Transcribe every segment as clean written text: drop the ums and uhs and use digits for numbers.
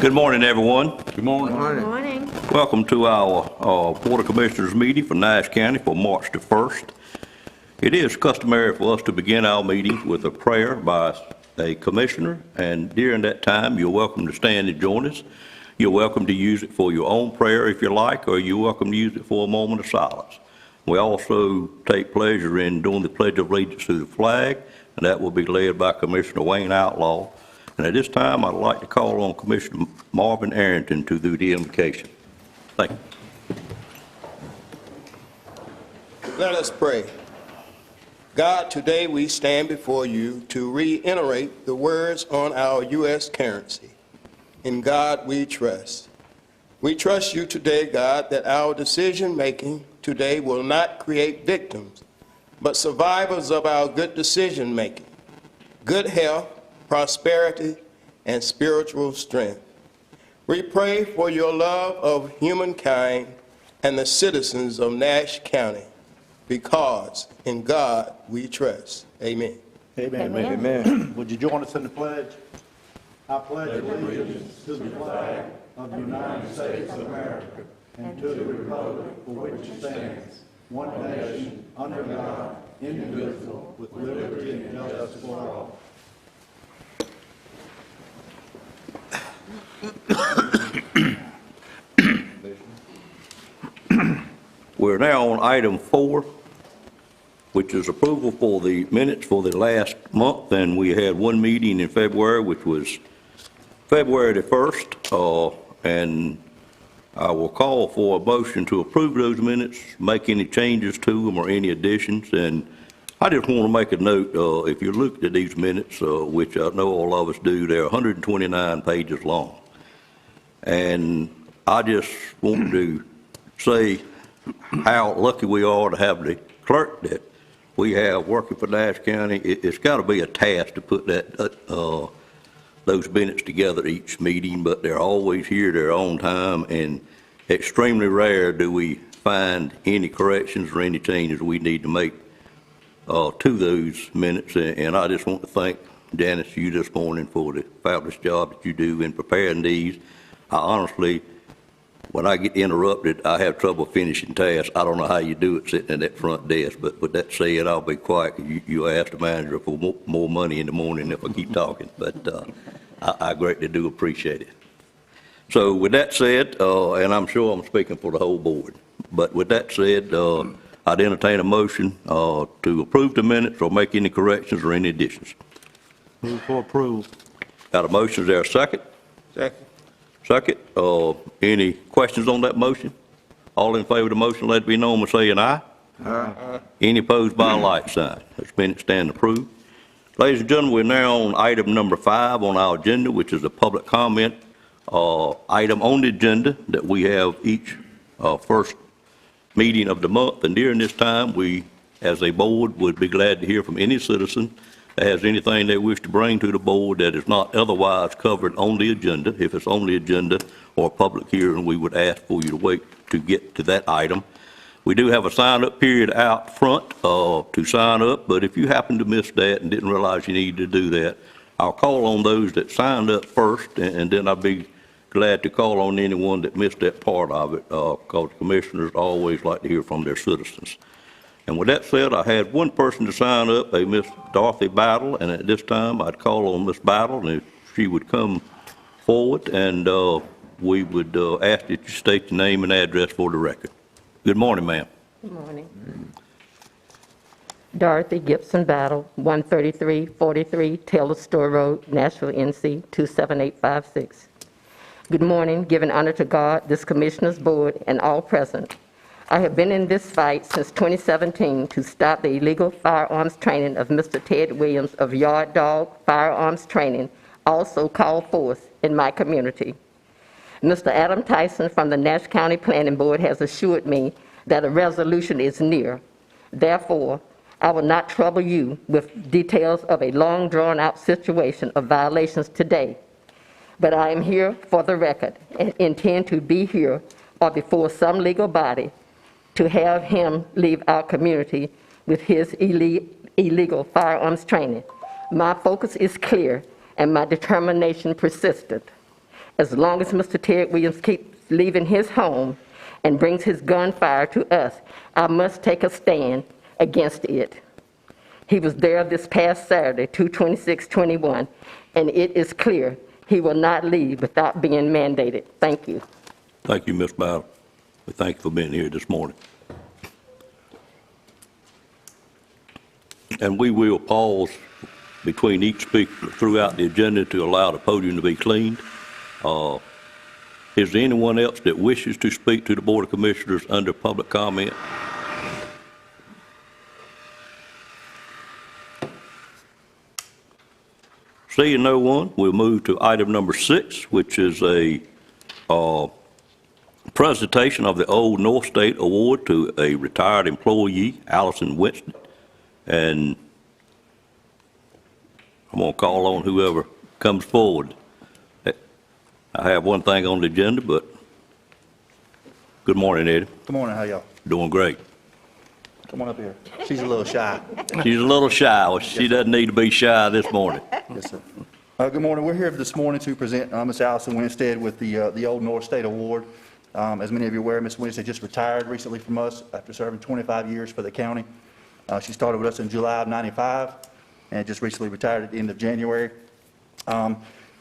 Good morning, everyone. Good morning. Good morning. Welcome to our Board of Commissioners meeting for Nash County for March the 1st. It is customary for us to begin our meetings with a prayer by a commissioner, and during that time, you're welcome to stand and join us. You're welcome to use it for your own prayer if you like, or you're welcome to use it for a moment of silence. We also take pleasure in doing the Pledge of Allegiance to the flag, and that will be led by Commissioner Wayne Outlaw. And at this time, I'd like to call on Commissioner Marvin Arrington to do the invocation. Thank you. Let us pray. God, today we stand before you to reiterate the words on our U.S. currency. In God we trust. We trust you today, God, that our decision-making today will not create victims, but survivors of our good decision-making, good health, prosperity, and spiritual strength. We pray for your love of humankind and the citizens of Nash County, because in God we trust. Amen. Amen. Amen. Would you join us in the pledge? I pledge allegiance to the flag of the United States of America and to the republic for which it stands, one nation, under God, indivisible, with liberty and justice for all. We're now on item 4, which is approval for the minutes for the last month, and we had one meeting in February, which was February the 1st, and I will call for a motion to approve those minutes, make any changes to them or any additions. And I just want to make a note, if you look at these minutes, which I know all of us do, they're 129 pages long. And I just want to say how lucky we are to have the clerk that we have working for Nash County. It's got to be a task to put those minutes together each meeting, but they're always here, they're on time, and extremely rare do we find any corrections or any changes we need to make to those minutes. And I just want to thank Janice, you this morning, for the fabulous job that you do in preparing these. I honestly, when I get interrupted, I have trouble finishing tasks. I don't know how you do it sitting at that front desk, but with that said, I'll be quiet. You ask the manager for more money in the morning if I keep talking, but I greatly do appreciate it. So with that said, and I'm sure I'm speaking for the whole board, but with that said, I'd entertain a motion to approve the minutes or make any corrections or any additions. Move for approval. Got a motion, is there a second? Second. Second. Any questions on that motion? All in favor of the motion, let it be known by saying aye. Aye. Any opposed by a like sign? Those minutes stand approved. Ladies and gentlemen, we're now on item number 5 on our agenda, which is a public comment item on the agenda that we have each first meeting of the month. And during this time, we, as a board, would be glad to hear from any citizen that has anything they wish to bring to the board that is not otherwise covered on the agenda. If it's on the agenda or a public hearing, we would ask for you to wait to get to that item. We do have a sign-up period out front to sign up, but if you happen to miss that and didn't realize you needed to do that, I'll call on those that signed up first, and then I'll be glad to call on anyone that missed that part of it, because commissioners always like to hear from their citizens. And with that said, I had one person to sign up, a Miss Dorothy Battle, and at this time I'd call on Miss Battle, and if she would come forward, and we would ask that you state your name and address for the record. Good morning, ma'am. Good morning. Dorothy Gibson Battle, 13343 Taylor Store Road, Nashville, NC 27856. Good morning. Giving honor to God, this Commissioners Board, and all present. I have been in this fight since 2017 to stop the illegal firearms training of Mr. Ted Williams of Yard Dog Firearms Training, also called forth in my community. Mr. Adam Tyson from the Nash County Planning Board has assured me that a resolution is near. Therefore, I will not trouble you with details of a long drawn-out situation of violations today, but I am here for the record and intend to be here or before some legal body to have him leave our community with his illegal firearms training. My focus is clear and my determination persistent. As long as Mr. Ted Williams keeps leaving his home and brings his gunfire to us, I must take a stand against it. He was there this past Saturday, 2/26/21, and it is clear he will not leave without being mandated. Thank you. Thank you, Ms. Bowden. We thank you for being here this morning. And we will pause between each speaker throughout the agenda to allow the podium to be cleaned. Is there anyone else that wishes to speak to the Board of Commissioners under public comment? Seeing no one, we'll move to item number 6, which is a presentation of the Old North State Award to a retired employee, Allison Winston. And I'm going to call on whoever comes forward. I have one thing on the agenda, but good morning, Eddie. Good morning, how y'all? Doing great. Come on up here. She's a little shy. She's a little shy. Well, she doesn't need to be shy this morning. Yes, sir. Good morning. We're here this morning to present Ms. Allison Winstead with the Old North State Award. As many of you are aware, Ms. Winstead just retired recently from us after serving 25 years for the county. She started with us in July of '95 and just recently retired at the end of January.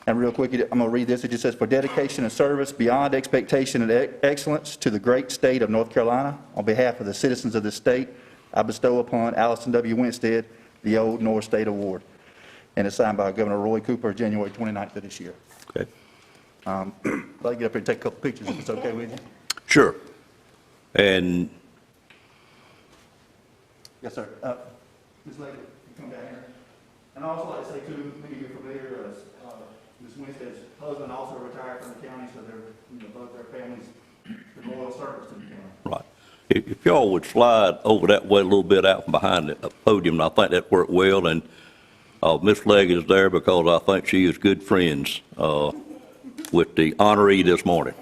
And real quick, I'm going to read this. It just says, "For dedication and service beyond expectation and excellence to the great state of North Carolina, on behalf of the citizens of this state, I bestow upon Allison W. Winstead the Old North State Award." And it's signed by Governor Roy Cooper, January 29th of this year. Okay. I'd like to get up here and take a couple pictures if it's okay with you. Sure. And Yes, sir. Ms. Lady, you come down here. And I'd also like to say, too, many of you are familiar, Ms. Winstead's husband also retired from the county, so they're, both their families in loyal service to the county. right. If y'all would slide over that way a little bit out from behind the podium, I think that worked well. And Miss Legg is there because I think she is good friends with the honoree this morning.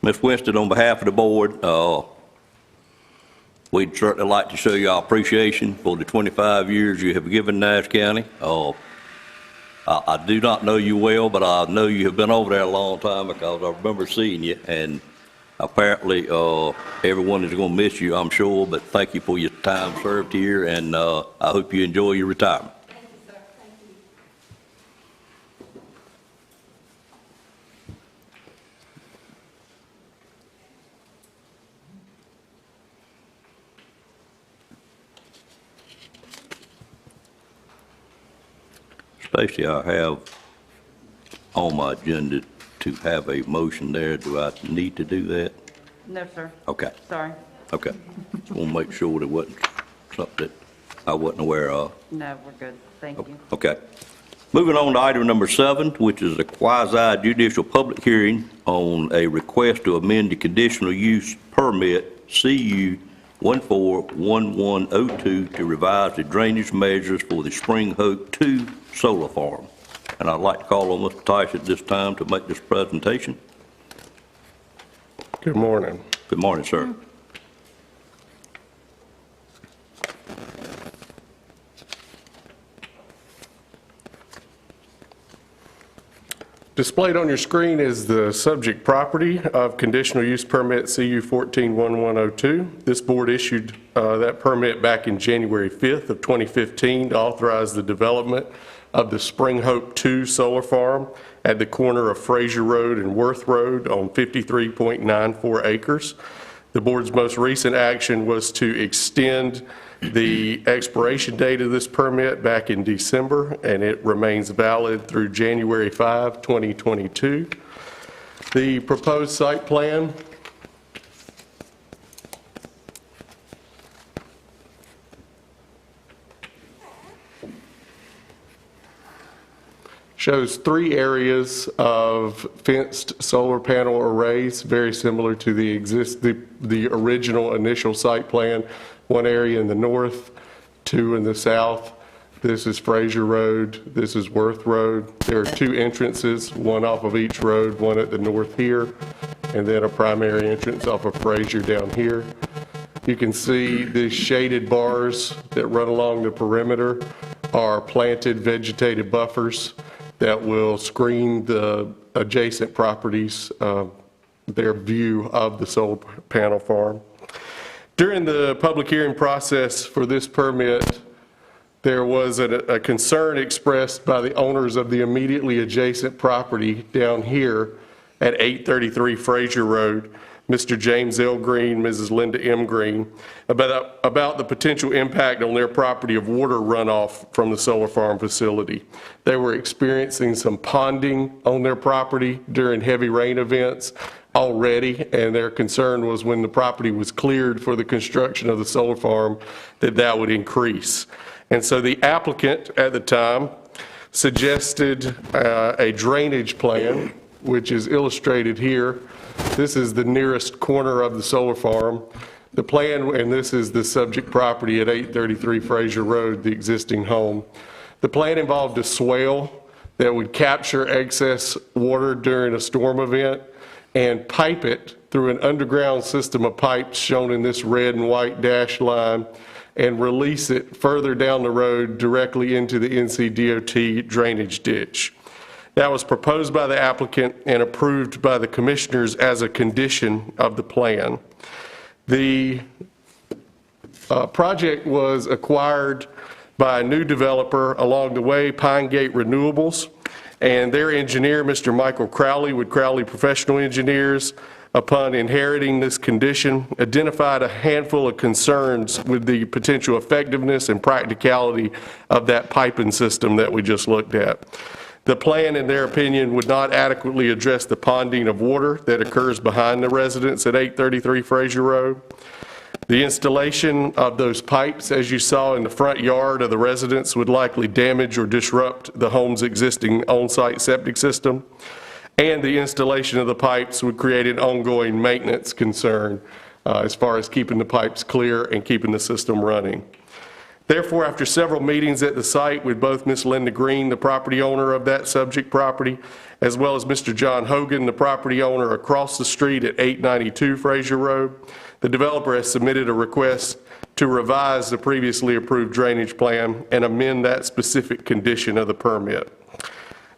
Ms. Winston, on behalf of the board, we'd certainly like to show you our appreciation for the 25 years you have given Nash County. I do not know you well, but I know you have been over there a long time because I remember seeing you, and apparently everyone is going to miss you, I'm sure, but thank you for your time served here, and I hope you enjoy your retirement. Stacy, I have on my agenda to have a motion there. Do I need to do that? No, sir. Okay, Sorry. okay. Just want to make sure there wasn't something that I wasn't aware of. No, we're good. Thank you. Okay. Moving on to item number 7, which is a quasi-judicial public hearing on a request to amend the conditional use permit CU 141102 to revise the drainage measures for the Spring Hope 2 solar farm. And I'd like to call on Mr. Tice at this time to make this presentation. Good morning. Good morning, sir. Displayed on your screen is the subject property of conditional use permit CU 141102. This board issued that permit back in January 5th of 2015 to authorize the development of the Spring Hope 2 solar farm at the corner of Fraser Road and Worth Road on 53.94 acres. The board's most recent action was to extend the expiration date of this permit back in December, and it remains valid through January 5, 2022. The proposed site plan shows 3 areas of fenced solar panel arrays, very similar to the original initial site plan. One area in the north, two in the south. This is Fraser Road, this is Worth Road. There are two entrances, one off of each road, one at the north here, and then a primary entrance off of Fraser down here. You can see the shaded bars that run along the perimeter are planted vegetative buffers that will screen the adjacent properties, their view of the solar panel farm. During the public hearing process for this permit, there was a concern expressed by the owners of the immediately adjacent property down here at 833 Fraser Road, Mr. James L. Green, Mrs. Linda M. Green, about the potential impact on their property of water runoff from the solar farm facility. They were experiencing some ponding on their property during heavy rain events already, and their concern was when the property was cleared for the construction of the solar farm that would increase. And so the applicant at the time suggested a drainage plan, which is illustrated here. This is the nearest corner of the solar farm. The plan, and this is the subject property at 833 Fraser Road, the existing home. The plan involved a swale that would capture excess water during a storm event and pipe it through an underground system of pipes shown in this red and white dashed line, and release it further down the road directly into the NCDOT drainage ditch. That was proposed by the applicant and approved by the commissioners as a condition of the plan. The project was acquired by a new developer along the way, Pine Gate Renewables, and their engineer, Mr. Michael Crowley, with Crowley Professional Engineers, upon inheriting this condition, identified a handful of concerns with the potential effectiveness and practicality of that piping system that we just looked at. The plan, in their opinion, would not adequately address the ponding of water that occurs behind the residence at 833 Fraser Road. The installation of those pipes, as you saw in the front yard of the residence, would likely damage or disrupt the home's existing on-site septic system. And the installation of the pipes would create an ongoing maintenance concern as far as keeping the pipes clear and keeping the system running. Therefore, after several meetings at the site with both Ms. Linda Green, the property owner of that subject property, as well as Mr. John Hogan, the property owner across the street at 892 Fraser Road, the developer has submitted a request to revise the previously approved drainage plan and amend that specific condition of the permit.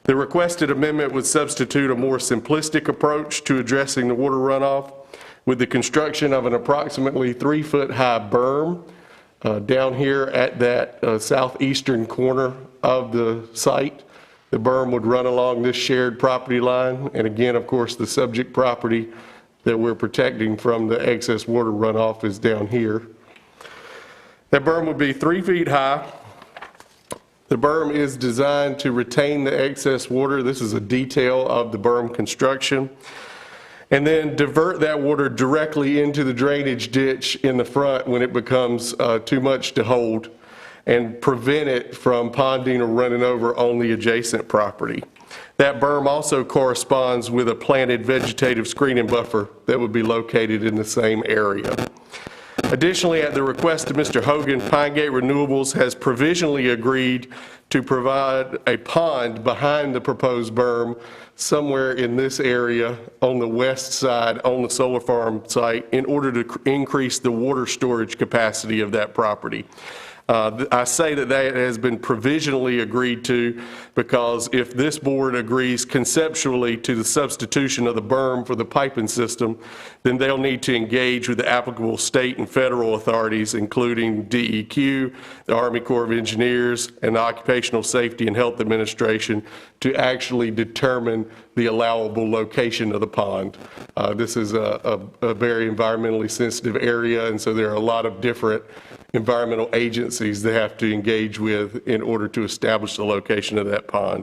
The requested amendment would substitute a more simplistic approach to addressing the water runoff with the construction of an approximately 3-foot-high berm down here at that southeastern corner of the site. The berm would run along this shared property line, and again, of course, the subject property that we're protecting from the excess water runoff is down here. That berm would be 3 feet high. The berm is designed to retain the excess water. This is a detail of the berm construction. And then divert that water directly into the drainage ditch in the front when it becomes too much to hold, and prevent it from ponding or running over on the adjacent property. That berm also corresponds with a planted vegetative screening buffer that would be located in the same area. Additionally, at the request of Mr. Hogan, Pine Gate Renewables has provisionally agreed to provide a pond behind the proposed berm somewhere in this area on the west side on the solar farm site in order to increase the water storage capacity of that property. I say that has been provisionally agreed to because if this board agrees conceptually to the substitution of the berm for the piping system, then they'll need to engage with the applicable state and federal authorities, including DEQ, the Army Corps of Engineers, and the Occupational Safety and Health Administration, to actually determine the allowable location of the pond. This is a very environmentally sensitive area, and so there are a lot of different environmental agencies they have to engage with in order to establish the location of that pond.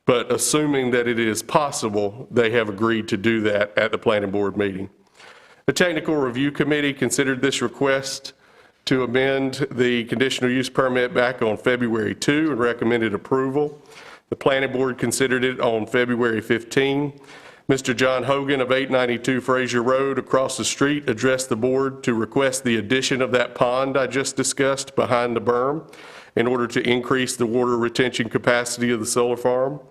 But assuming that it is possible, they have agreed to do that at the planning board meeting. The technical review committee considered this request to amend the conditional use permit back on February 2 and recommended approval. The planning board considered it on February 15. Mr. John Hogan of 892 Fraser Road across the street addressed the board to request the addition of that pond I just discussed behind the berm in order to increase the water retention capacity of the solar farm.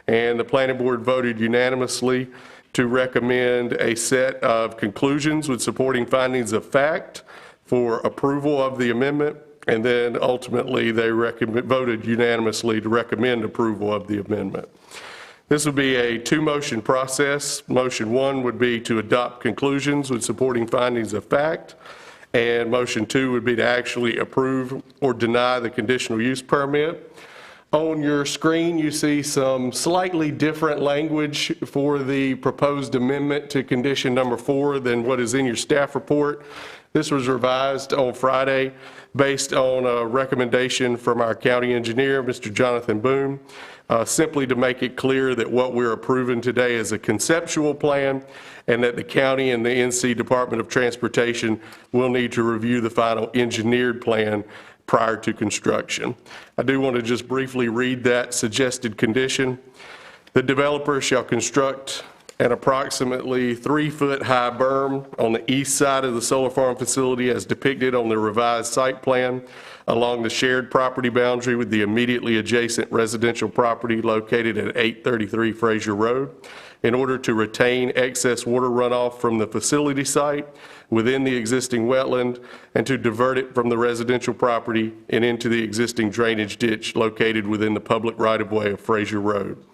And the planning board voted unanimously to recommend a set of conclusions with supporting findings of fact for approval of the amendment. And then ultimately, they voted unanimously to recommend approval of the amendment. This would be a two-motion process. Motion 1 would be to adopt conclusions with supporting findings of fact, and motion 2 would be to actually approve or deny the conditional use permit. On your screen, you see some slightly different language for the proposed amendment to condition number 4 than what is in your staff report. This was revised on Friday based on a recommendation from our county engineer, Mr. Jonathan Boone, simply to make it clear that what we're approving today is a conceptual plan and that the county and the NC Department of Transportation will need to review the final engineered plan prior to construction. I do want to just briefly read that suggested condition. The developer shall construct an approximately 3-foot-high berm on the east side of the solar farm facility as depicted on the revised site plan along the shared property boundary with the immediately adjacent residential property located at 833 Fraser Road in order to retain excess water runoff from the facility site within the existing wetland and to divert it from the residential property and into the existing drainage ditch located within the public right-of-way of Fraser Road.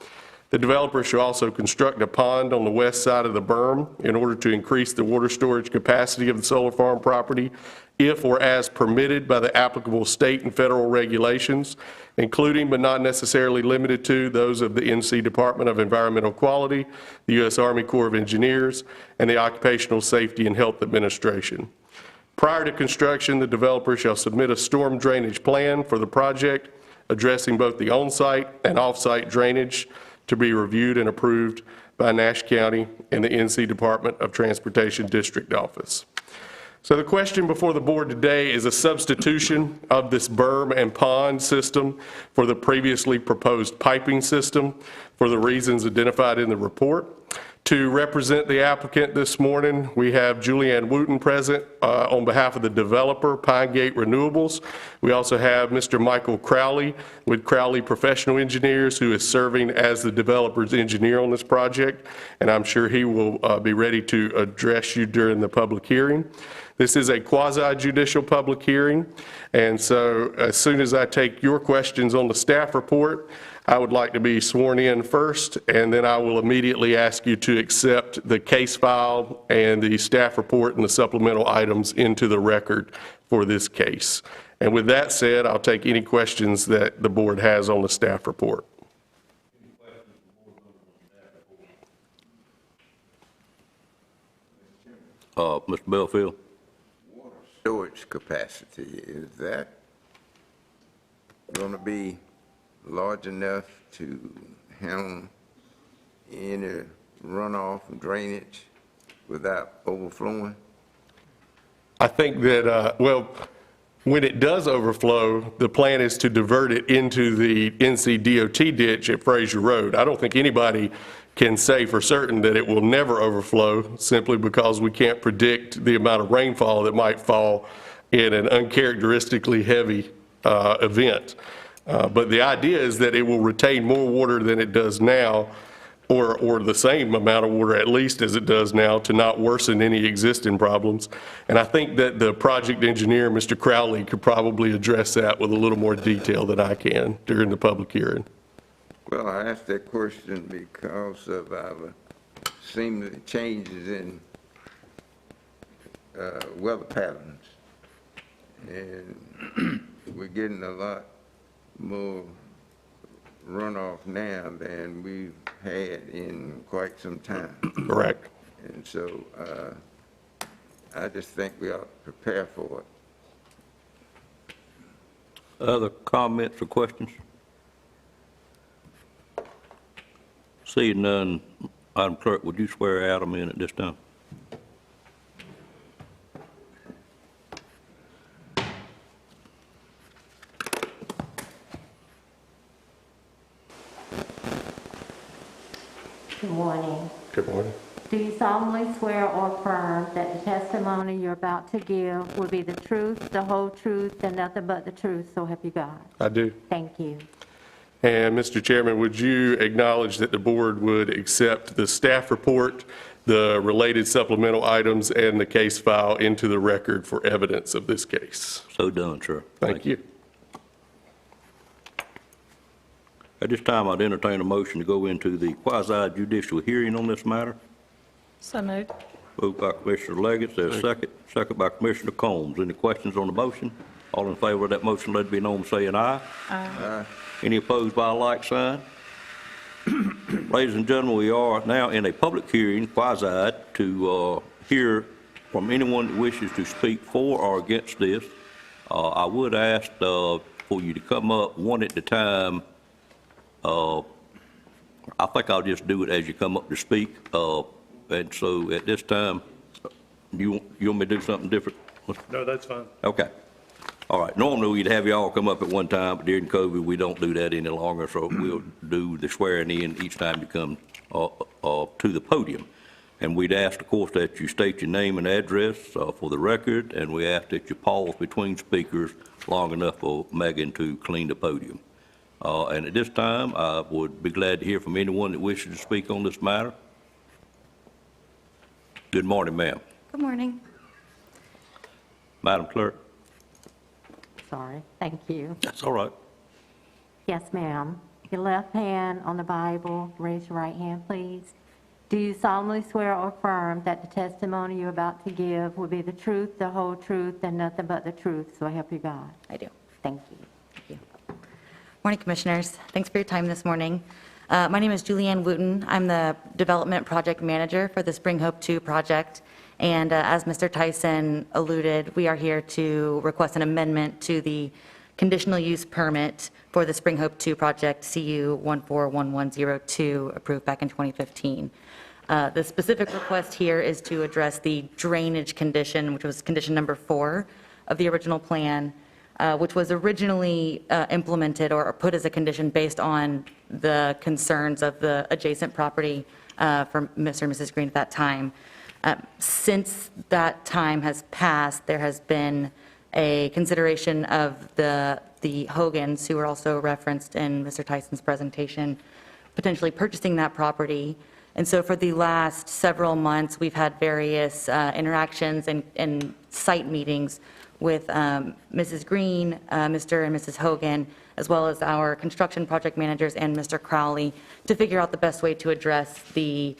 The developer shall also construct a pond on the west side of the berm in order to increase the water storage capacity of the solar farm property if or as permitted by the applicable state and federal regulations, including but not necessarily limited to those of the NC Department of Environmental Quality, the U.S. Army Corps of Engineers, and the Occupational Safety and Health Administration. Prior to construction, the developer shall submit a storm drainage plan for the project addressing both the on-site and off-site drainage to be reviewed and approved by Nash County and the NC Department of Transportation District Office. So the question before the board today is a substitution of this berm and pond system for the previously proposed piping system for the reasons identified in the report. To represent the applicant this morning, we have Julianne Wooten present on behalf of the developer, Pine Gate Renewables. We also have Mr. Michael Crowley with Crowley Professional Engineers, who is serving as the developer's engineer on this project, and I'm sure he will be ready to address you during the public hearing. This is a quasi-judicial public hearing, and so as soon as I take your questions on the staff report, I would like to be sworn in first, and then I will immediately ask you to accept the case file and the staff report and the supplemental items into the record for this case. And with that said, I'll take any questions that the board has on the staff report. Mr. Belfield? Storage capacity, is that going to be large enough to handle any runoff and drainage without overflowing? I think that, well, when it does overflow, the plan is to divert it into the NC DOT ditch at Fraser Road. I don't think anybody can say for certain that it will never overflow simply because we can't predict the amount of rainfall that might fall in an uncharacteristically heavy event. But the idea is that it will retain more water than it does now, or the same amount of water at least as it does now, to not worsen any existing problems. And I think that the project engineer, Mr. Crowley, could probably address that with a little more detail than I can during the public hearing. Well, I asked that question because of our seemingly changes in weather patterns. And we're getting a lot more runoff now than we've had in quite some time. Correct. And so I just think we ought to prepare for it. Other comments or questions? Seeing none, Madam Clerk, would you swear Adam in at this time? Good morning. Good morning. Do you solemnly swear or affirm that the testimony you're about to give will be the truth, the whole truth, and nothing but the truth, so help you God? I do. Thank you. And Mr. Chairman, would you acknowledge that the board would accept the staff report, the related supplemental items, and the case file into the record for evidence of this case? So done, sir. Thank you. At this time, I'd entertain a motion to go into the quasi judicial hearing on this matter. So moved. Moved by Commissioner Leggett, there's a second. Second by Commissioner Combs. Any questions on the motion? All in favor of that motion, let it be known by saying aye. Aye. Any opposed by a like sign? Ladies and gentlemen, we are now in a public hearing, quasi, to hear from anyone that wishes to speak for or against this. I would ask for you to come up one at a time. I think I'll just do it as you come up to speak. And so at this time, you want me to do something different? No, that's fine. Okay. All right. Normally, we'd have you all come up at one time, but during COVID, we don't do that any longer, so we'll do the swearing in each time you come to the podium. And we'd ask, of course, that you state your name and address for the record, and we ask that you pause between speakers long enough for Megan to clean the podium. And at this time, I would be glad to hear from anyone that wishes to speak on this matter. Good morning, ma'am. Good morning. Madam Clerk? Sorry. Thank you. That's all right. Yes, ma'am. Your left hand on the Bible, raise your right hand, please. Do you solemnly swear or affirm that the testimony you're about to give will be the truth, the whole truth, and nothing but the truth, so help you God? I do. Thank you. Thank you. Morning, Commissioners. Thanks for your time this morning. My name is Julianne Wooten. I'm the Development Project Manager for the Spring Hope 2 project. And as Mr. Tyson alluded, we are here to request an amendment to the conditional use permit for the Spring Hope 2 project, CU 141102, approved back in 2015. The specific request here is to address the drainage condition, which was condition number 4 of the original plan, which was originally implemented or put as a condition based on the concerns of the adjacent property from Mr. and Mrs. Green at that time. Since that time has passed, there has been a consideration of the Hogans, who were also referenced in Mr. Tyson's presentation, potentially purchasing that property. And so for the last several months, we've had various interactions and site meetings with Mrs. Green, Mr. and Mrs. Hogan, as well as our construction project managers and Mr. Crowley, to figure out the best way to address the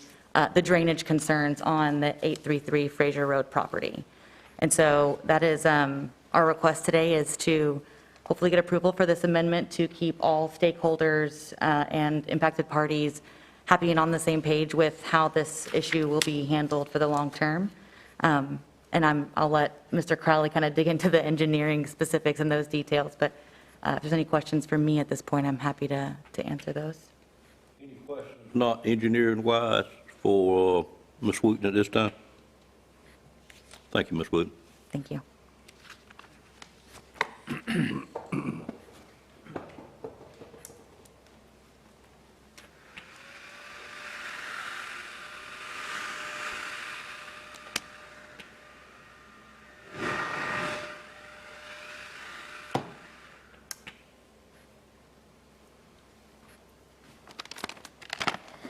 drainage concerns on the 833 Fraser Road property. And so that is our request today, is to hopefully get approval for this amendment to keep all stakeholders and impacted parties happy and on the same page with how this issue will be handled for the long term. And I'll let Mr. Crowley kind of dig into the engineering specifics and those details, but if there's any questions for me at this point, I'm happy to answer those. Any questions? Not engineering-wise for Ms. Wooten at this time? Thank you, Ms. Wooten. Thank you.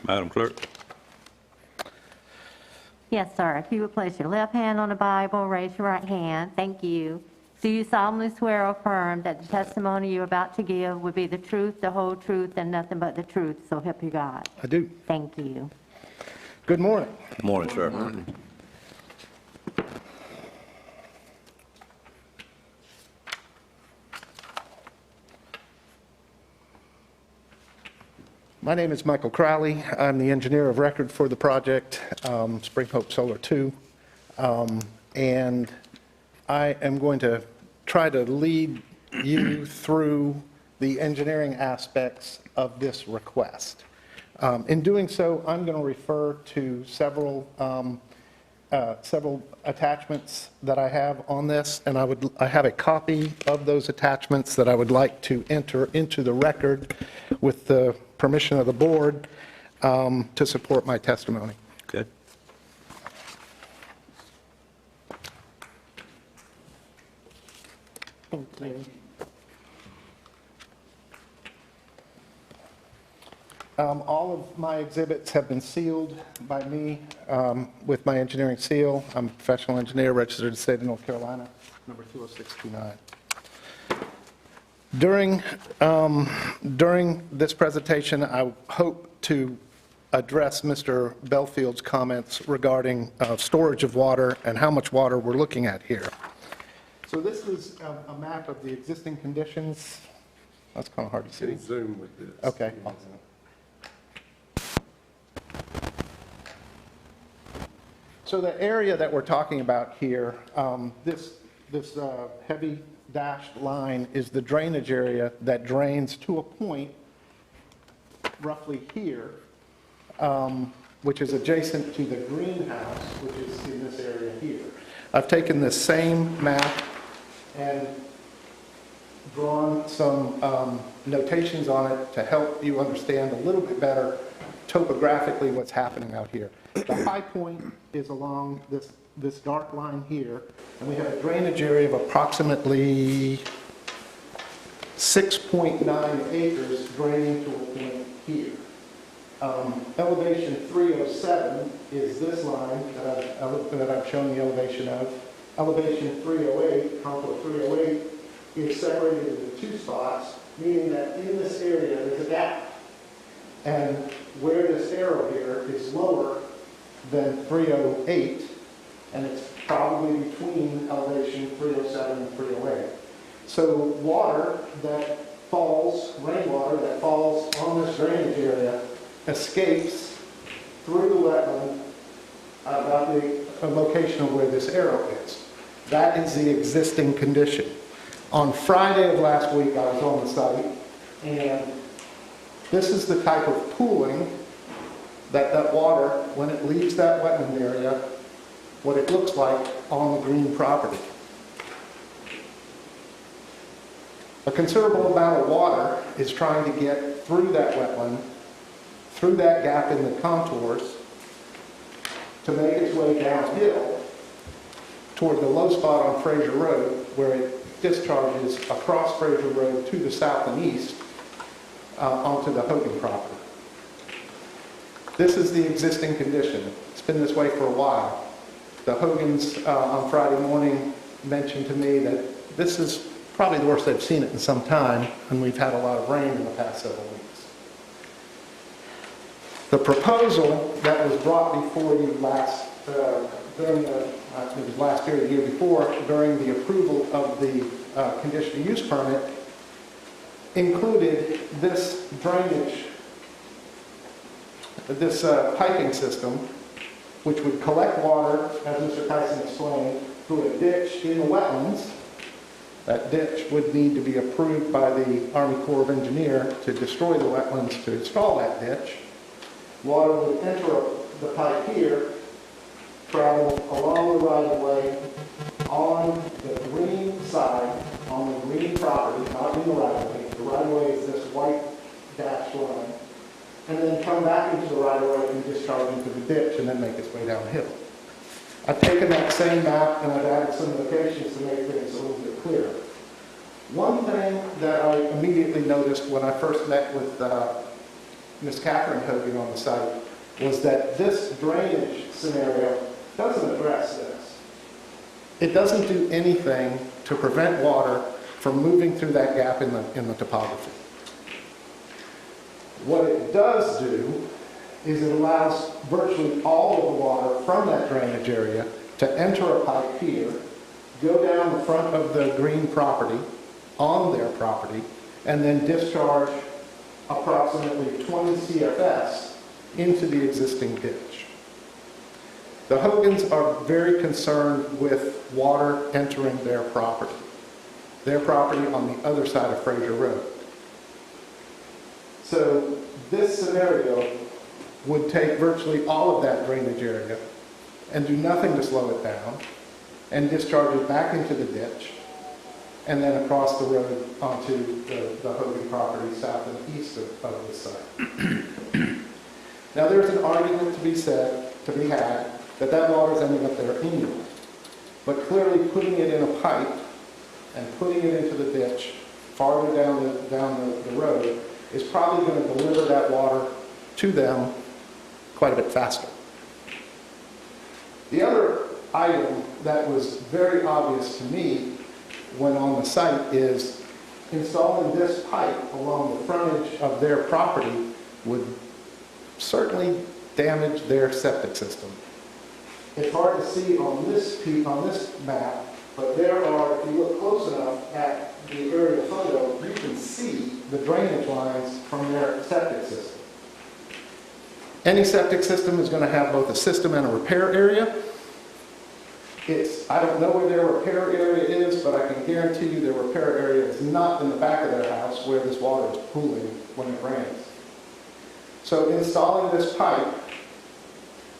Madam Clerk? Yes, sir. If you would place your left hand on the Bible, raise your right hand. Thank you. Do you solemnly swear or affirm that the testimony you're about to give will be the truth, the whole truth, and nothing but the truth, so help you God? I do. Thank you. Good morning. Good morning, sir. My name is Michael Crowley. I'm the engineer of record for the project, Spring Hope Solar 2. And I am going to try to lead you through the engineering aspects of this request. In doing so, I'm going to refer to several attachments that I have on this, and I have a copy of those attachments that I would like to enter into the record with the permission of the board to support my testimony. Okay. Thank you. All of my exhibits have been sealed by me with my engineering seal. I'm a professional engineer registered in the state of North Carolina, number 20629. During this presentation, I hope to address Mr. Belfield's comments regarding storage of water and how much water we're looking at here. So this is a map of the existing conditions. That's kind of hard to see. Zoom with this. Okay. So the area that we're talking about here, this heavy dashed line is the drainage area that drains to a point roughly here, which is adjacent to the greenhouse, which is in this area here. I've taken this same map and drawn some notations on it to help you understand a little bit better topographically what's happening out here. The high point is along this dark line here, and we have a drainage area of approximately 6.9 acres draining to a point here. Elevation 307 is this line that I've shown the elevation of. Elevation 308, contour 308, is separated into two spots, meaning that in this area there's a gap. And where this arrow here is lower than 308, and it's probably between elevation 307 and 308. So water that falls, rainwater that falls on this drainage area escapes through the wetland about the location of where this arrow is. That is the existing condition. On Friday of last week, I was on the site, and this is the type of pooling that water, when it leaves that wetland area, what it looks like on the green property. A considerable amount of water is trying to get through that wetland, through that gap in the contours, to make its way downhill toward the low spot on Fraser Road, where it discharges across Fraser Road to the south and east onto the Hogan property. This is the existing condition. It's been this way for a while. The Hogans on Friday morning mentioned to me that this is probably the worst they've seen it in some time, and we've had a lot of rain in the past several weeks. The proposal that was brought before you during it was last year or the year before, during the approval of the conditional use permit, included this drainage, this piping system, which would collect water, as Mr. Tyson explained, through a ditch in the wetlands. That ditch would need to be approved by the Army Corps of Engineers to destroy the wetlands to install that ditch. Water would enter the pipe here, travel along the right-of-way on the green side, on the green property, not in the right-of-way. The right-of-way is this white dashed line, and then come back into the right-of-way and discharge into the ditch and then make its way downhill. I've taken that same map and I've added some notations to make things a little bit clearer. One thing that I immediately noticed when I first met with Ms. Catherine Hogan on the site was that this drainage scenario doesn't address this. It doesn't do anything to prevent water from moving through that gap in the topography. What it does do is it allows virtually all of the water from that drainage area to enter a pipe here, go down the front of the green property, on their property, and then discharge approximately 20 CFS into the existing ditch. The Hogans are very concerned with water entering their property on the other side of Fraser Road. So this scenario would take virtually all of that drainage area and do nothing to slow it down and discharge it back into the ditch and then across the road onto the Hogan property south and east of this site. Now there's an argument to be said to be had, that water's ending up there anyway. But clearly putting it in a pipe and putting it into the ditch farther down the road is probably going to deliver that water to them quite a bit faster. The other item that was very obvious to me when on the site is installing this pipe along the frontage of their property would certainly damage their septic system. It's hard to see on this map, but there are, if you look close enough at the aerial photo, you can see the drainage lines from their septic system. Any septic system is going to have both a system and a repair area. I don't know where their repair area is, but I can guarantee you their repair area is not in the back of their house where this water is pooling when it rains. So installing this pipe,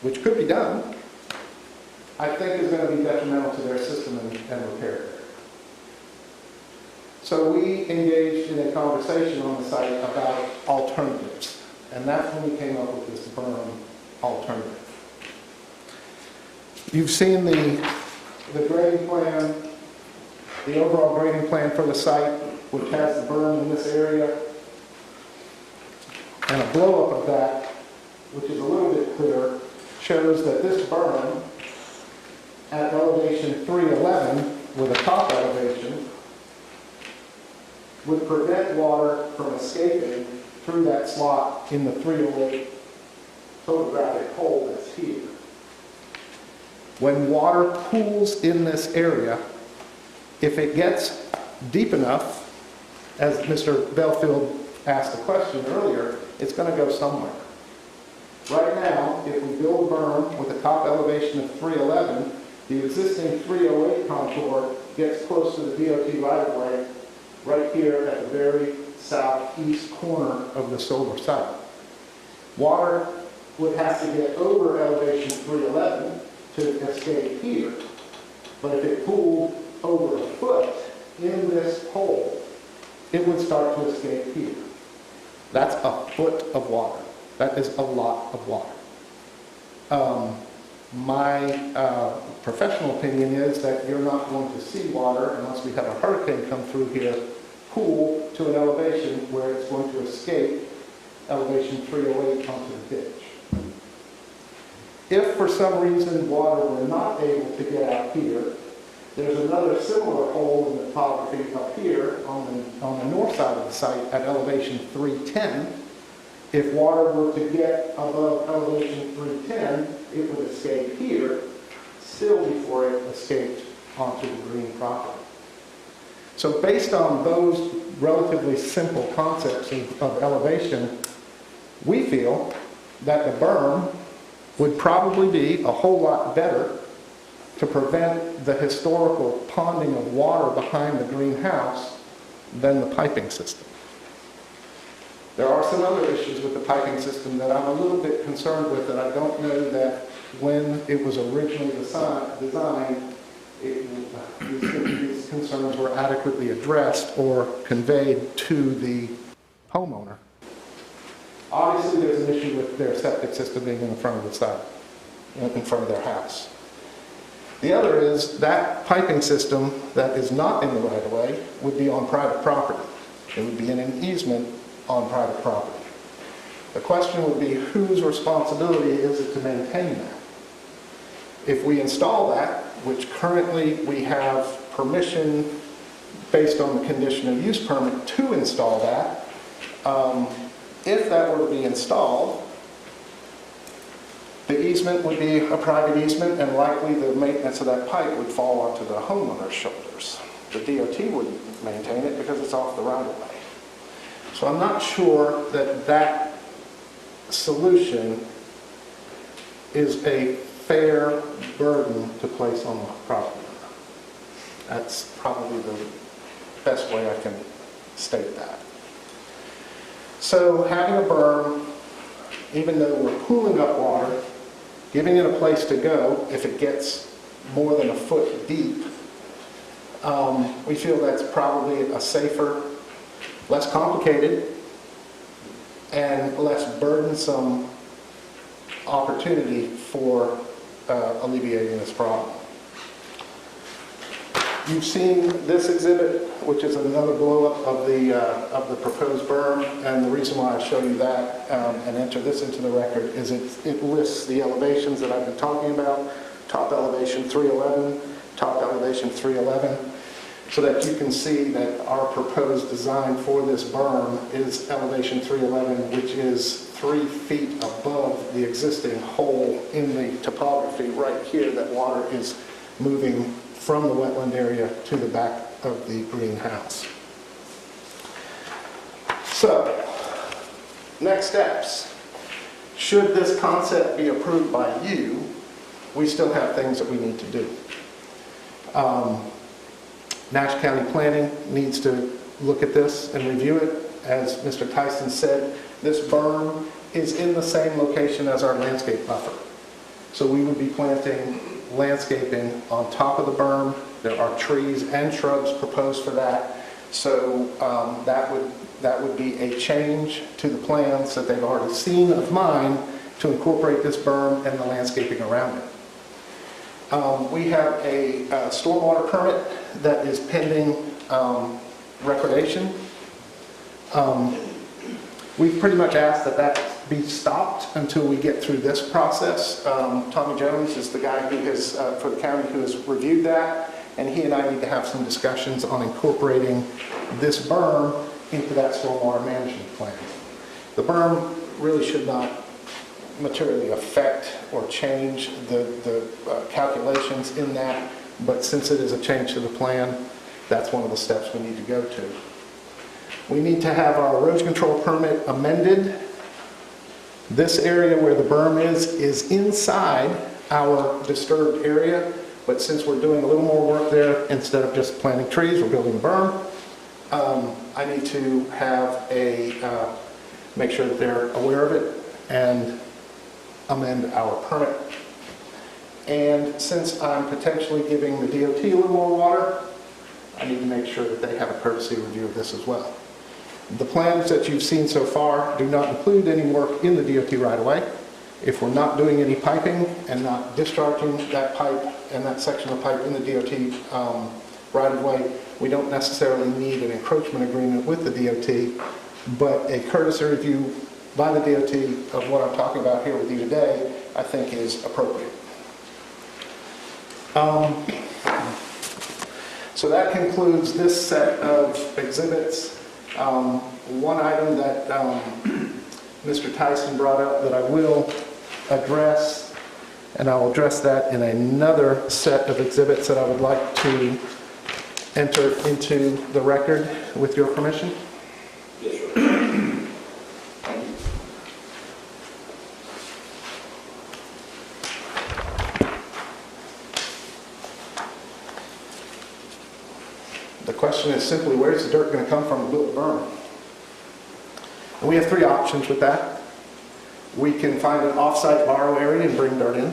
which could be done, I think is going to be detrimental to their system and repair area. So we engaged in a conversation on the site about alternatives, and that's when we came up with this berm alternative. You've seen the grading plan, the overall grading plan for the site, which has the berm in this area. And a blow-up of that, which is a little bit clearer, shows that this berm at elevation 311, with a top elevation, would prevent water from escaping through that slot in the 308 topographic hole that's here. When water pools in this area, if it gets deep enough, as Mr. Belfield asked the question earlier, it's going to go somewhere. Right now, if we build a berm with a top elevation of 311, the existing 308 contour gets close to the DOT right-of-way right here at the very southeast corner of the solar site. Water would have to get over elevation 311 to escape here, but if it pooled over a foot in this hole, it would start to escape here. That's a foot of water. That is a lot of water. My professional opinion is that you're not going to see water unless we have a hurricane come through here, pool to an elevation where it's going to escape elevation 308 onto the ditch. If for some reason water were not able to get out here, there's another similar hole in the topography up here on the north side of the site at elevation 310. If water were to get above elevation 310, it would escape here, still before it escaped onto the green property. So based on those relatively simple concepts of elevation, we feel that the berm would probably be a whole lot better to prevent the historical ponding of water behind the greenhouse than the piping system. There are some other issues with the piping system that I'm a little bit concerned with, and I don't know that when it was originally designed, these concerns were adequately addressed or conveyed to the homeowner. Obviously, there's an issue with their septic system being in the front of the site, in front of their house. The other is that piping system that is not in the right-of-way would be on private property. It would be in an easement on private property. The question would be, whose responsibility is it to maintain that? If we install that, which currently we have permission based on the conditional use permit to install that, if that were to be installed, the easement would be a private easement, and likely the maintenance of that pipe would fall onto the homeowner's shoulders. The DOT wouldn't maintain it because it's off the right-of-way. So I'm not sure that that solution is a fair burden to place on the property owner. That's probably the best way I can state that. So having a berm, even though we're pooling up water, giving it a place to go if it gets more than a foot deep, we feel that's probably a safer, less complicated, and less burdensome opportunity for alleviating this problem. You've seen this exhibit, which is another blow-up of the proposed berm, and the reason why I show you that and enter this into the record is it lists the elevations that I've been talking about, top elevation 311, top elevation 311, so that you can see that our proposed design for this berm is elevation 311, which is 3 feet above the existing hole in the topography right here that water is moving from the wetland area to the back of the greenhouse. So, next steps. Should this concept be approved by you, we still have things that we need to do. Nash County Planning needs to look at this and review it. As Mr. Tyson said, this berm is in the same location as our landscape buffer. So we would be planting landscaping on top of the berm. There are trees and shrubs proposed for that. So that would be a change to the plans that they've already seen of mine to incorporate this berm and the landscaping around it. We have a stormwater permit that is pending recordation. We've pretty much asked that that be stopped until we get through this process. Tommy Jones is the guy who has, for the county, who has reviewed that, and he and I need to have some discussions on incorporating this berm into that stormwater management plan. The berm really should not materially affect or change the calculations in that, but since it is a change to the plan, that's one of the steps we need to go to. We need to have our erosion control permit amended. This area where the berm is inside our disturbed area, but since we're doing a little more work there, instead of just planting trees, we're building a berm. I need to have make sure that they're aware of it and amend our permit. And since I'm potentially giving the DOT a little more water, I need to make sure that they have a courtesy review of this as well. The plans that you've seen so far do not include any work in the DOT right-of-way. If we're not doing any piping and not discharging that pipe and that section of pipe in the DOT right-of-way, we don't necessarily need an encroachment agreement with the DOT, but a courtesy review by the DOT of what I'm talking about here with you today, I think is appropriate. So that concludes this set of exhibits. One item that Mr. Tyson brought up that I will address, and I will address that in another set of exhibits that I would like to enter into the record with your permission. Yes, sir. The question is simply, where's the dirt going to come from to build the berm? And we have 3 options with that. We can find an off-site borrow area and bring dirt in.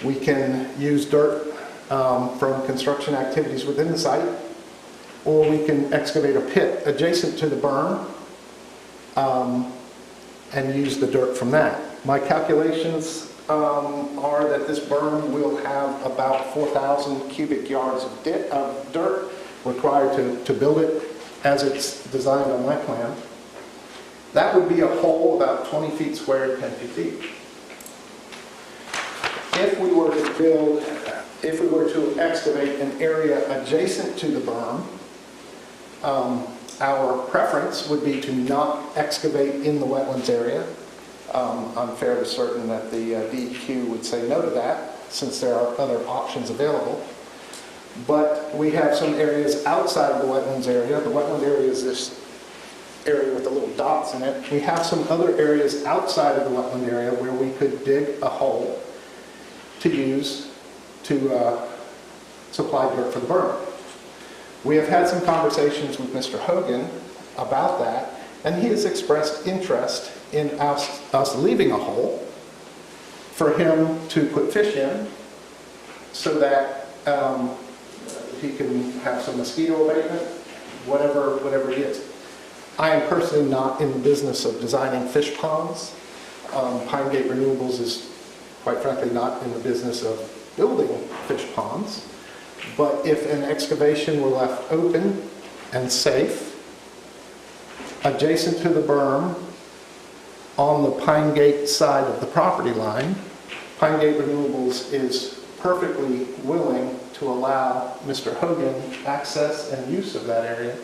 We can use dirt from construction activities within the site, or we can excavate a pit adjacent to the berm and use the dirt from that. My calculations are that this berm will have about 4,000 cubic yards of dirt required to build it as it's designed on my plan. That would be a hole about 20 feet squared, 10 feet deep. If we were to excavate an area adjacent to the berm, our preference would be to not excavate in the wetlands area. I'm fairly certain that the DEQ would say no to that, since there are other options available. But we have some areas outside of the wetlands area. The wetland area is this area with the little dots in it. We have some other areas outside of the wetland area where we could dig a hole to use to supply dirt for the berm. We have had some conversations with Mr. Hogan about that, and he has expressed interest in us leaving a hole for him to put fish in so that he can have some mosquito abatement, whatever it is. I am personally not in the business of designing fish ponds. Pine Gate Renewables is, quite frankly, not in the business of building fish ponds, but if an excavation were left open and safe, adjacent to the berm, on the Pine Gate side of the property line, Pine Gate Renewables is perfectly willing to allow Mr. Hogan access and use of that area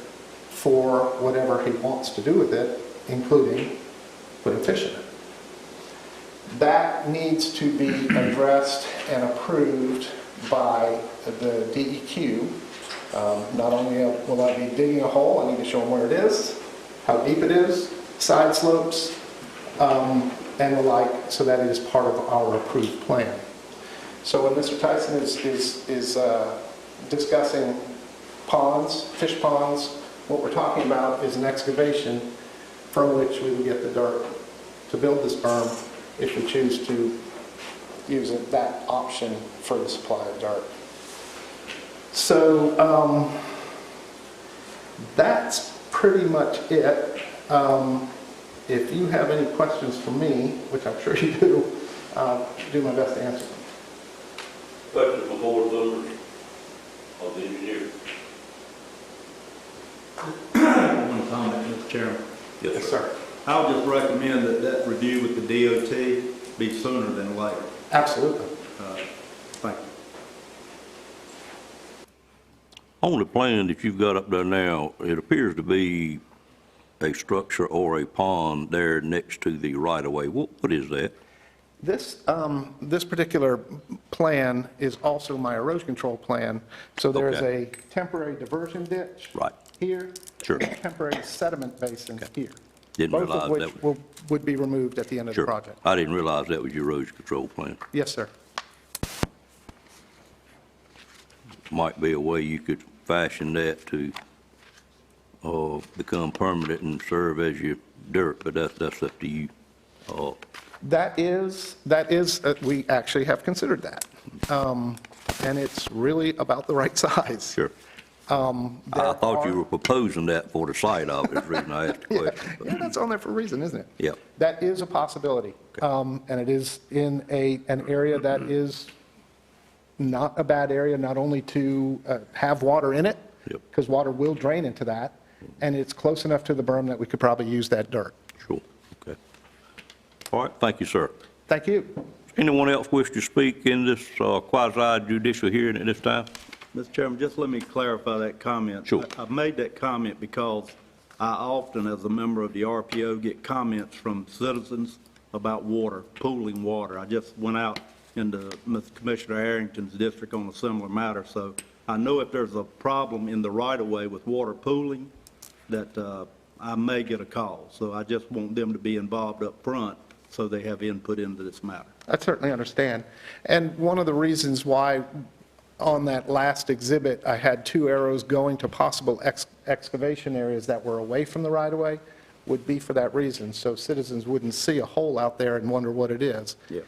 for whatever he wants to do with it, including putting fish in it. That needs to be addressed and approved by the DEQ. Not only will I be digging a hole, I need to show them where it is, how deep it is, side slopes, and the like, so that it is part of our approved plan. So when Mr. Tyson is discussing ponds, fish ponds, what we're talking about is an excavation from which we would get the dirt to build this berm if we choose to use that option for the supply of dirt. So that's pretty much it. If you have any questions for me, which I'm sure you do, I'll do my best to answer them. Questions from board members of the engineer? One comment, Mr. Chairman. Yes, sir. I would just recommend that review with the DOT be sooner than later. Absolutely. Thank you. On the plan that you've got up there now, it appears to be a structure or a pond there next to the right-of-way. What is that? This particular plan is also my erosion control plan. So there is Okay. a temporary diversion ditch Right. here, Sure. and a temporary sediment basin here. Didn't Both realize of that which was... would be removed at the end of the Sure. project. I didn't realize that was your erosion control plan. Yes, sir. Might be a way you could fashion that to become permanent and serve as your dirt, but that's up to you. That is, we actually have considered that. And it's really about the right size. Sure. I thought you were proposing that for the site of it, is the reason I asked the question. but- Yeah, that's on there for a reason, isn't it? Yep. That is a possibility. And it is in an area that is not a bad area, not only to have water in it, Yep. because water will drain into that, and it's close enough to the berm that we could probably use that dirt. Sure, okay. All right, thank you, sir. Thank you. Anyone else wish to speak in this quasi judicial hearing at this time? Mr. Chairman, just let me clarify that comment. Sure. I've made that comment because I often, as a member of the RPO, get comments from citizens about water, pooling water. I just went out into Mr. Commissioner Arrington's district on a similar matter, so I know if there's a problem in the right-of-way with water pooling, that I may get a call. So I just want them to be involved up front so they have input into this matter. I certainly understand. And one of the reasons why on that last exhibit, I had 2 arrows going to possible excavation areas that were away from the right-of-way would be for that reason, so citizens wouldn't see a hole out there and wonder what it is. Yeah.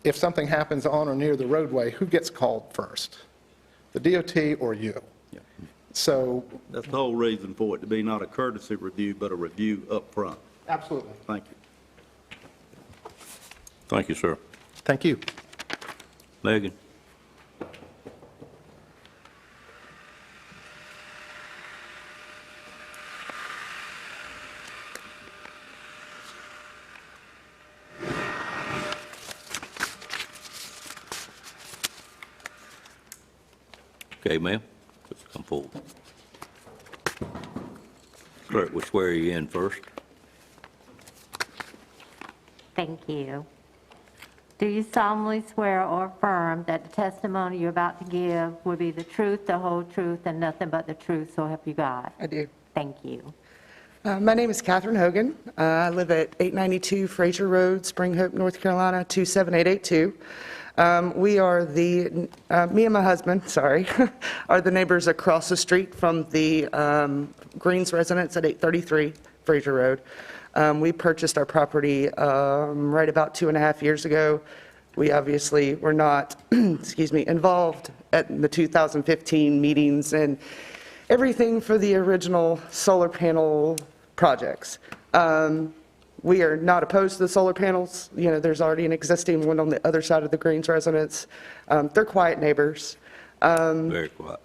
If something happens on or near the roadway, who gets called first? The DOT or you? Yeah. So, That's the whole reason for it to be not a courtesy review, but a review up front. absolutely. Thank you. Thank you, sir. Thank you. Megan? Okay, ma'am, let's come forward. Clerk will swear you in first. Thank you. Do you solemnly swear or affirm that the testimony you're about to give will be the truth, the whole truth, and nothing but the truth, so help you God? I do. Thank you. My name is Catherine Hogan. I live at 892 Fraser Road, Spring Hope, North Carolina, 27882. We are me and my husband, sorry, are the neighbors across the street from the Greens residence at 833 Fraser Road. We purchased our property right about 2.5 years ago. We obviously were not, involved at the 2015 meetings and everything for the original solar panel projects. We are not opposed to the solar panels. You know, there's already an existing one on the other side of the Greens residence. They're quiet neighbors. Very quiet.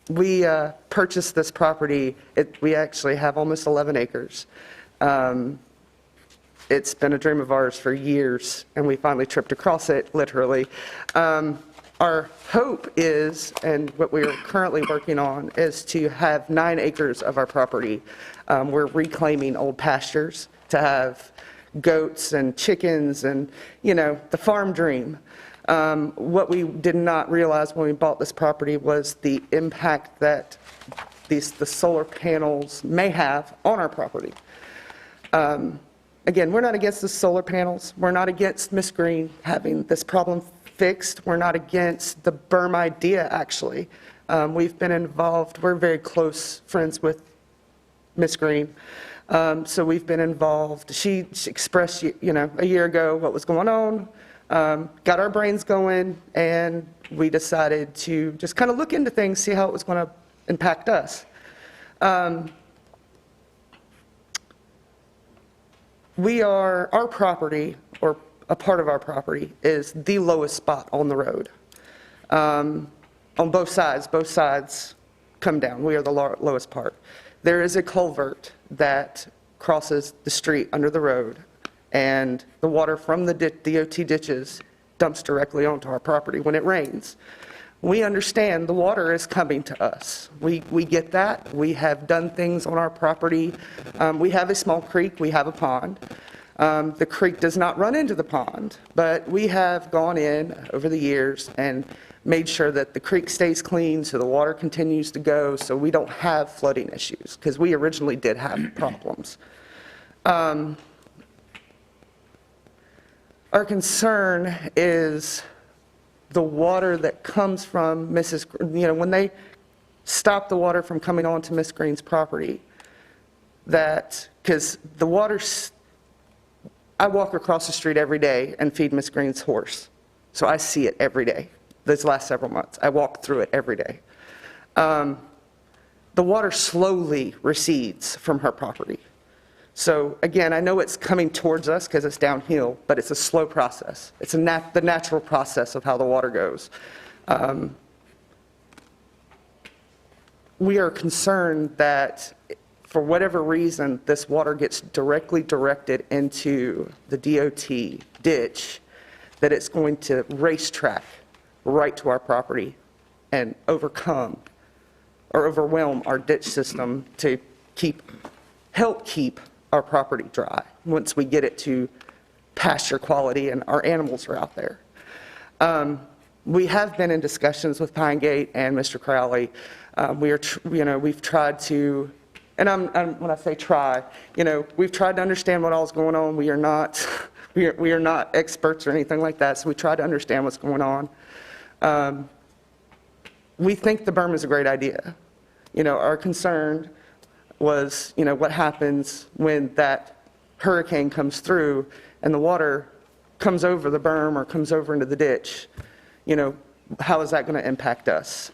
We purchased this property, we actually have almost 11 acres. It's been a dream of ours for years, and we finally tripped across it, literally. Our hope is, and what we are currently working on, is to have 9 acres of our property. We're reclaiming old pastures to have goats and chickens and, you know, the farm dream. What we did not realize when we bought this property was the impact that the solar panels may have on our property. Again, we're not against the solar panels. We're not against Ms. Green having this problem fixed. We're not against the berm idea, actually. We've been involved. We're very close friends with Ms. Green. So we've been involved. She expressed, you know, a year ago what was going on. Got our brains going, and we decided to just kind of look into things, see how it was going to impact us. Our property, or a part of our property, is the lowest spot on the road. On both sides come down. We are the lowest part. There is a culvert that crosses the street under the road, and the water from the DOT ditches dumps directly onto our property when it rains. We understand the water is coming to us. We get that. We have done things on our property. We have a small creek. We have a pond. The creek does not run into the pond, but we have gone in over the years and made sure that the creek stays clean so the water continues to go so we don't have flooding issues, because we originally did have problems. Our concern is the water that comes from when they stop the water from coming onto Miss Green's property, because the water, I walk across the street every day and feed Miss Green's horse, so I see it every day. These last several months, I walk through it every day. The water slowly recedes from her property. So again, I know it's coming towards us because it's downhill, but it's a slow process. It's the natural process of how the water goes. We are concerned that for whatever reason, this water gets directly directed into the DOT ditch, that it's going to racetrack right to our property and overwhelm our ditch system to help keep our property dry once we get it to pasture quality and our animals are out there. We have been in discussions with Pine Gate and Mr. Crowley. We've tried to, and when I say try, we've tried to understand what all's going on. We are not experts or anything like that, so we try to understand what's going on. We think the berm is a great idea. Our concern was, what happens when that hurricane comes through and the water comes over the berm or comes over into the ditch. How is that going to impact us?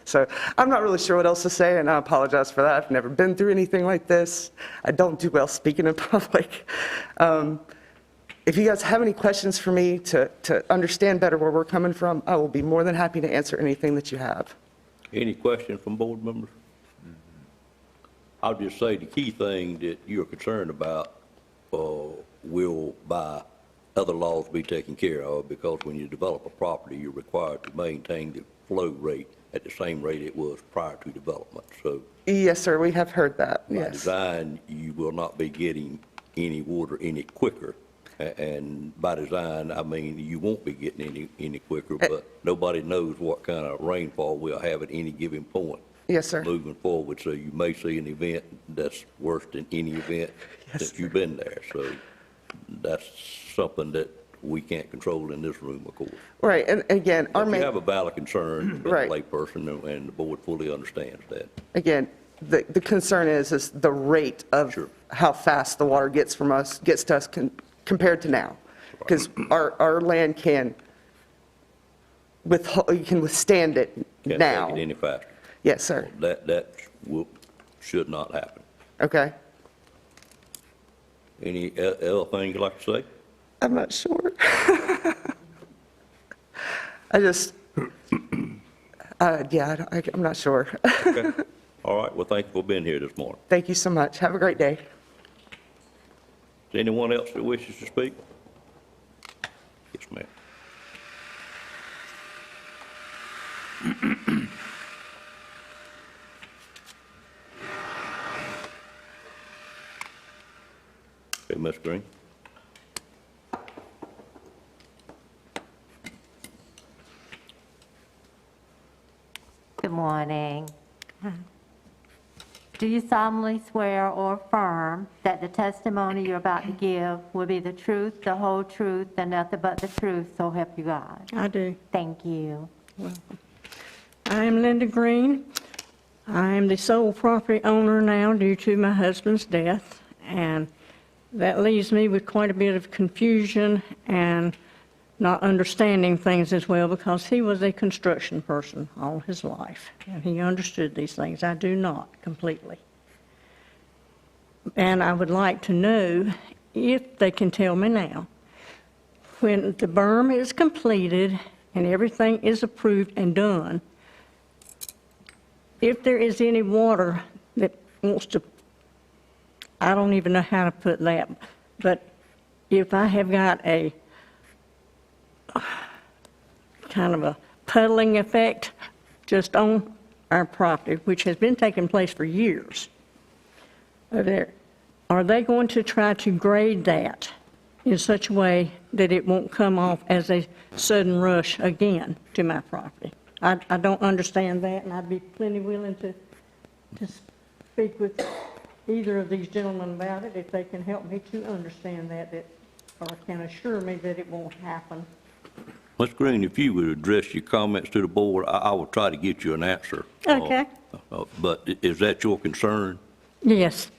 So I'm not really sure what else to say, and I apologize for that. I've never been through anything like this. I don't do well speaking in public. If you guys have any questions for me to understand better where we're coming from, I will be more than happy to answer anything that you have. Any questions from board members? I'll just say the key thing that you're concerned about will, by other laws, be taken care of, because when you develop a property, you're required to maintain the flow rate at the same rate it was prior to development. So yes, sir, we have heard that. by Yes. design, you will not be getting any water any quicker. And by design, I mean, you won't be getting any quicker, but nobody knows what kind of rainfall we'll have at any given point. Yes, sir. Moving forward, so you may see an event that's worse than any event since you've been there. So that's something that we can't control in this room, of course. Right, and again, But you have a valid concern as a Right. layperson, and the board fully understands that. again, the concern is the rate of Sure. how fast the water gets to us compared to now. Because our land can withstand it Can't now. take it any faster. Yes, sir. Should not happen. Okay. Any other thing you'd like to say? I'm not sure. I just, yeah, I'm not sure. Okay. All right, well, thank you for being here this morning. Thank you so much. Have a great day. Is there anyone else that wishes to speak? Yes, ma'am. Okay, Ms. Green. Good morning. Do you solemnly swear or affirm that the testimony you're about to give will be the truth, the whole truth, and nothing but the truth, so help you God? I do. Thank you. I am Linda Green. I am the sole property owner now due to my husband's death, and that leaves me with quite a bit of confusion and not understanding things as well, because he was a construction person all his life, and he understood these things. I do not completely. And I would like to know if they can tell me now, when the berm is completed and everything is approved and done, if there is any water that wants to, I don't even know how to put that, but if I have got a kind of a puddling effect just on our property, which has been taking place for years, are they going to try to grade that in such a way that it won't come off as a sudden rush again to my property? I don't understand that, and I'd be plenty willing to speak with either of these gentlemen about it if they can help me to understand that or can assure me that it won't happen. Ms. Green, if you would address your comments to the board, I will try to get you an answer. Okay. But is that your concern? Yes.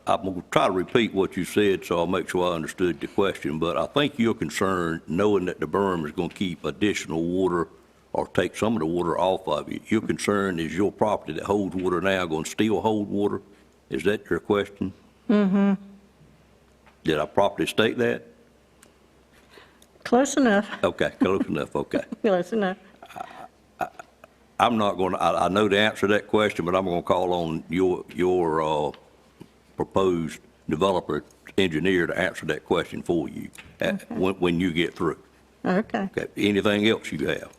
I'm going to try to repeat what you said, so I'll make sure I understood the question. But I think you're concerned, knowing that the berm is going to keep additional water or take some of the water off of you. Your concern is your property that holds water now going to still hold water? Is that your question? Mm-hmm. Did I properly state that? Close enough. Okay, close enough, okay. Close enough. I'm not going to, I know the answer to that question, but I'm going to call on your proposed developer engineer to answer that question for you when you get through. Okay. Okay, anything else you have?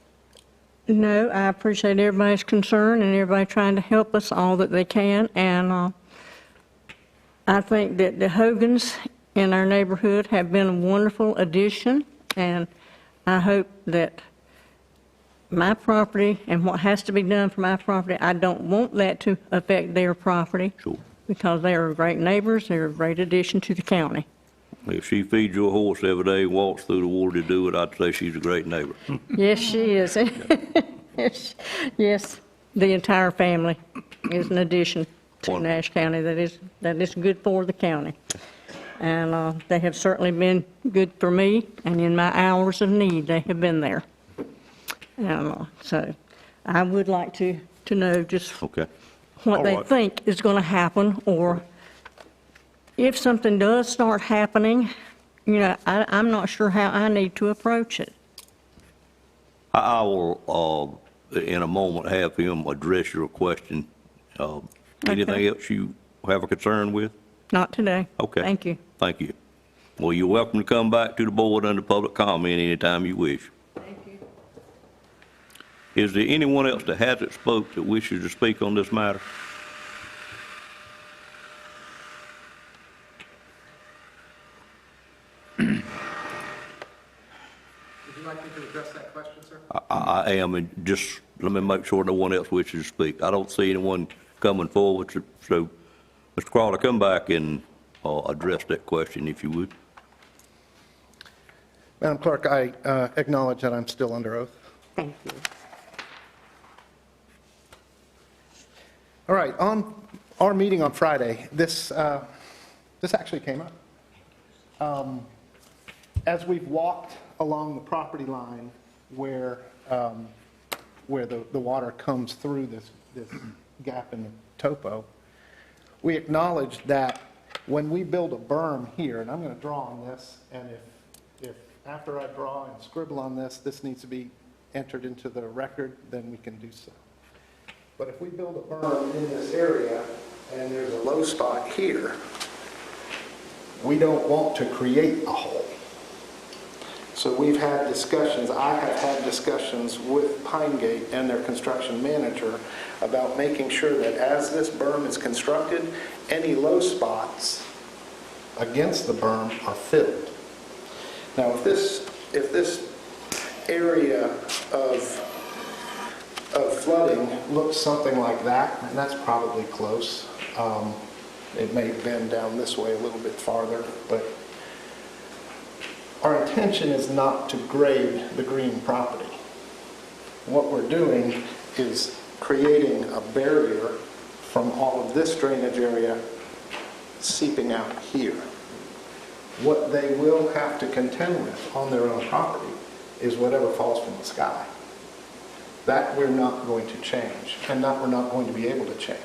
No, I appreciate everybody's concern and everybody trying to help us all that they can. And I think that the Hogans in our neighborhood have been a wonderful addition. And I hope that my property and what has to be done for my property, I don't want that to affect their property. Sure. Because they are great neighbors, they're a great addition to the county. If she feeds your horse every day and walks through the water to do it, I'd say she's a great neighbor. Yes, she is. Yes, the entire family is an addition to Wonderful. Nash County that is good for the county. And they have certainly been good for me, and in my hours of need, they have been there. And so I would like to know just Okay. what All they right. think is going to happen, or if something does start happening, I'm not sure how I need to approach it. I will, in a moment, have him address your question. Anything else you have a concern with? Not today. Okay. Thank you. Thank you. Well, you're welcome to come back to the board under public comment anytime you wish. Thank you. Is there anyone else that hasn't spoke that wishes to speak on this matter? Would you like me to address that question, sir? I am, and just let me make sure no one else wishes to speak. I don't see anyone coming forward, so Mr. Crawley, come back and address that question if you would. Madam Clerk, I acknowledge that I'm still under oath. Thank you. All right, on our meeting on Friday, this actually came up. As we've walked along the property line where the water comes through this this gap in the topo. We acknowledge that when we build a berm here, and I'm going to draw on this, and if after I draw and scribble on this, this needs to be entered into the record, then we can do so. But if we build a berm in this area, and there's a low spot here, we don't want to create a hole. So we've had discussions, I have had discussions with Pine Gate and their construction manager about making sure that as this berm is constructed, any low spots against the berm are filled. Now, if this area of flooding looks something like that, and that's probably close. It may bend down this way a little bit farther, but our intention is not to grade the green property. What we're doing is creating a barrier from all of this drainage area seeping out here. What they will have to contend with on their own property is whatever falls from the sky. That we're not going to change, and that we're not going to be able to change.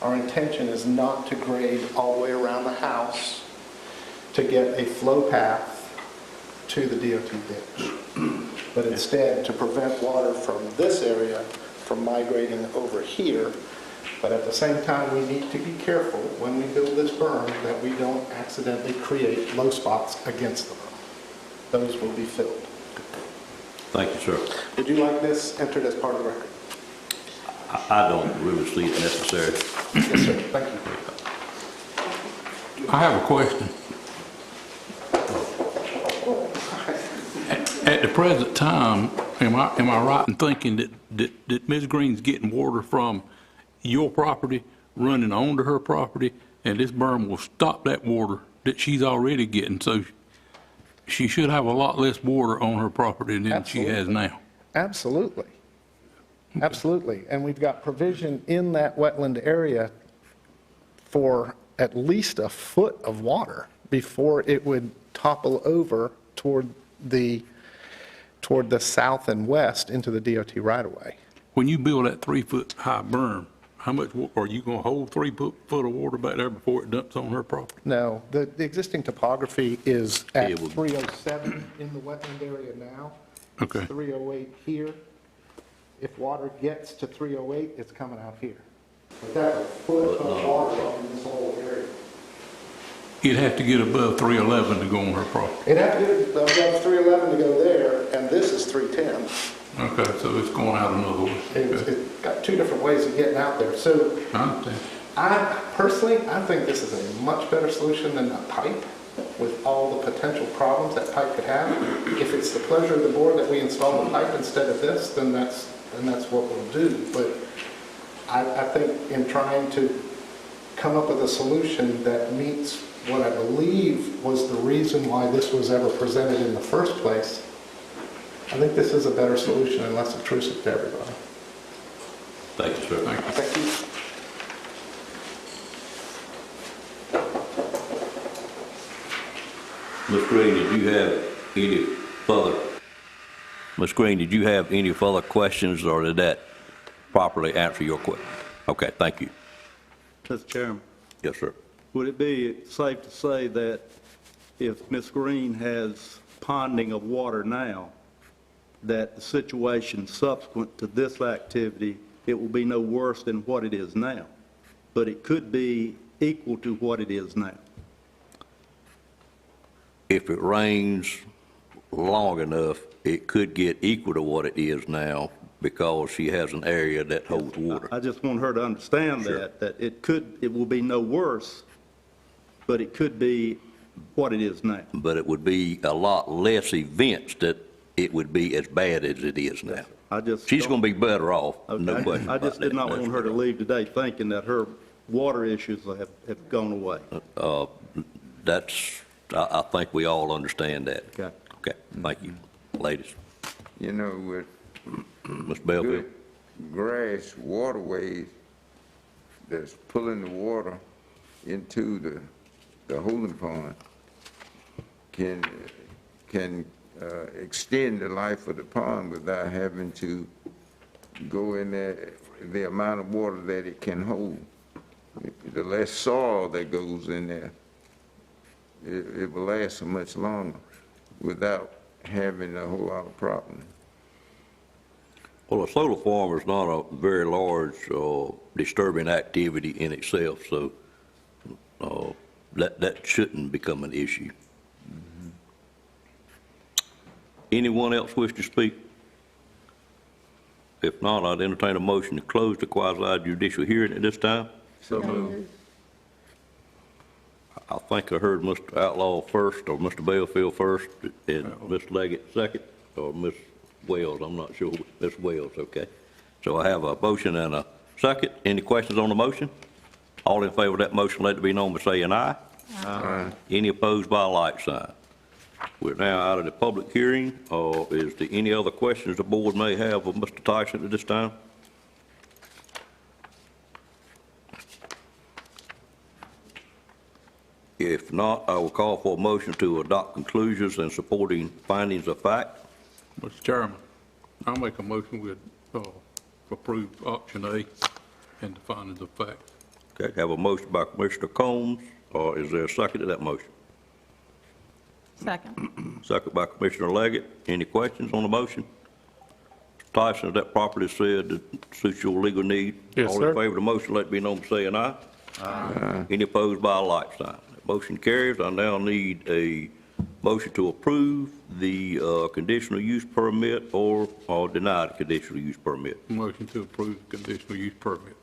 Our intention is not to grade all the way around the house to get a flow path to the DOT ditch, but instead to prevent water from this area from migrating over here. But at the same time, we need to be careful when we build this berm that we don't accidentally create low spots against the berm. Those will be filled. Thank you, sir. Would you like this entered as part of the record? I don't really see it necessary. Yes, sir. Thank you. I have a question. At the present time, am I right in thinking that Ms. Green's getting water from your property, running onto her property, and this berm will stop that water that she's already getting, so she should have a lot less water on her property than she has now? Absolutely. Absolutely. And we've got provision in that wetland area for at least a foot of water before it would topple over toward the south and west into the DOT right-of-way. When you build that 3-foot high berm, how much, are you going to hold 3 foot of water back there before it dumps on her property? No, the existing topography is at 307 in the wetland area now. Okay. It's 308 here. If water gets to 308, it's coming out here. But that's a foot of water in this whole area. You'd have to get above 311 to go on her property. It'd have to get above 311 to go there, and this is 310. Okay, so it's going out another way. It's got two different ways of getting out there. So I understand. I think this is a much better solution than a pipe with all the potential problems that pipe could have. If it's the pleasure of the board that we install the pipe instead of this, then that's what we'll do. But I think in trying to come up with a solution that meets what I believe was the reason why this was ever presented in the first place, I think this is a better solution and less obtrusive to everybody. Thank you, sir. Thank you. Thank you. Ms. Green, did you have any further? Ms. Green, did you have any further questions, or did that properly answer your question? Okay, thank you. Mr. Chairman, Yes, sir. would it be safe to say that if Ms. Green has ponding of water now, that the situation subsequent to this activity, it will be no worse than what it is now, but it could be equal to what it is now? If it rains long enough, it could get equal to what it is now because she has an area that holds water. I just want her to understand Sure. that it will be no worse, but it could be what it is now. But it would be a lot less events that it would be as bad as it is now. She's going to be better off, no Okay. question I about just did that. not want her to leave today thinking that her water issues have gone away. I think we all understand that. Okay. Okay, thank you. Ladies. You know, with Ms. Belville? good grass waterways that's pulling the water into the holding pond can extend the life of the pond without having to go in there, the amount of water that it can hold. The less soil that goes in there, it will last so much longer without having a whole lot of problems. Well, a solar farm is not a very large disturbing activity in itself, so that shouldn't become an issue. Anyone else wish to speak? If not, I'd entertain a motion to close the quasi judicial hearing at this time. So moved. I think I heard Mr. Outlaw first, or Mr. Bellfield first, and Ms. Leggett second, or Ms. Wells, I'm not sure. Ms. Wells, okay. So I have a motion and a second. Any questions on the motion? All in favor of that motion, let it be known by saying aye. Aye. Any opposed by a like sign? We're now out of the public hearing. Is there any other questions the board may have of Mr. Tyson at this time? If not, I will call for a motion to adopt conclusions and supporting findings of fact. Mr. Chairman, I'll make a motion with approve option A and the findings of fact. Okay, have a motion by Commissioner Combs, or is there a second to that motion? Second. Second by Commissioner Leggett. Any questions on the motion? Mr. Tyson, is that properly said that suits your legal need? Yes, All sir. in favor of the motion, let it be known by saying aye. Aye. Any opposed by a like sign? That motion carries. I now need a motion to approve the conditional use permit or deny the conditional use permit. Motion to approve the conditional use permit.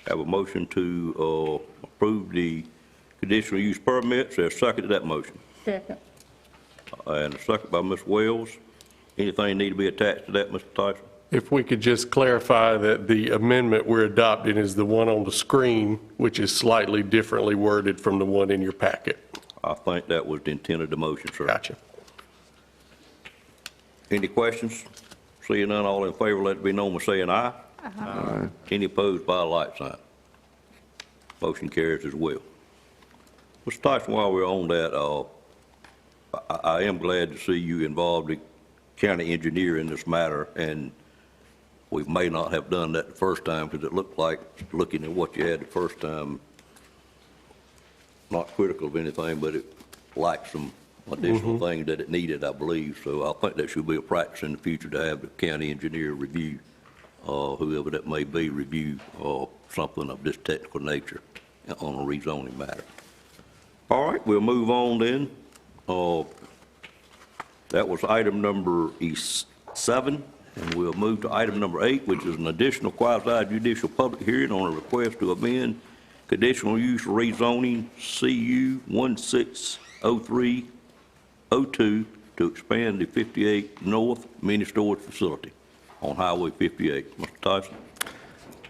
Have a motion to approve the conditional use permit. Is there a second to that motion? Second. And a second by Ms. Wells. Anything need to be attached to that, Mr. Tyson? If we could just clarify that the amendment we're adopting is the one on the screen, which is slightly differently worded from the one in your packet. I think that was the intent of the motion, sir. Gotcha. Any questions? Seeing none, all in favor, let it be known by saying aye. Aye. Any opposed by a like sign? Motion carries as well. Mr. Tyson, while we're on that, I am glad to see you involved the county engineer in this matter, and we may not have done that the first time because it looked like, looking at what you had the first time, not critical of anything, but it lacked some additional things that it needed, I believe. So I think that should be a practice in the future to have the county engineer review, whoever that may be, review something of this technical nature on a rezoning matter. All right, we'll move on then. That was item number 7, and we'll move to item number 8, which is an additional quasi-judicial public hearing on a request to amend conditional use rezoning CU 160302 to expand the 58 North mini storage facility on Highway 58. Mr. Tyson?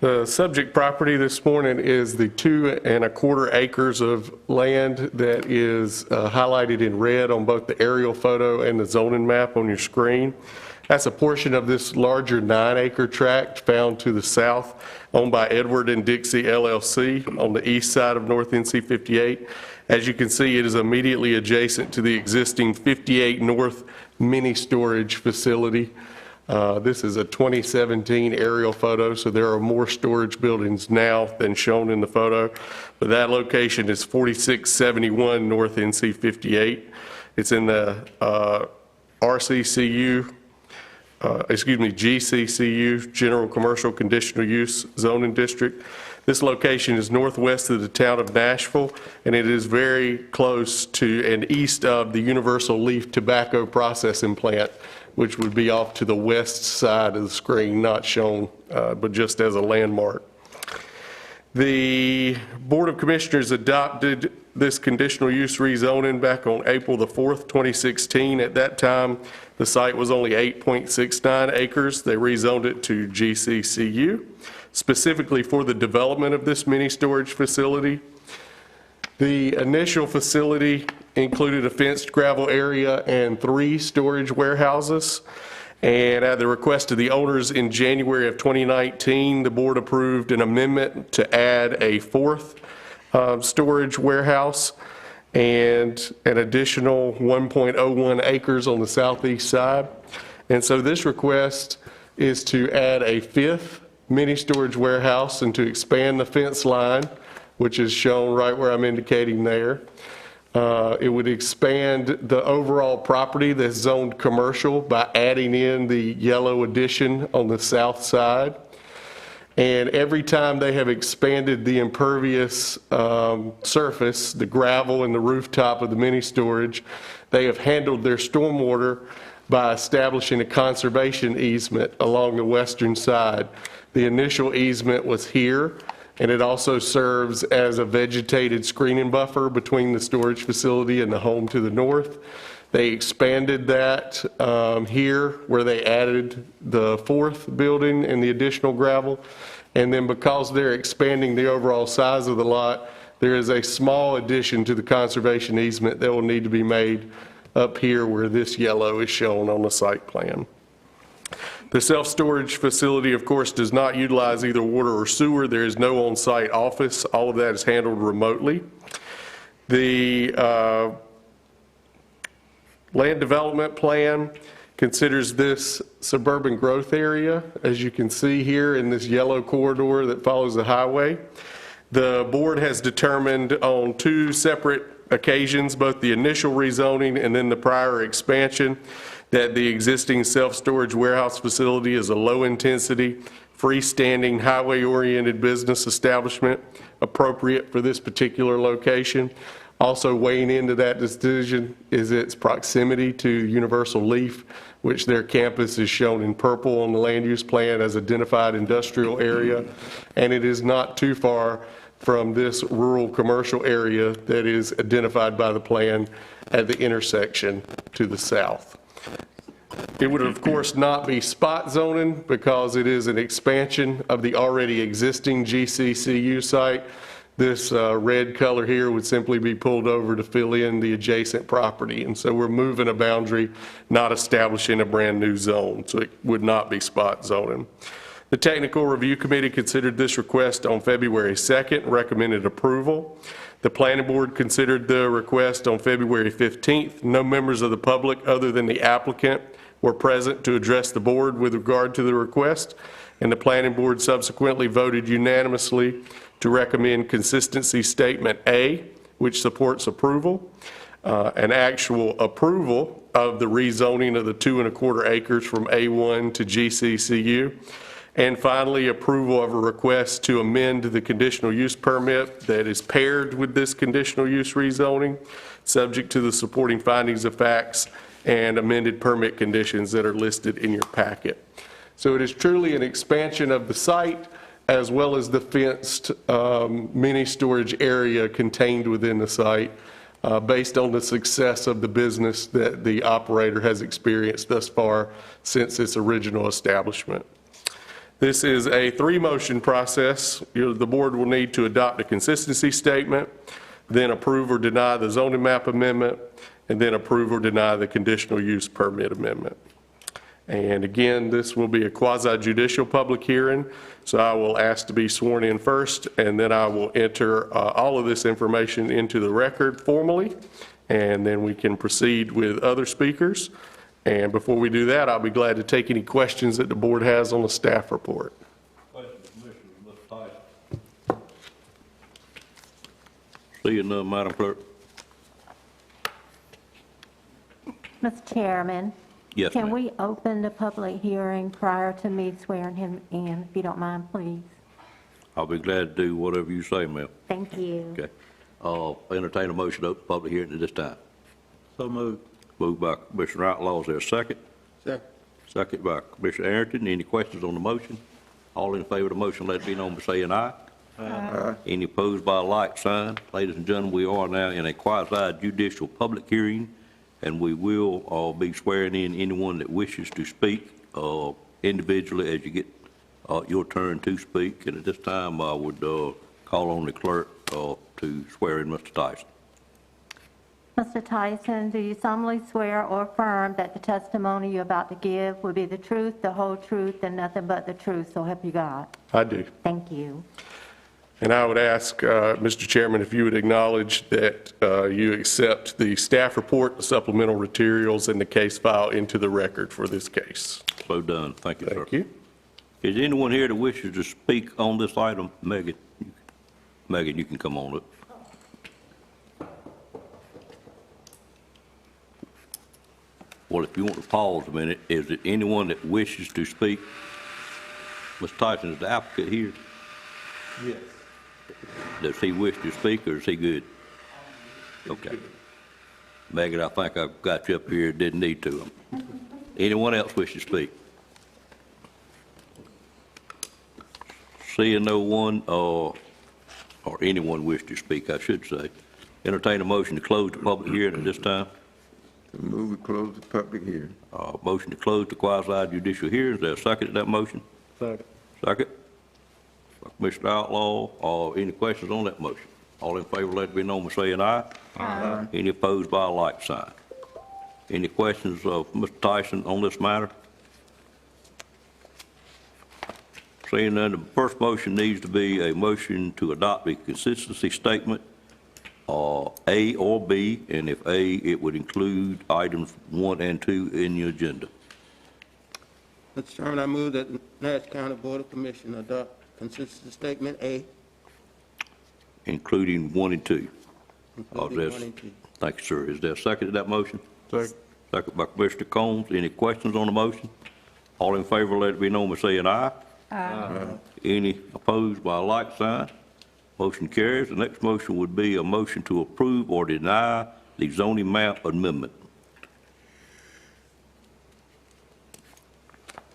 The subject property this morning is the 2¼ acres of land that is highlighted in red on both the aerial photo and the zoning map on your screen. That's a portion of this larger 9-acre tract found to the south, owned by Edward and Dixie LLC on the east side of North NC 58. As you can see, it is immediately adjacent to the existing 58 North mini storage facility. This is a 2017 aerial photo, so there are more storage buildings now than shown in the photo. But that location is 4671 North NC 58. It's in the GCCU, General Commercial Conditional Use Zoning District. This location is northwest of the town of Nashville, and it is very close to and east of the Universal Leaf Tobacco Processing Plant, which would be off to the west side of the screen, not shown, but just as a landmark. The Board of Commissioners adopted this conditional use rezoning back on April the 4th, 2016. At that time, the site was only 8.69 acres. They rezoned it to GCCU, specifically for the development of this mini storage facility. The initial facility included a fenced gravel area and 3 storage warehouses. And at the request of the owners in January of 2019, the board approved an amendment to add a 4th storage warehouse and an additional 1.01 acres on the southeast side. And so this request is to add a 5th mini storage warehouse and to expand the fence line, which is shown right where I'm indicating there. It would expand the overall property that's zoned commercial by adding in the yellow addition on the south side. And every time they have expanded the impervious surface, the gravel and the rooftop of the mini storage, they have handled their stormwater by establishing a conservation easement along the western side. The initial easement was here, and it also serves as a vegetated screening buffer between the storage facility and the home to the north. They expanded that here where they added the 4th building and the additional gravel. And then because they're expanding the overall size of the lot, there is a small addition to the conservation easement that will need to be made up here where this yellow is shown on the site plan. The self-storage facility, of course, does not utilize either water or sewer. There is no on-site office. All of that is handled remotely. The land development plan considers this suburban growth area, as you can see here in this yellow corridor that follows the highway. The board has determined on 2 separate occasions, both the initial rezoning and then the prior expansion, that the existing self-storage warehouse facility is a low-intensity, freestanding, highway-oriented business establishment appropriate for this particular location. Also weighing into that decision is its proximity to Universal Leaf, which their campus is shown in purple on the land use plan as identified industrial area, and it is not too far from this rural commercial area that is identified by the plan at the intersection to the south. It would, of course, not be spot zoning because it is an expansion of the already existing GCCU site. This red color here would simply be pulled over to fill in the adjacent property. And so we're moving a boundary, not establishing a brand new zone. So it would not be spot zoning. The Technical Review Committee considered this request on February 2nd, recommended approval. The Planning Board considered the request on February 15th. No members of the public other than the applicant were present to address the board with regard to the request, and the Planning Board subsequently voted unanimously to recommend Consistency Statement A, which supports approval, an actual approval of the rezoning of the 2¼ acres from A1 to GCCU, and finally approval of a request to amend the conditional use permit that is paired with this conditional use rezoning, subject to the supporting findings of facts and amended permit conditions that are listed in your packet. So it is truly an expansion of the site as well as the fenced mini storage area contained within the site based on the success of the business that the operator has experienced thus far since its original establishment. This is a 3-motion process. The board will need to adopt a consistency statement, then approve or deny the zoning map amendment, and then approve or deny the conditional use permit amendment. And again, this will be a quasi-judicial public hearing, so I will ask to be sworn in first, and then I will enter all of this information into the record formally, and then we can proceed with other speakers. And before we do that, I'll be glad to take any questions that the board has on the staff report. Seeing none, Madam Clerk. Mr. Chairman? Yes, Can ma'am. we open the public hearing prior to me swearing him in, if you don't mind, please? I'll be glad to do whatever you say, ma'am. Thank you. Okay. Entertain a motion to open the public hearing at this time. So moved. Moved by Commissioner Outlaw. Is there a second? Second. Second by Commissioner Arrington. Any questions on the motion? All in favor of the motion, let it be known by saying aye. Aye. Any opposed by a like sign? Ladies and gentlemen, we are now in a quasi-judicial public hearing, and we will be swearing in anyone that wishes to speak individually as you get your turn to speak. And at this time, I would call on the clerk to swear in Mr. Tyson. Mr. Tyson, do you solemnly swear or affirm that the testimony you're about to give will be the truth, the whole truth, and nothing but the truth, so help you God? I do. Thank you. And I would ask, Mr. Chairman, if you would acknowledge that you accept the staff report, the supplemental materials, and the case file into the record for this case. So done. Thank you, sir. Thank you. Is there anyone here that wishes to speak on this item? Megan? Megan, you can come on up. Well, if you want to pause a minute, is there anyone that wishes to speak? Mr. Tyson, is the applicant here? Yes. Does he wish to speak, or is he good? Okay. Megan, I think I've got you up here, didn't need to. Anyone else wish to speak? Seeing no one, or anyone wish to speak, I should say. Entertain a motion to close the public hearing at this time. Move to close the public hearing. Motion to close the quasi judicial hearing. Is there a second to that motion? Second. Second. Commissioner Outlaw, any questions on that motion? All in favor, let it be known by saying aye. Aye. Any opposed by a like sign? Any questions of Mr. Tyson on this matter? Seeing none, the first motion needs to be a motion to adopt a consistency statement, A or B, and if A, it would include items 1 and 2 in the agenda. Mr. Chairman, I move that the Nash County Board of Commissioners adopt consensus statement A, Including 1 and 2. including there's- 1 and 2. Thank you, sir. Is there a second to that motion? Second. Second by Commissioner Combs. Any questions on the motion? All in favor, let it be known by saying aye. Aye. Any opposed by a like sign? Motion carries. The next motion would be a motion to approve or deny the zoning map amendment.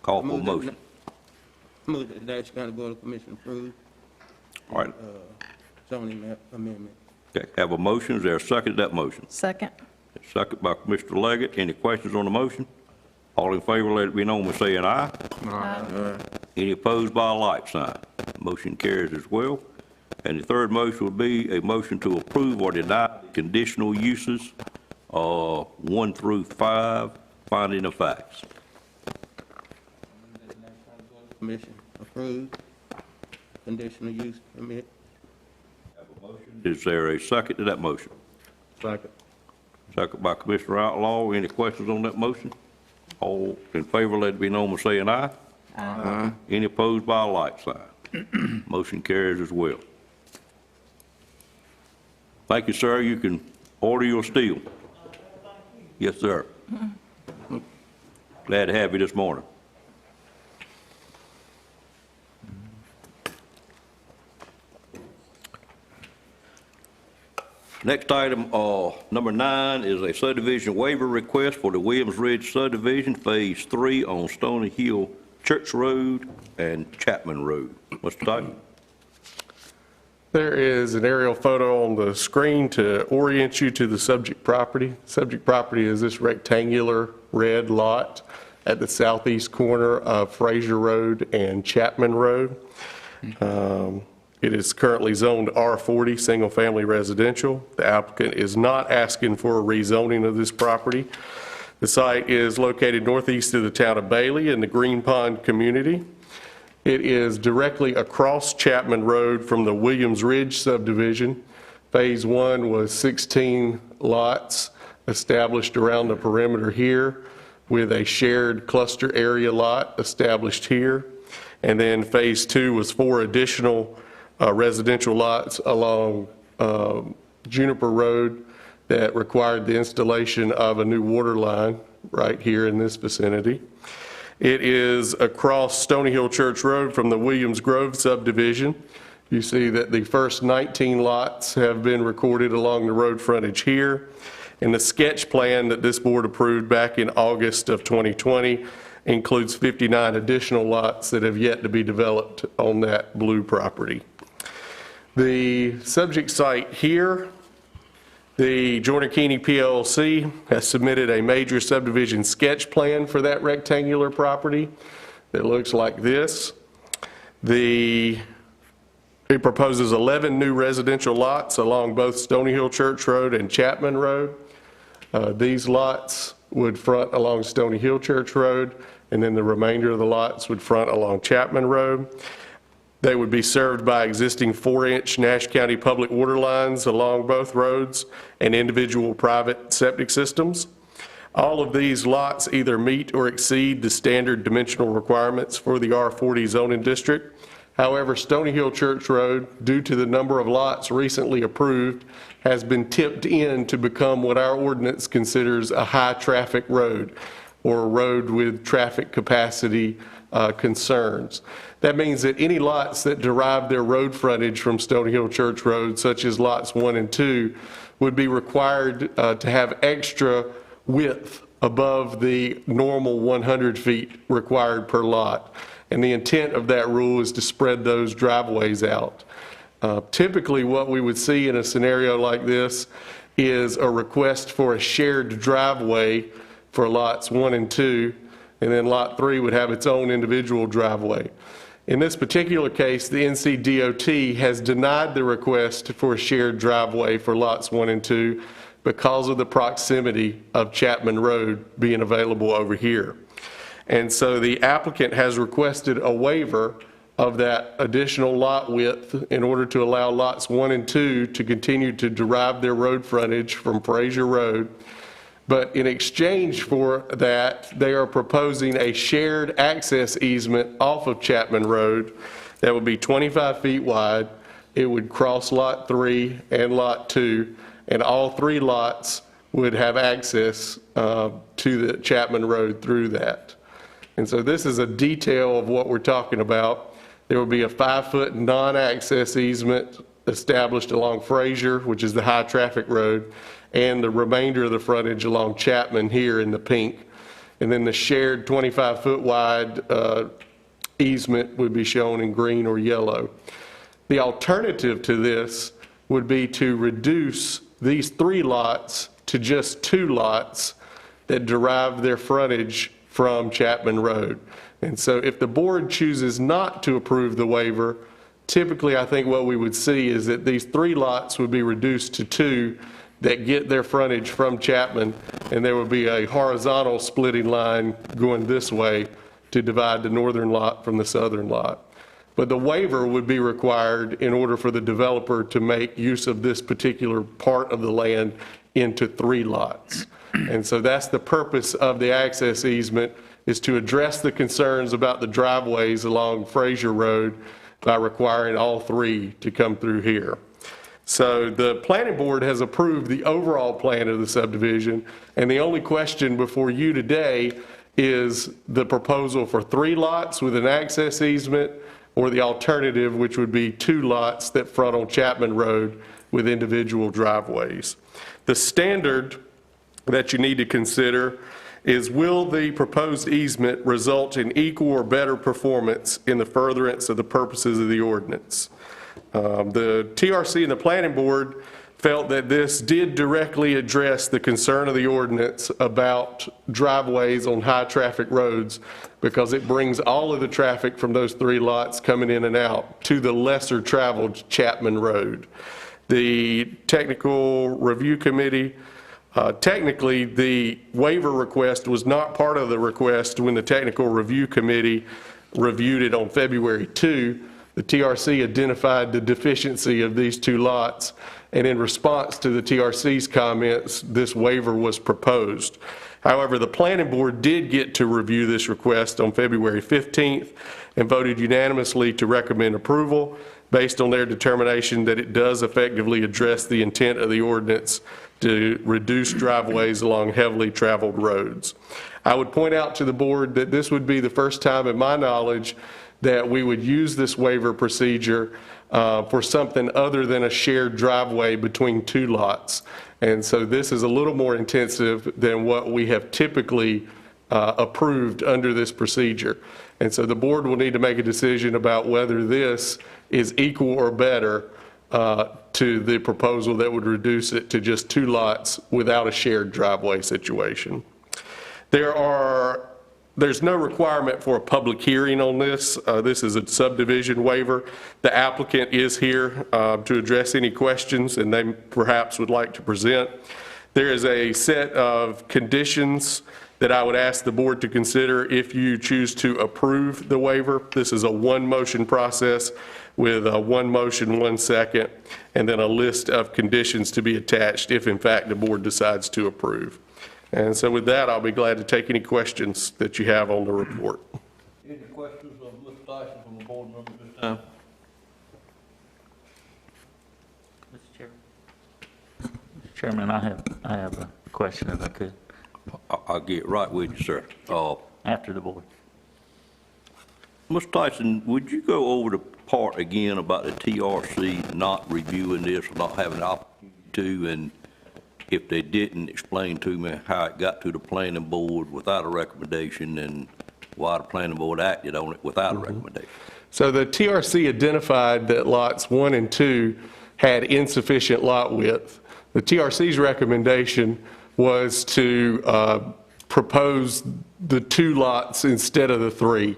Call for a Move that- motion. Move that the Nash County Board of Commissioners approve All right. zoning map amendment. Okay, have a motion. Is there a second to that motion? Second. Second by Commissioner Leggett. Any questions on the motion? All in favor, let it be known by saying aye. Any opposed by a like sign? Motion carries as well. And the third motion would be a motion to approve or deny conditional uses, 1 through 5, finding of facts. Commission approve conditional use permit. Is there a second to that motion? Second. Second by Commissioner Outlaw. Any questions on that motion? All in favor, let it be known by saying aye. Aye. Any opposed by a like sign? Motion carries as well. Thank you, sir. You can order your steel. Yes, sir. Glad to have you this morning. Next item, number 9, is a subdivision waiver request for the Williams Ridge subdivision, Phase 3 on Stony Hill Church Road and Chapman Road. Mr. Tyson? There is an aerial photo on the screen to orient you to the subject property. Subject property is this rectangular red lot at the southeast corner of Fraser Road and Chapman Road. It is currently zoned R40, single-family residential. The applicant is not asking for a rezoning of this property. The site is located northeast of the town of Bailey in the Green Pond community. It is directly across Chapman Road from the Williams Ridge subdivision. Phase 1 was 16 lots established around the perimeter here with a shared cluster area lot established here. And then Phase 2 was 4 additional residential lots along Juniper Road that required the installation of a new water line right here in this vicinity. It is across Stony Hill Church Road from the Williams Grove subdivision. You see that the first 19 lots have been recorded along the road frontage here. And the sketch plan that this board approved back in August of 2020 includes 59 additional lots that have yet to be developed on that blue property. The subject site here, the Joyner Keeney PLC has submitted a major subdivision sketch plan for that rectangular property that looks like this. It proposes 11 new residential lots along both Stony Hill Church Road and Chapman Road. These lots would front along Stony Hill Church Road, and then the remainder of the lots would front along Chapman Road. They would be served by existing 4-inch Nash County public water lines along both roads and individual private septic systems. All of these lots either meet or exceed the standard dimensional requirements for the R40 zoning district. However, Stony Hill Church Road, due to the number of lots recently approved, has been tipped in to become what our ordinance considers a high-traffic road, or a road with traffic capacity concerns. That means that any lots that derive their road frontage from Stony Hill Church Road, such as lots 1 and 2, would be required to have extra width above the normal 100 feet required per lot. And the intent of that rule is to spread those driveways out. Typically, what we would see in a scenario like this is a request for a shared driveway for lots 1 and 2, and then lot 3 would have its own individual driveway. In this particular case, the NCDOT has denied the request for a shared driveway for lots 1 and 2 because of the proximity of Chapman Road being available over here. And so the applicant has requested a waiver of that additional lot width in order to allow lots 1 and 2 to continue to derive their road frontage from Frazier Road. But in exchange for that, they are proposing a shared access easement off of Chapman Road that would be 25 feet wide. It would cross lot 3 and lot 2, and all 3 lots would have access to the Chapman Road through that. And so this is a detail of what we're talking about. There will be a 5-foot non-access easement established along Frazier, which is the high traffic road, and the remainder of the frontage along Chapman here in the pink. And then the shared 25-foot wide easement would be shown in green or yellow. The alternative to this would be to reduce these 3 lots to just 2 lots that derive their frontage from Chapman Road. And so if the board chooses not to approve the waiver, typically I think what we would see is that these 3 lots would be reduced to 2 that get their frontage from Chapman, and there would be a horizontal splitting line going this way to divide the northern lot from the southern lot. But the waiver would be required in order for the developer to make use of this particular part of the land into 3 lots. And so that's the purpose of the access easement, is to address the concerns about the driveways along Frazier Road by requiring all 3 to come through here. So the planning board has approved the overall plan of the subdivision, and the only question before you today is the proposal for 3 lots with an access easement, or the alternative, which would be 2 lots that front on Chapman Road with individual driveways. The standard that you need to consider is, will the proposed easement result in equal or better performance in the furtherance of the purposes of the ordinance? The TRC and the planning board felt that this did directly address the concern of the ordinance about driveways on high traffic roads, because it brings all of the traffic from those 3 lots coming in and out to the lesser traveled Chapman Road. The technical review committee, technically the waiver request was not part of the request when the technical review committee reviewed it on February 2. The TRC identified the deficiency of these 2 lots, and in response to the TRC's comments, this waiver was proposed. However, the planning board did get to review this request on February 15th and voted unanimously to recommend approval based on their determination that it does effectively address the intent of the ordinance to reduce driveways along heavily traveled roads. I would point out to the board that this would be the first time in my knowledge that we would use this waiver procedure for something other than a shared driveway between 2 lots. And so this is a little more intensive than what we have typically approved under this procedure. And so the board will need to make a decision about whether this is equal or better to the proposal that would reduce it to just 2 lots without a shared driveway situation. There's no requirement for a public hearing on this. This is a subdivision waiver. The applicant is here to address any questions and they perhaps would like to present. There is a set of conditions that I would ask the board to consider if you choose to approve the waiver. This is a 1-motion process with a 1 motion, 1 second, and then a list of conditions to be attached if in fact the board decides to approve. And so with that, I'll be glad to take any questions that you have on the report. Any questions of Mr. Tyson from the board members this time? Mr. Chairman, I have a question if I could, I'll get right with you, sir. after the board. Mr. Tyson, would you go over the part again about the TRC not reviewing this, or not having the opportunity to, and if they didn't, explain to me how it got to the planning board without a recommendation, and why the planning board acted on it without a recommendation? So the TRC identified that lots 1 and 2 had insufficient lot width. The TRC's recommendation was to propose the 2 lots instead of the 3.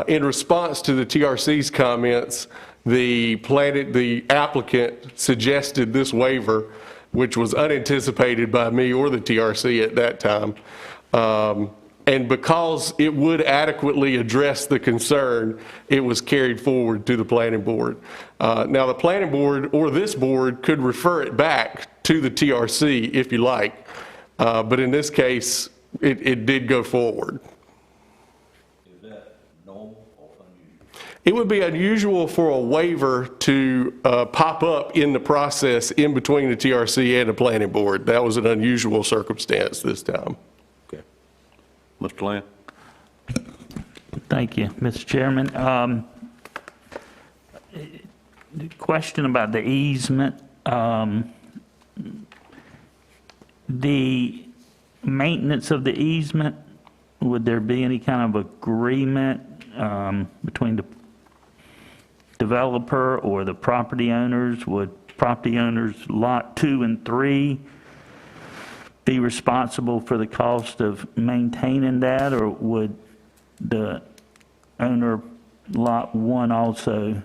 In response to the TRC's comments, the applicant suggested this waiver, which was unanticipated by me or the TRC at that time. And because it would adequately address the concern, it was carried forward to the planning board. Now, the planning board or this board could refer it back to the TRC if you like, but in this case, it did go forward. Is that normal or unusual? It would be unusual for a waiver to pop up in the process in between the TRC and the planning board. That was an unusual circumstance this time. Okay. Mr. Lamb? Thank you, Mr. Chairman. The question about the easement, the maintenance of the easement, would there be any kind of agreement between the developer or the property owners? Would property owners lot 2 and 3 be responsible for the cost of maintaining that, or would the owner lot 1 also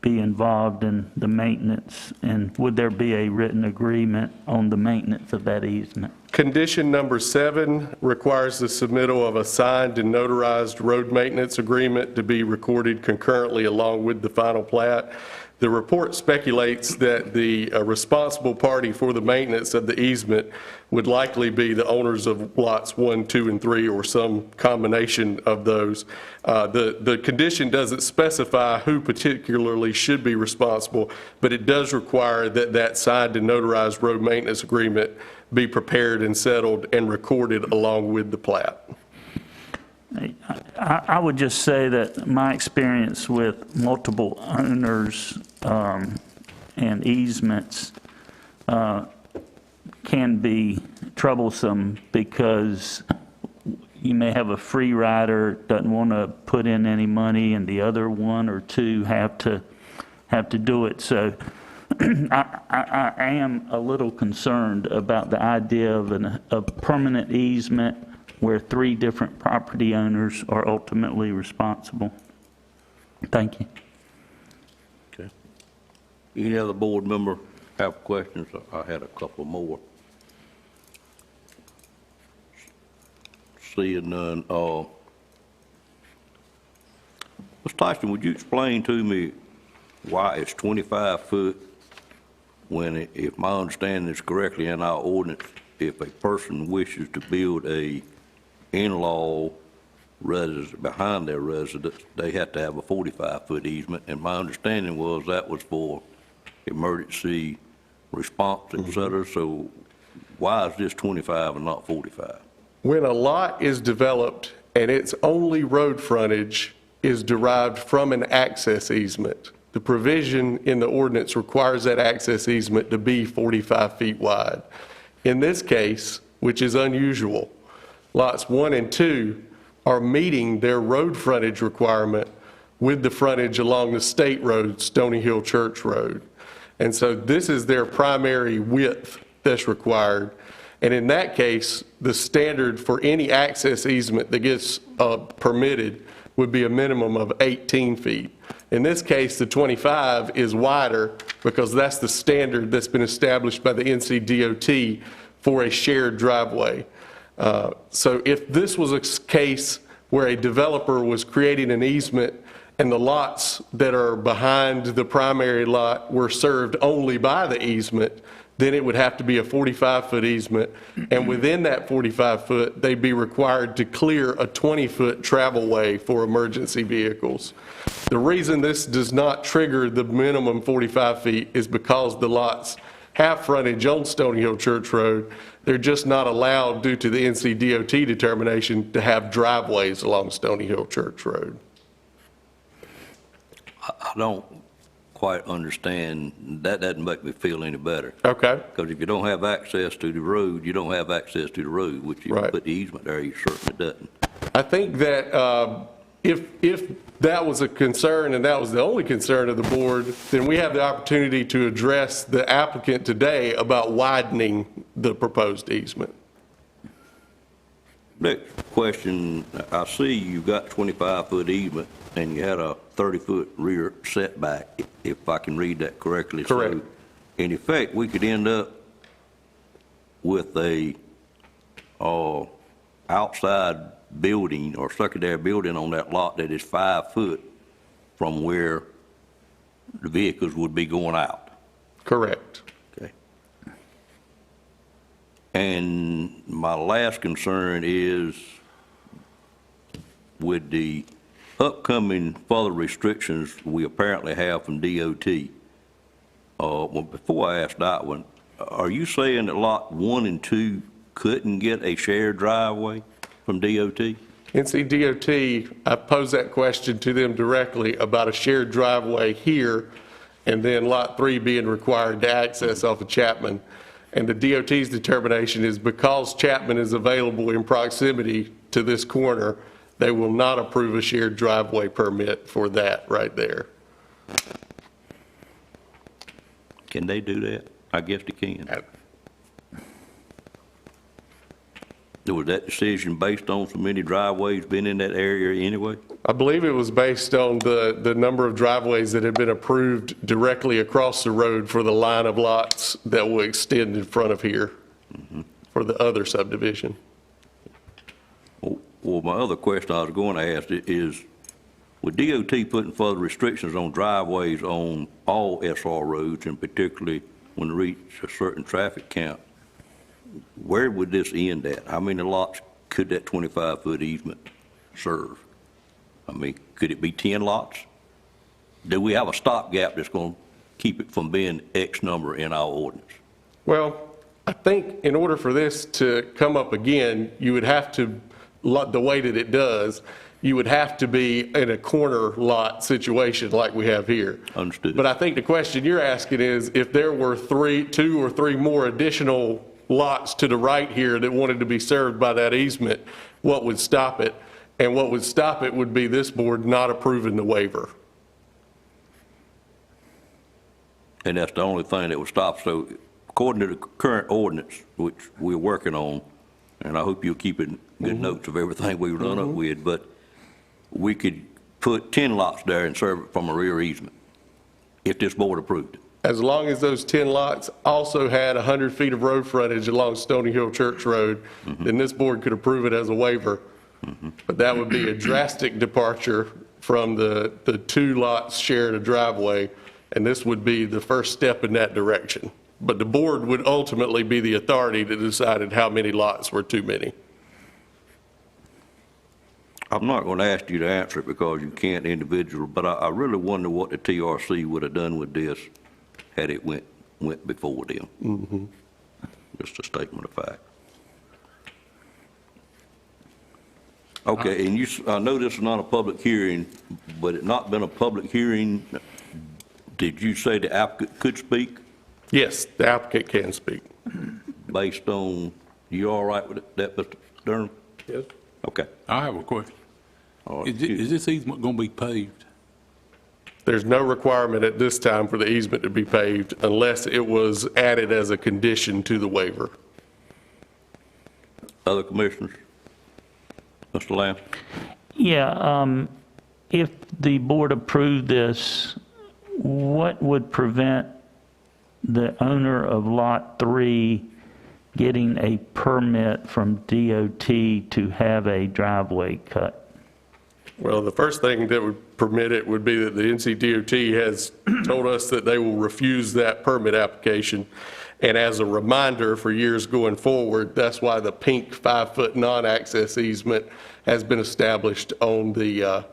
be involved in the maintenance, and would there be a written agreement on the maintenance of that easement? Condition number 7 requires the submittal of a signed and notarized road maintenance agreement to be recorded concurrently along with the final plat. The report speculates that the responsible party for the maintenance of the easement would likely be the owners of lots 1, 2, and 3, or some combination of those. The condition doesn't specify who particularly should be responsible, but it does require that that signed and notarized road maintenance agreement be prepared and settled and recorded along with the plat. I would just say that my experience with multiple owners and easements can be troublesome, because you may have a free rider doesn't want to put in any money, and the other 1 or 2 have to do it. So I am a little concerned about the idea of a permanent easement where 3 different property owners are ultimately responsible. Thank you. Okay. Any other board member have questions? I had a couple more. Seeing none. Mr. Tyson, would you explain to me why it's 25 foot when, if my understanding is correctly in our ordinance, if a person wishes to build a in-law residence behind their residence, they have to have a 45-foot easement, and my understanding was that was for emergency response, et cetera. So why is this 25 and not 45? When a lot is developed and its only road frontage is derived from an access easement, the provision in the ordinance requires that access easement to be 45 feet wide. In this case, which is unusual, lots 1 and 2 are meeting their road frontage requirement with the frontage along the state road, Stony Hill Church Road. And so this is their primary width that's required. And in that case, the standard for any access easement that gets permitted would be a minimum of 18 feet. In this case, the 25 is wider because that's the standard that's been established by the NCDOT for a shared driveway. So if this was a case where a developer was creating an easement and the lots that are behind the primary lot were served only by the easement, then it would have to be a 45-foot easement, and within that 45-foot, they'd be required to clear a 20-foot travel way for emergency vehicles. The reason this does not trigger the minimum 45 feet is because the lots have frontage on Stony Hill Church Road. They're just not allowed, due to the NCDOT determination, to have driveways along Stony Hill Church Road. I don't quite understand, that doesn't make me feel any better. Okay. Because if you don't have access to the road, you don't have access to the road, which if you Right. put the easement there, you certainly doesn't. I think that if that was a concern and that was the only concern of the board, then we have the opportunity to address the applicant today about widening the proposed easement. Next question, I see you've got 25-foot easement and you had a 30-foot rear setback, if I can read that correctly. Correct. So, in effect, we could end up with a outside building or secondary building on that lot that is 5 foot from where the vehicles would be going out. Correct. Okay. And my last concern is with the upcoming further restrictions we apparently have from DOT. Well, before I ask that one, are you saying that lot 1 and 2 couldn't get a shared driveway from DOT? NCDOT, I posed that question to them directly about a shared driveway here, and then Lot 3 being required to access off of Chapman. And the DOT's determination is because Chapman is available in proximity to this corner, they will not approve a shared driveway permit for that right there. Can they do that? I guess they can. Was that decision based on so many driveways being in that area anyway? I believe it was based on the number of driveways that had been approved directly across the road for the line of lots that will extend in front of here for the other subdivision. Well, my other question I was going to ask is, with DOT putting further restrictions on driveways on all SR roads, and particularly when they reach a certain traffic count, where would this end at? How many lots could that 25-foot easement serve? I mean, could it be 10 lots? Do we have a stopgap that's going to keep it from being X number in our ordinance? Well, I think in order for this to come up again, you would have to, the way that it does, you would have to be in a corner lot situation like we have here. Understood. But I think the question you're asking is if there were 2 or 3 more additional lots to the right here that wanted to be served by that easement, what would stop it? And what would stop it would be this board not approving the waiver. And that's the only thing that would stop. So according to the current ordinance, which we're working on, and I hope you'll keep it good notes of everything we've done up with, but we could put 10 lots there and serve it from a rear easement if this board approved it. As long as those 10 lots also had 100 feet of road frontage along Stony Hill Church Road, then this board could approve it as a waiver. But that would be a drastic departure from the 2 lots shared a driveway, and this would be the first step in that direction. But the board would ultimately be the authority that decided how many lots were too many. I'm not going to ask you to answer it because you can't individually, but I really wonder what the TRC would have done with this had it went before them. Just a statement of fact. Okay, and I know this is not a public hearing, but it not been a public hearing, did you say the applicant could speak? Yes, the applicant can speak. Based on, you all right with that, Mr. Durham? Yes. Okay. I have a question. All right. Is this easement going to be paved? There's no requirement at this time for the easement to be paved unless it was added as a condition to the waiver. Other commissioners? Mr. Lamb? Yeah, if the board approved this, what would prevent the owner of Lot 3 getting a permit from DOT to have a driveway cut? Well, the first thing that would permit it would be that the NCDOT has told us that they will refuse that permit application. And as a reminder for years going forward, that's why the pink 5-foot non-access easement has been established on the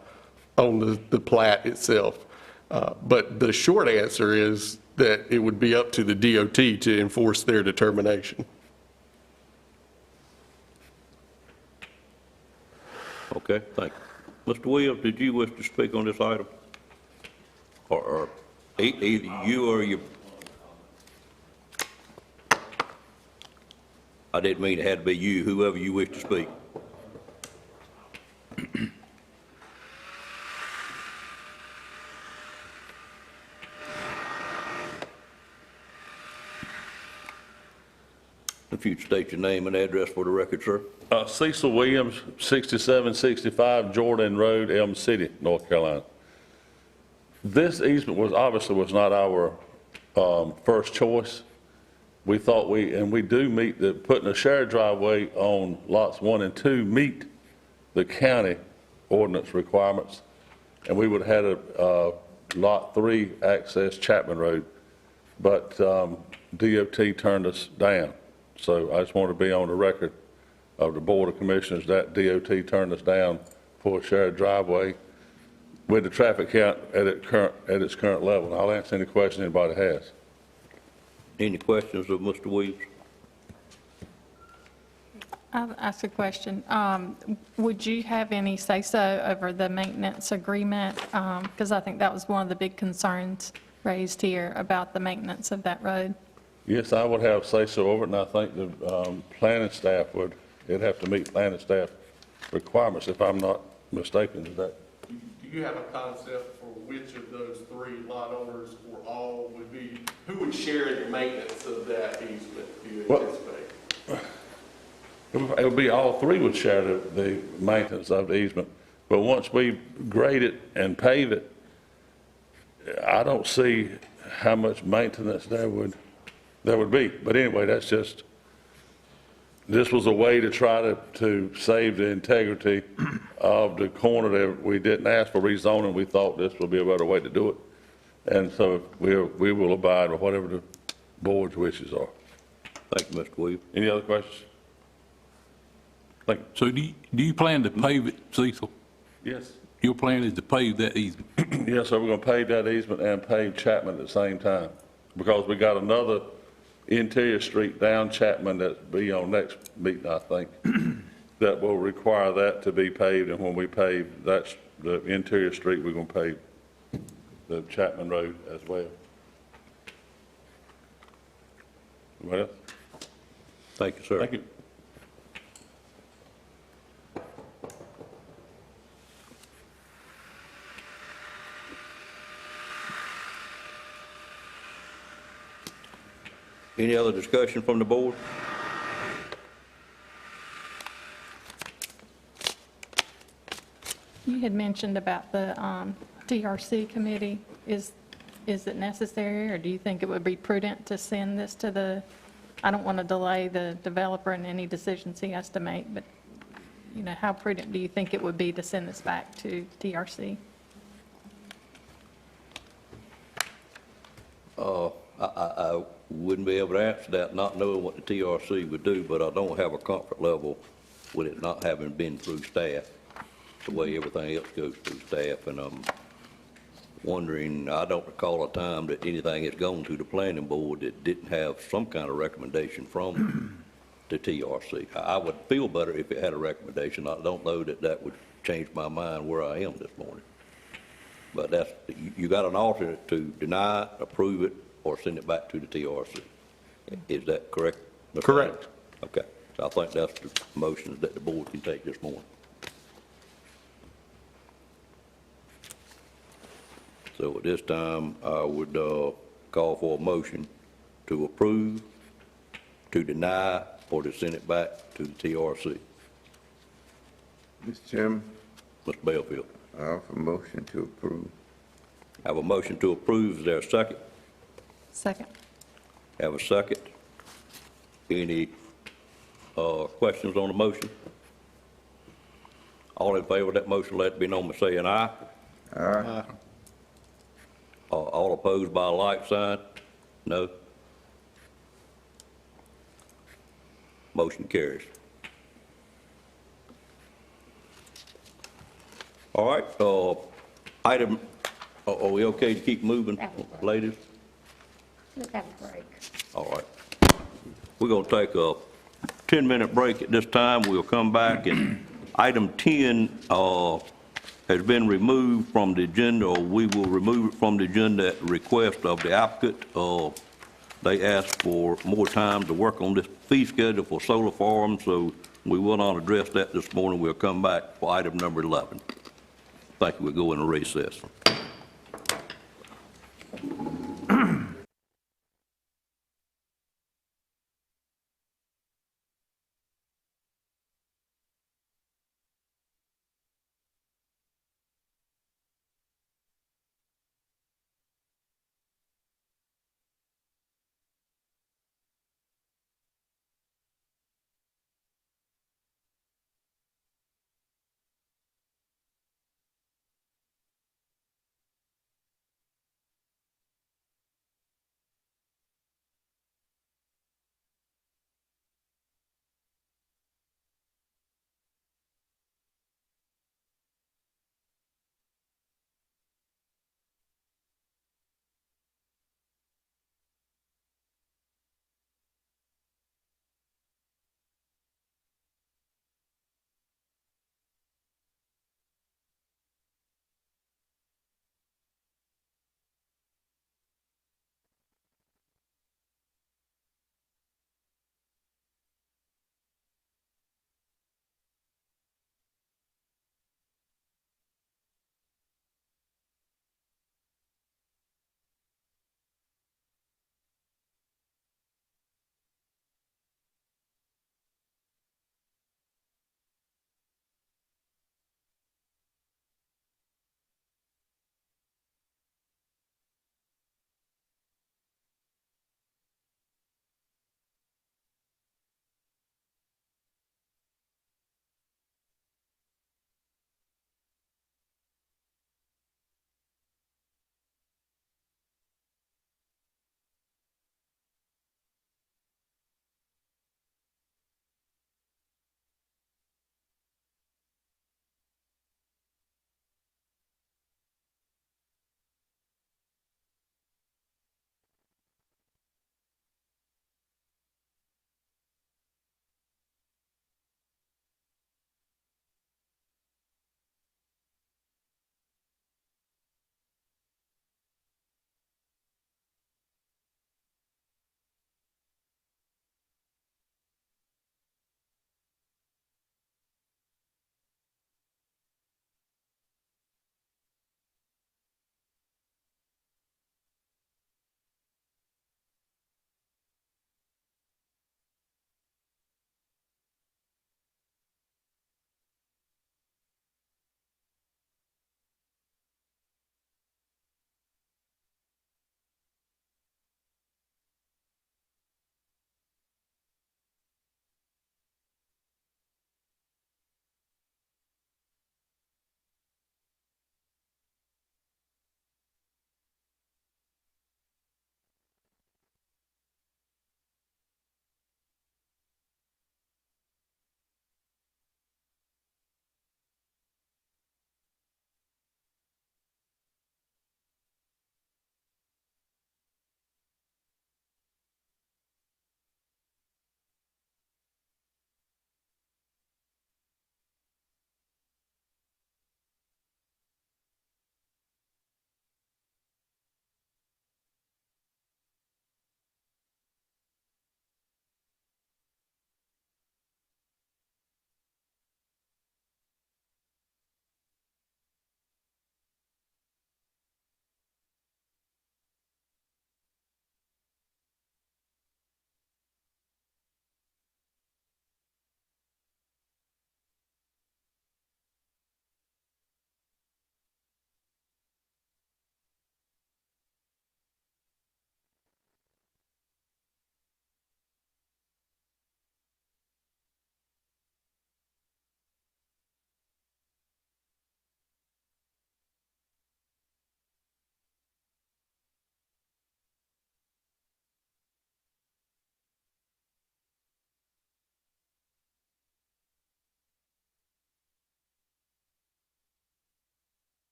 plat itself. But the short answer is that it would be up to the DOT to enforce their determination. Okay, thank you. Mr. Williams, did you wish to speak on this item? Or either you or your... I didn't mean it had to be you, whoever you wish to speak. If you'd state your name and address for the record, sir. Cecil Williams, 6765 Jordan Road, Elm City, North Carolina. This easement obviously was not our first choice. We thought we do meet putting a shared driveway on lots 1 and 2 meet the county ordinance requirements, and we would have had a lot 3 access Chapman Road, but DOT turned us down. So I just want to be on the record of the Board of Commissioners that DOT turned us down for a shared driveway with the traffic count at its current level. I'll answer any question anybody has. Any questions of Mr. Williams? I'll ask a question. Would you have any say-so over the maintenance agreement? Because I think that was one of the big concerns raised here about the maintenance of that road. Yes, I would have say-so over it, and I think the planning staff it'd have to meet planning staff requirements, if I'm not mistaken. Is that? Do you have a concept for which of those 3 lot owners or all would be, who would share the maintenance of that easement, do you anticipate? It would be all 3 would share the maintenance of the easement. But once we grade it and pave it, I don't see how much maintenance there would be. But anyway, this was a way to try to save the integrity of the corner that we didn't ask for rezoning. We thought this would be a better way to do it. And so we will abide by whatever the board's wishes are. Thank you, Mr. Williams. Any other questions? Thank you. So do you plan to pave it, Cecil? Yes. Your plan is to pave that easement? Yes, sir, we're going to pave that easement and pave Chapman at the same time, because we got another interior street down Chapman that'll be on next meeting, I think, that will require that to be paved, and when we pave the interior street, we're going to pave the Chapman Road as well. What else? Thank you, sir. Thank you. Any other discussion from the board? You had mentioned about the TRC committee. Is it necessary, or do you think it would be prudent to send this to the, I don't want to delay the developer in any decisions he has to make, but, you know, how prudent do you think it would be to send this back to TRC? I wouldn't be able to answer that not knowing what the TRC would do, but I don't have a comfort level with it not having been through staff, the way everything else goes through staff. And I'm wondering, I don't recall a time that anything has gone to the planning board that didn't have some kind of recommendation from the TRC. I would feel better if it had a recommendation. I don't know that that would change my mind where I am this morning. But that's, you got an alternate to deny, approve it, or send it back to the TRC. Is that correct? Mr. Correct. Okay. So I think that's the motions that the board can take this morning. So at this time, I would call for a motion to approve, to deny, or to send it back to the TRC. Mr. Chairman, Mr. Belfield. I offer a motion to approve. Have a motion to approve. Is there a second? Second. Have a second. Any questions on the motion? All in favor of that motion, let it be known by saying aye. Aye. All opposed by a like sign? No? Motion carries. All right, item, are we okay to keep moving, ladies? Let's have a break. All right. We're going to take a 10-minute break at this time. We'll come back, and item 10 has been removed from the agenda, or we will remove it from the agenda at the request of the applicant. They asked for more time to work on this fee schedule for solar farms, so we will not address that this morning. We'll come back for item number 11. Thank you. We'll go into recess.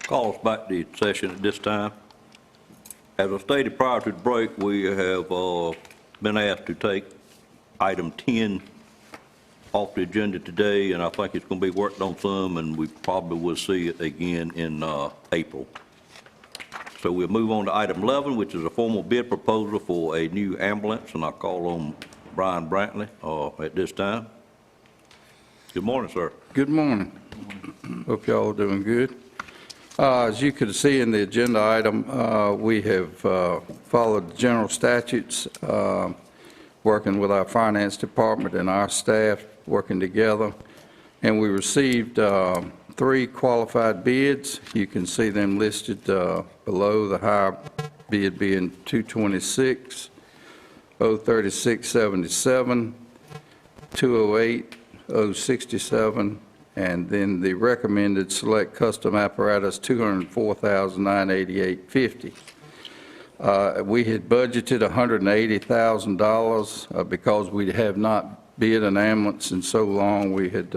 Call us back to session at this time. As I stated prior to the break, we have been asked to take item 10 off the agenda today, and I think it's going to be worked on some, and we probably will see it again in April. So we'll move on to item 11, which is a formal bid proposal for a new ambulance, and I'll call on Brian Brantley at this time. Good morning, sir. Good morning. Hope y'all are doing good. As you could see in the agenda item, we have followed the general statutes, working with our finance department and our staff working together, and we received 3 qualified bids. You can see them listed below, the higher bid being $226, $036.77, $208, $067, and then the recommended select custom apparatus, $204,988.50. We had budgeted $180,000 because we have not bid an ambulance in so long. We had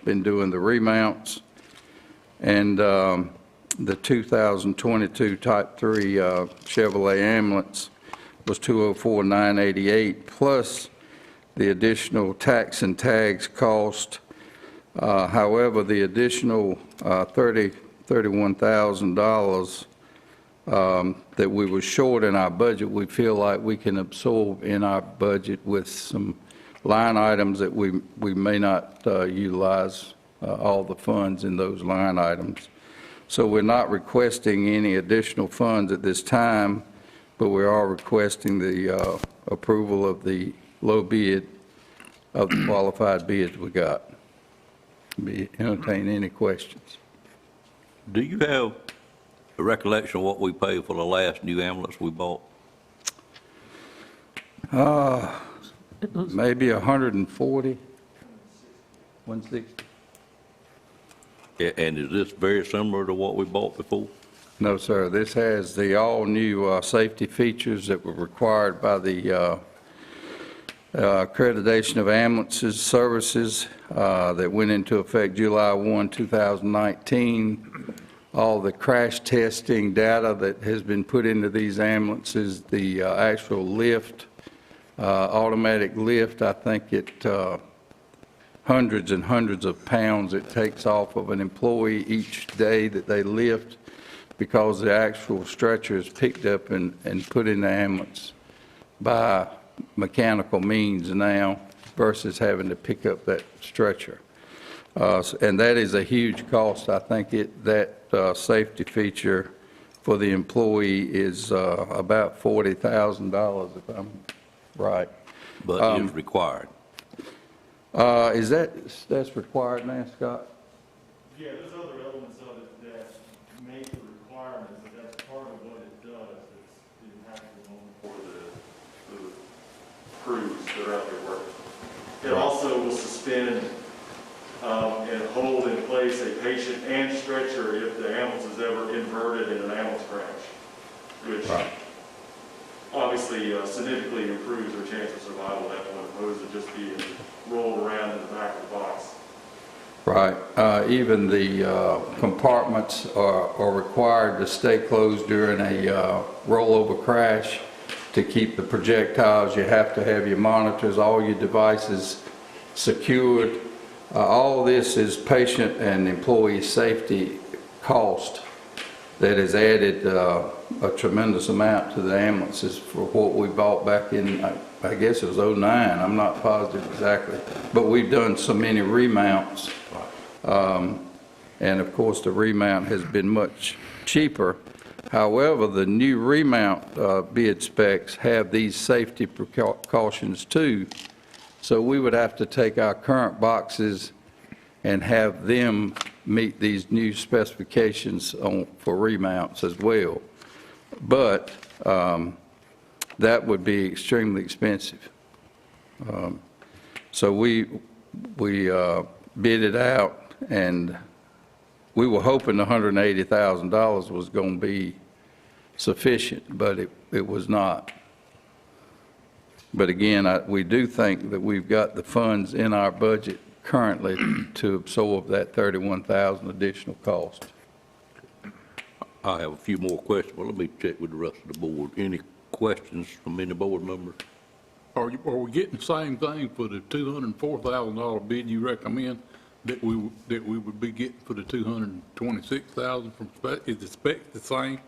been doing the remounts, and the 2022 Type 3 Chevrolet ambulance was $204,988 plus the additional tax and tags cost. However, the additional $31,000 that we were short in our budget, we feel like we can absorb in our budget with some line items that we may not utilize all the funds in those line items. So we're not requesting any additional funds at this time, but we are requesting the approval of the low bid of the qualified bids we got. Entertain any questions. Do you have a recollection of what we paid for the last new ambulance we bought? Maybe 140, 160. And is this very similar to what we bought before? No, sir. This has the all-new safety features that were required by the accreditation of ambulances services that went into effect July 1, 2019. All the crash testing data that has been put into these ambulances, the actual lift, automatic lift, I think it hundreds and hundreds of pounds it takes off of an employee each day that they lift, because the actual stretcher is picked up and put in the ambulance by mechanical means now versus having to pick up that stretcher. And that is a huge cost. I think that safety feature for the employee is about $40,000, if I'm right. But it's required. That's required now, Scott? Yeah, there's other elements of it that make the requirements, but that's part of what it does. It's the impactful moment for the crews that are out there working. It also will suspend and hold in place a patient and stretcher if the ambulance is ever inverted in an ambulance crash, which obviously significantly improves their chance of survival at that point, opposed to just being rolled around in the back of the box. Right. Even the compartments are required to stay closed during a rollover crash to keep the projectiles. You have to have your monitors, all your devices secured. All this is patient and employee safety cost that has added a tremendous amount to the ambulances for what we bought back in, I guess it was '09, I'm not positive exactly. But we've done so many remounts. And of course, the remount has been much cheaper. However, the new remount bid specs have these safety precautions too. So we would have to take our current boxes and have them meet these new specifications for remounts as well. But that would be extremely expensive. So we bid it out, and we were hoping $180,000 was going to be sufficient, but it was not. But again, we do think that we've got the funds in our budget currently to absorb that $31,000 additional cost. I have a few more questions, but let me check with the rest of the board. Any questions from any board members? Are we getting the same thing for the $204,000 bid you recommend that we would be getting for the $226,000 from spec? Is the spec the same?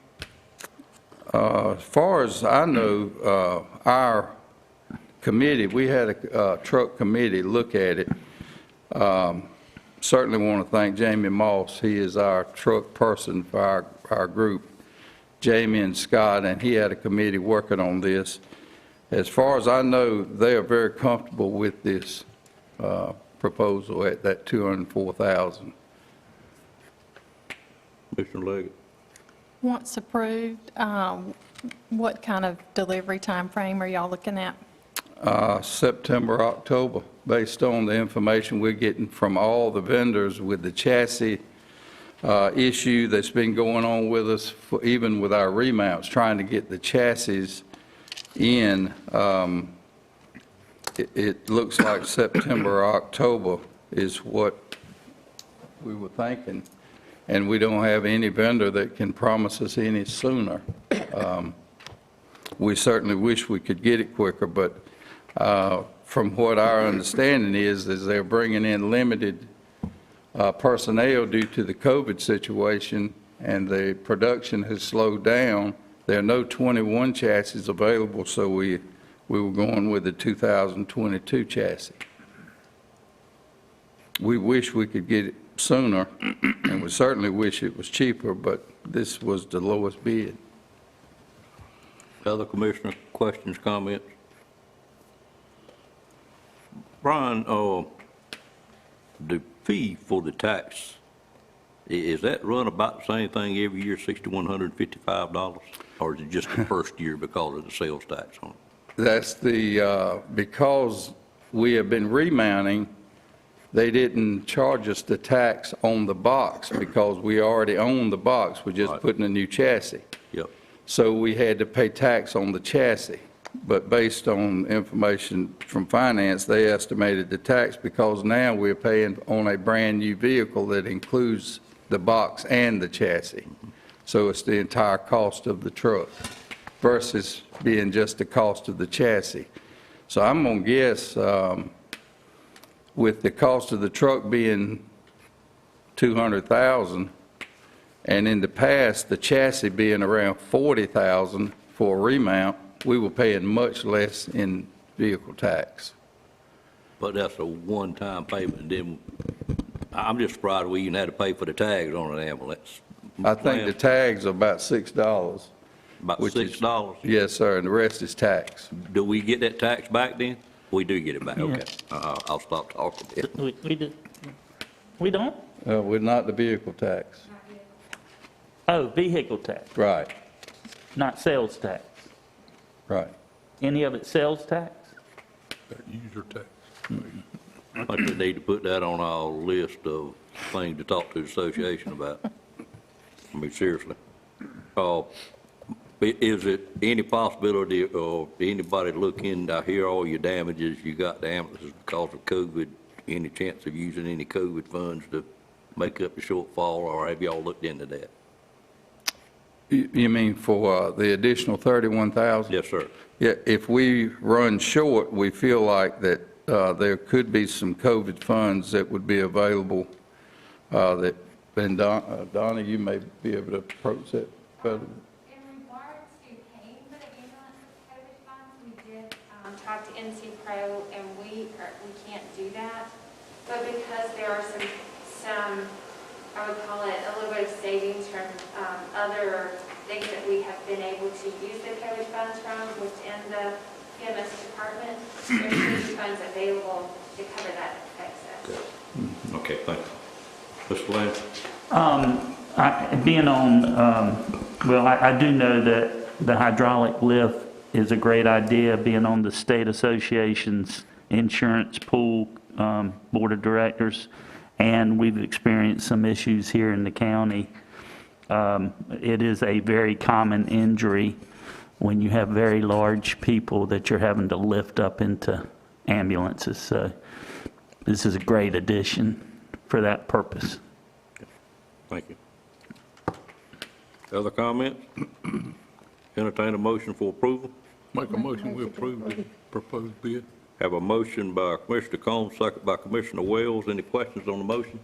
As far as I know, our committee, we had a truck committee look at it. Certainly want to thank Jamie Moss. He is our truck person for our group, Jamie and Scott, and he had a committee working on this. As far as I know, they are very comfortable with this proposal at that $204,000. Commissioner Leggett? Once approved, what kind of delivery time frame are y'all looking at? September, October, based on the information we're getting from all the vendors with the chassis issue that's been going on with us, even with our remounts, trying to get the chassis in. It looks like September or October is what we were thinking, and we don't have any vendor that can promise us any sooner. We certainly wish we could get it quicker, but from what our understanding is they're bringing in limited personnel due to the COVID situation, and the production has slowed down. There are no 21 chassis available, so we were going with the 2022 chassis. We wish we could get it sooner, and we certainly wish it was cheaper, but this was the lowest bid. Other commissioner questions, comments? Brian, the fee for the tax, is that run about the same thing every year, $6,155? Or is it just the first year because of the sales tax on it? That's because we have been remounting, they didn't charge us the tax on the box because we already own the box. We're just putting a new chassis. Yep. So we had to pay tax on the chassis. But based on information from finance, they estimated the tax because now we're paying on a brand-new vehicle that includes the box and the chassis. So it's the entire cost of the truck versus being just the cost of the chassis. So I'm going to guess with the cost of the truck being $200,000, and in the past, the chassis being around $40,000 for a remount, we were paying much less in vehicle tax. But that's a one-time payment, then I'm just surprised we even had to pay for the tags on an ambulance. I think the tags are about $6. About $6? Yes, sir, and the rest is tax. Do we get that tax back then? We do get it back, okay. I'll stop talking then. We don't? We're not the vehicle tax. Oh, vehicle tax, Right, not sales tax. right. Any of it sales tax? User tax. I think we need to put that on our list of things to talk to the association about. I mean, seriously. Is it any possibility of anybody looking, I hear all your damages, you got the ambulances because of COVID, any chance of using any COVID funds to make up the shortfall, or have y'all looked into that? You mean for the additional $31,000? Yes, sir. Yeah, if we run short, we feel like that there could be some COVID funds that would be available that, and Donna, you may be able to approach that better. In regards to paying for the ambulance with COVID funds, we did talk to NC Pro, and we can't do that. But because there are some, I would call it a little bit of savings from other things that we have been able to use the COVID funds from within the PMS department, there's usually funds available to cover that excess. Okay, thank you. Mr. Lane? Being on, well, I do know that the hydraulic lift is a great idea, being on the state association's insurance pool board of directors, and we've experienced some issues here in the county. It is a very common injury when you have very large people that you're having to lift up into ambulances. So this is a great addition for that purpose. Thank you. Other comments? Entertain a motion for approval. Make a motion, we approve the proposed bid. Have a motion by Commissioner Combs, second by Commissioner Wells. Any questions on the motion?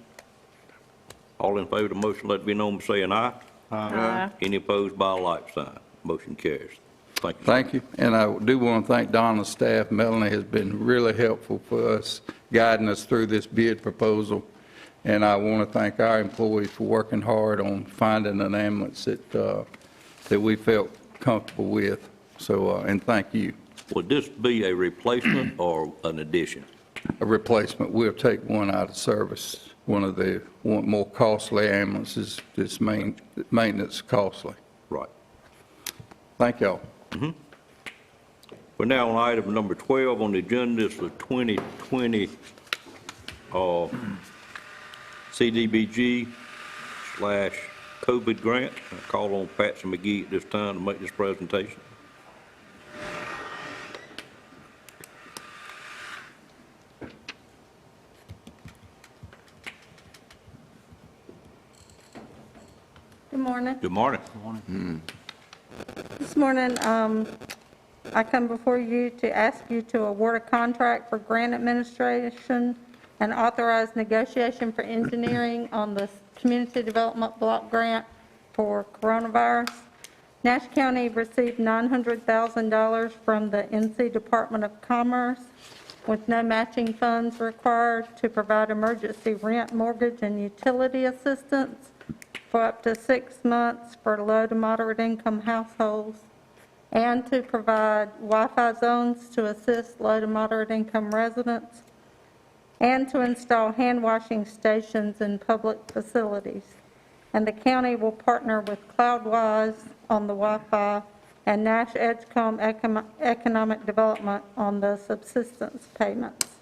All in favor of the motion, let it be known by saying aye. Aye. Any opposed by a like sign. Motion carries. Thank you. Thank you. And I do want to thank Donna's staff. Melanie has been really helpful for us, guiding us through this bid proposal. And I want to thank our employees for working hard on finding an ambulance that we felt comfortable with. So, and thank you. Would this be a replacement or an addition? A replacement. We'll take one out of service. One of the more costly ambulances, this maintenance costly. Right. Thank y'all. We're now on item number 12 on the agenda. It's the 2020 CDBG/COVID grant. I call on Patsy McGee at this time to make this presentation. Good morning. Good morning. This morning, I come before you to ask you to award a contract for grant administration and authorize negotiation for engineering on the Community Development Block Grant for coronavirus. Nash County received $900,000 from the NC Department of Commerce with no matching funds required to provide emergency rent, mortgage, and utility assistance for up to 6 months for low to moderate income households, and to provide Wi-Fi zones to assist low to moderate income residents, and to install hand washing stations in public facilities. And the county will partner with CloudWise on the Wi-Fi and Nash Edgecombe Economic Development on the subsistence payments.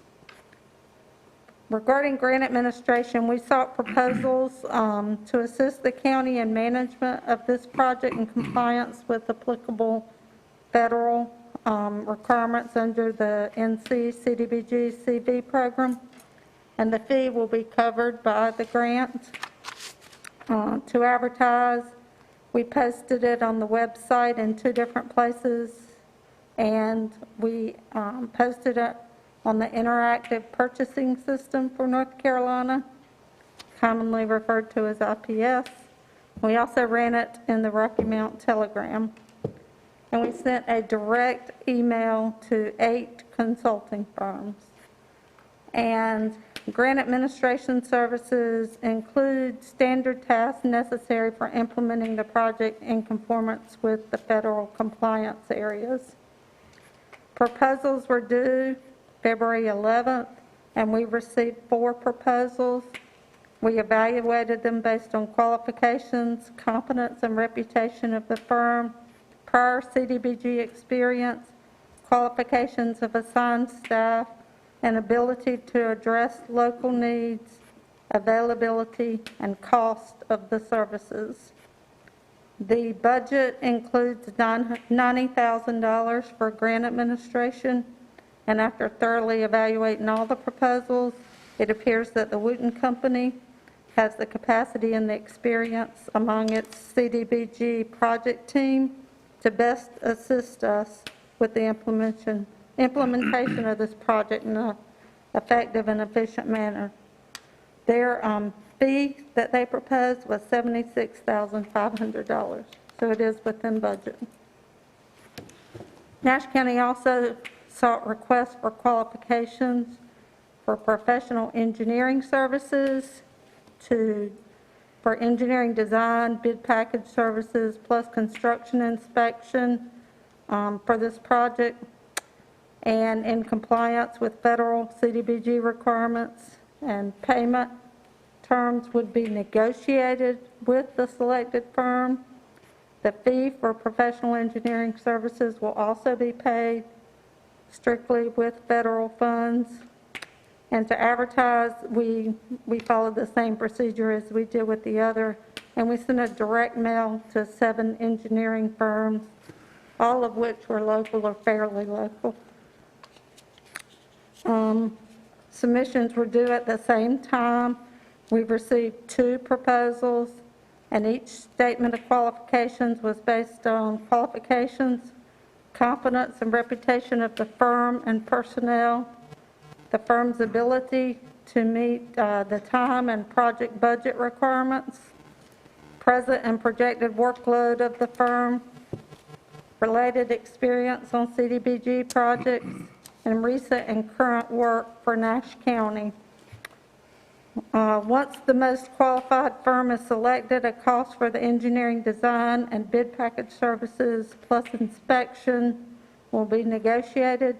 Regarding grant administration, we sought proposals to assist the county in management of this project in compliance with applicable federal requirements under the NC CDBG CV program, and the fee will be covered by the grant. To advertise, we posted it on the website in 2 different places, and we posted it on the Interactive Purchasing System for North Carolina, commonly referred to as IPS. We also ran it in the Rocky Mount Telegram. And we sent a direct email to 8 consulting firms. And grant administration services include standard tasks necessary for implementing the project in conformance with the federal compliance areas. Proposals were due February 11th, and we received 4 proposals. We evaluated them based on qualifications, competence, and reputation of the firm, prior CDBG experience, qualifications of assigned staff, and ability to address local needs, availability, and cost of the services. The budget includes $90,000 for grant administration, and after thoroughly evaluating all the proposals, it appears that the Wooten Company has the capacity and the experience among its CDBG project team to best assist us with the implementation of this project in an effective and efficient manner. Their fee that they proposed was $76,500, so it is within budget. Nash County also sought requests for qualifications for professional engineering services for engineering design, bid package services, plus construction inspection for this project, and in compliance with federal CDBG requirements, and payment terms would be negotiated with the selected firm. The fee for professional engineering services will also be paid strictly with federal funds. And to advertise, we followed the same procedure as we did with the other, and we sent a direct mail to 7 engineering firms, all of which were local or fairly local. Submissions were due at the same time. We've received 2 proposals. and each statement of qualifications was based on qualifications, competence, and reputation of the firm and personnel, the firm's ability to meet the time and project budget requirements, present and projected workload of the firm, related experience on CDBG projects, and recent and current work for Nash County. Once the most qualified firm is selected, a cost for the engineering design and bid package services plus inspection will be negotiated,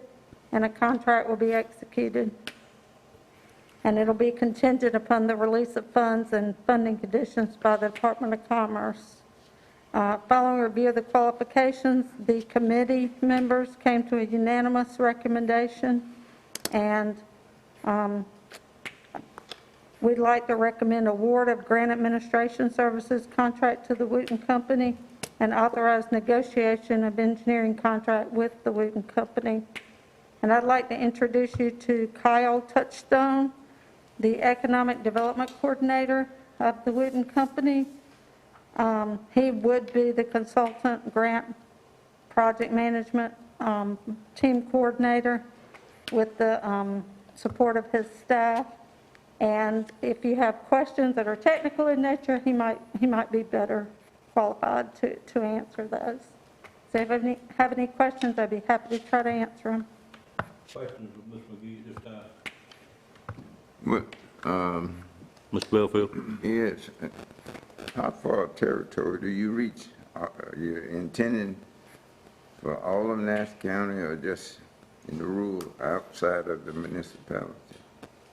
and a contract will be executed. And it'll be contingent upon the release of funds and funding conditions by the Department of Commerce. Following review of the qualifications, the committee members came to a unanimous recommendation, and we'd like to recommend award of grant administration services contract to the Wooten Company and authorize negotiation of engineering contract with the Wooten Company. And I'd like to introduce you to Kyle Touchstone, the Economic Development Coordinator of the Wooten Company. He would be the consultant grant project management team coordinator with the support of his staff. And if you have questions that are technical in nature, he might be better qualified to answer those. So if you have any questions, I'd be happy to try to answer them. Questions of Ms. McGee at this time? Well, Mr. Bellfield? yes, how far territory do you reach? You're intending for all of Nash County or just in the rural outside of the municipality?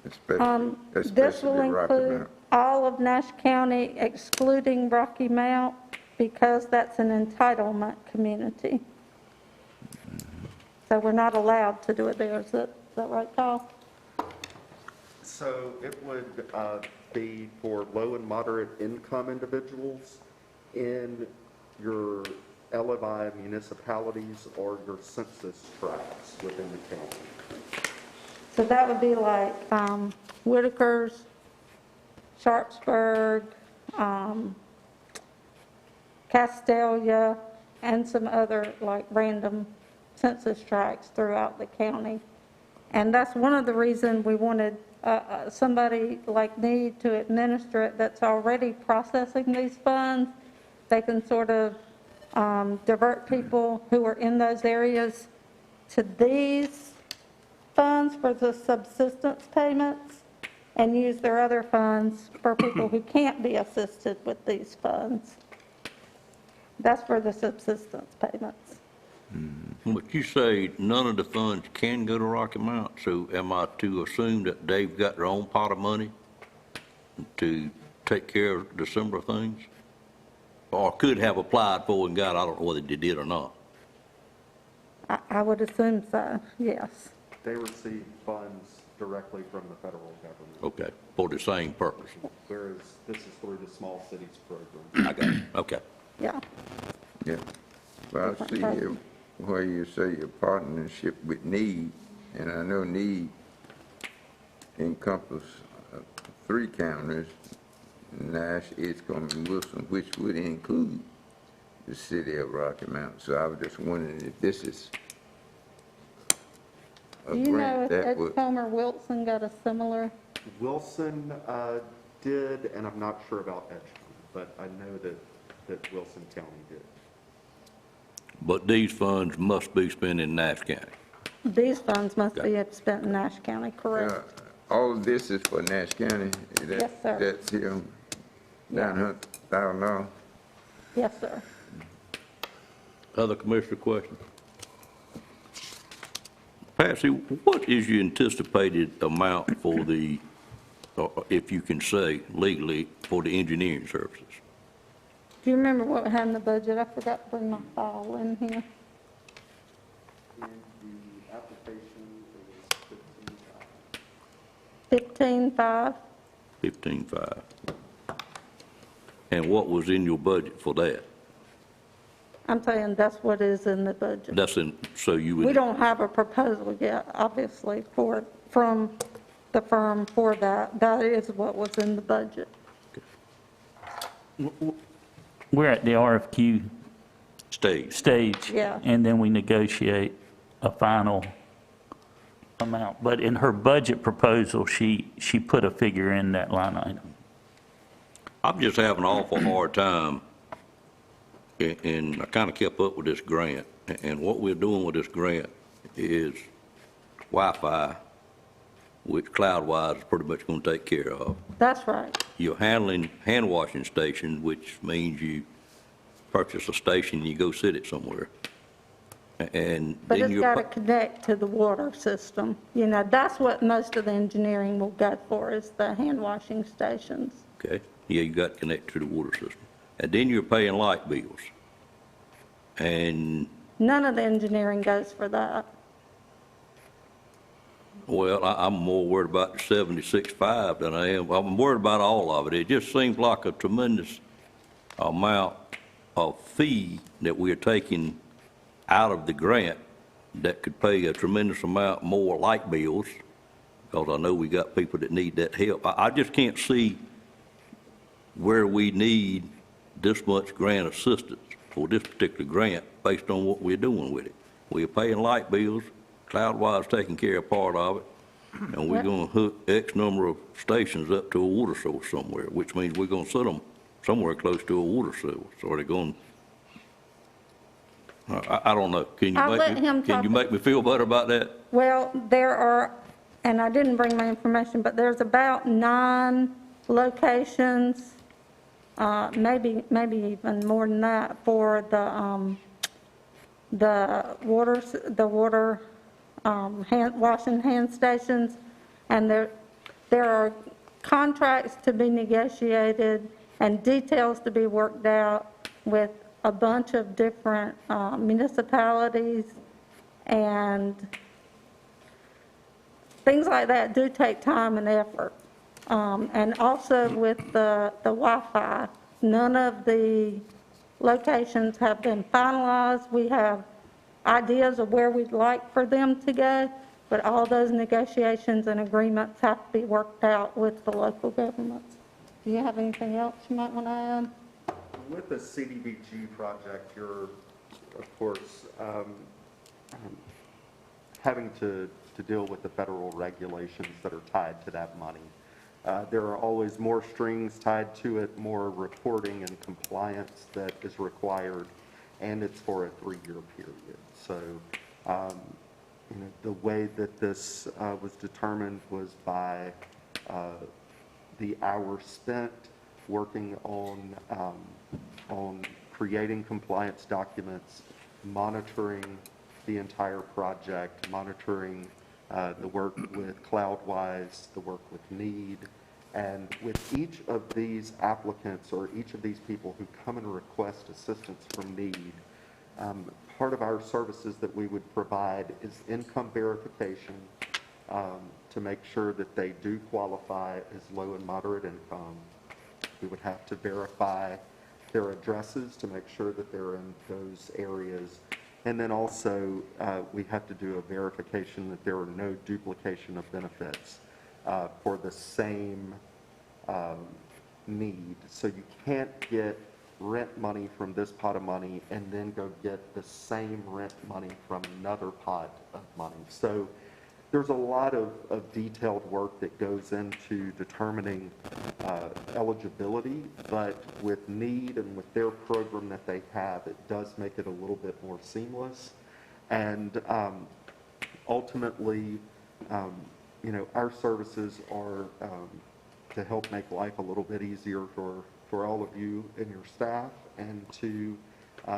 This will Especially Rocky include Mount? all of Nash County excluding Rocky Mount because that's an entitlement community. So we're not allowed to do it there. Is that right, Kyle? So it would be for low and moderate income individuals in your LMI municipalities or your census tracts within the county. So that would be like Whitaker's, Sharpsburg, Castelia, and some other like random census tracts throughout the county. And that's one of the reasons we wanted somebody like me to administer it that's already processing these funds. They can sort of divert people who are in those areas to these funds for the subsistence payments and use their other funds for people who can't be assisted with these funds. That's for the subsistence payments. But you say none of the funds can go to Rocky Mount, so am I to assume that they've got their own pot of money to take care of December things? Or could have applied for and got, I don't know whether they did or not. I would assume so, yes. They receive funds directly from the federal government, Okay, for the same purpose. whereas this is through the Small Cities Program. I got it, okay. Yeah. Yeah. Well, I see here where you say your partnership with NEED, and I know NEED encompass 3 counties, Nash, Edgecombe, and Wilson, which would include the city of Rocky Mount. So I was just wondering if this is a Do you know grant if that would... Edgecombe or Wilson got a similar? Wilson did, and I'm not sure about Edgecombe, but I know that Wilson County did. But these funds must be spent in Nash County. These funds must be spent in Nash County, correct? all of this is for Nash County? Yes, sir. That's here, $900,000? Yes, sir. Other commissioner questions? Patsy, what is your anticipated amount for the, if you can say legally, for the engineering services? Do you remember what we had in the budget? I forgot to bring my file in here. And the application is 15.5. 15.5. And what was in your budget for that? I'm saying that's what is in the budget. That's in, so you would... We don't have a proposal yet, obviously, from the firm for that. That is what was in the budget. we're at the RFQ stage. Yeah. And then we negotiate a final amount. But in her budget proposal, she put a figure in that line item. I'm just having an awful hard time, and I kind of kept up with this grant, and what we're doing with this grant is Wi-Fi, which CloudWise is pretty much going to take care of. That's right. You're handling hand washing station, which means you purchase a station and you go sit it somewhere. And But then it's you're, got to connect to the water system. You know, that's what most of the engineering will go for, is the hand washing stations. okay, yeah, you got to connect to the water system. And then you're paying light bills. And, None of the engineering goes for that. well, I'm more worried about the 76.5 than I am, I'm worried about all of it. It just seems like a tremendous amount of fee that we're taking out of the grant that could pay a tremendous amount more light bills, because I know we got people that need that help. I just can't see where we need this much grant assistance for this particular grant based on what we're doing with it. We're paying light bills, CloudWise taking care of part of it, and we're going to hook X number of stations up to a water source somewhere, which means we're going to set them somewhere close to a water source. So they're going, I don't know. I'll let him Can you talk. make me feel better about that? Well, there are, and I didn't bring my information, but there's about 9 locations, maybe even more than that, for the water washing hand stations, and there are contracts to be negotiated and details to be worked out with a bunch of different municipalities, and things like that do take time and effort. And also with the Wi-Fi, none of the locations have been finalized. We have ideas of where we'd like for them to go, but all those negotiations and agreements have to be worked out with the local governments. Do you have anything else you might want to add? With the CDBG project, you're, of course, having to deal with the federal regulations that are tied to that money. There are always more strings tied to it, more reporting and compliance that is required, and it's for a 3-year period. So, you know, the way that this was determined was by the hours spent working on creating compliance documents, monitoring the entire project, monitoring the work with CloudWise, the work with NEED, and with each of these applicants or each of these people who come and request assistance from NEED, part of our services that we would provide is income verification to make sure that they do qualify as low and moderate income. We would have to verify their addresses to make sure that they're in those areas. And then also, we have to do a verification that there are no duplication of benefits for the same need. So you can't get rent money from this pot of money and then go get the same rent money from another pot of money. So there's a lot of detailed work that goes into determining eligibility, but with NEED and with their program that they have, it does make it a little bit more seamless. And ultimately, you know, our services are to help make life a little bit easier for all of you and your staff, and to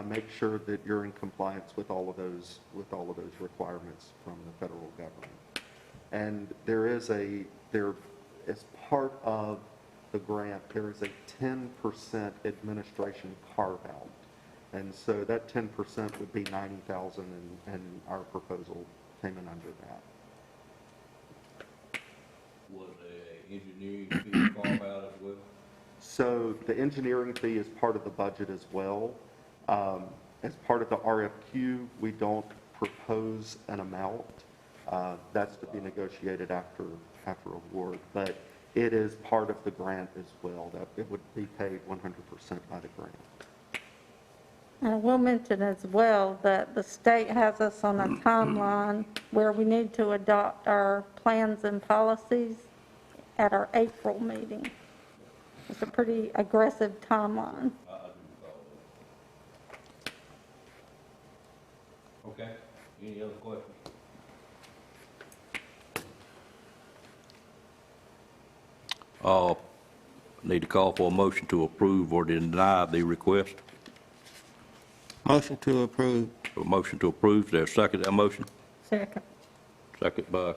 make sure that you're in compliance with all of those requirements from the federal government. And as part of the grant, there is a 10% administration carve-out. And so that 10% would be $90,000, and our proposal came in under that. Was an engineering fee carved out as well? So the engineering fee is part of the budget as well. As part of the RFQ, we don't propose an amount. That's to be negotiated after award, but it is part of the grant as well, that it would be paid 100% by the grant. And I will mention as well that the state has us on a timeline where we need to adopt our plans and policies at our April meeting. It's a pretty aggressive timeline. Okay, any other questions? Need to call for a motion to approve or deny the request. Motion to approve. A motion to approve, is there a second to that motion? Second. Second by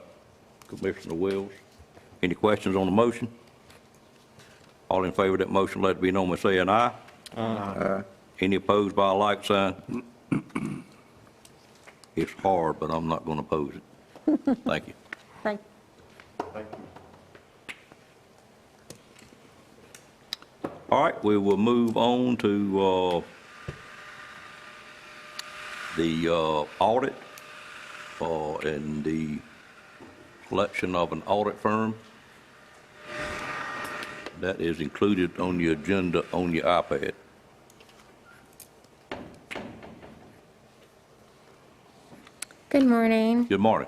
Commissioner Wells. Any questions on the motion? All in favor of that motion, let it be known by saying aye. Aye. Any opposed by a like sign? It's hard, but I'm not going to oppose it. Thank you. Thank Thank you. All right, we will move on to the audit and the selection of an audit firm. That is included on your agenda on your iPad. Good morning. Good morning.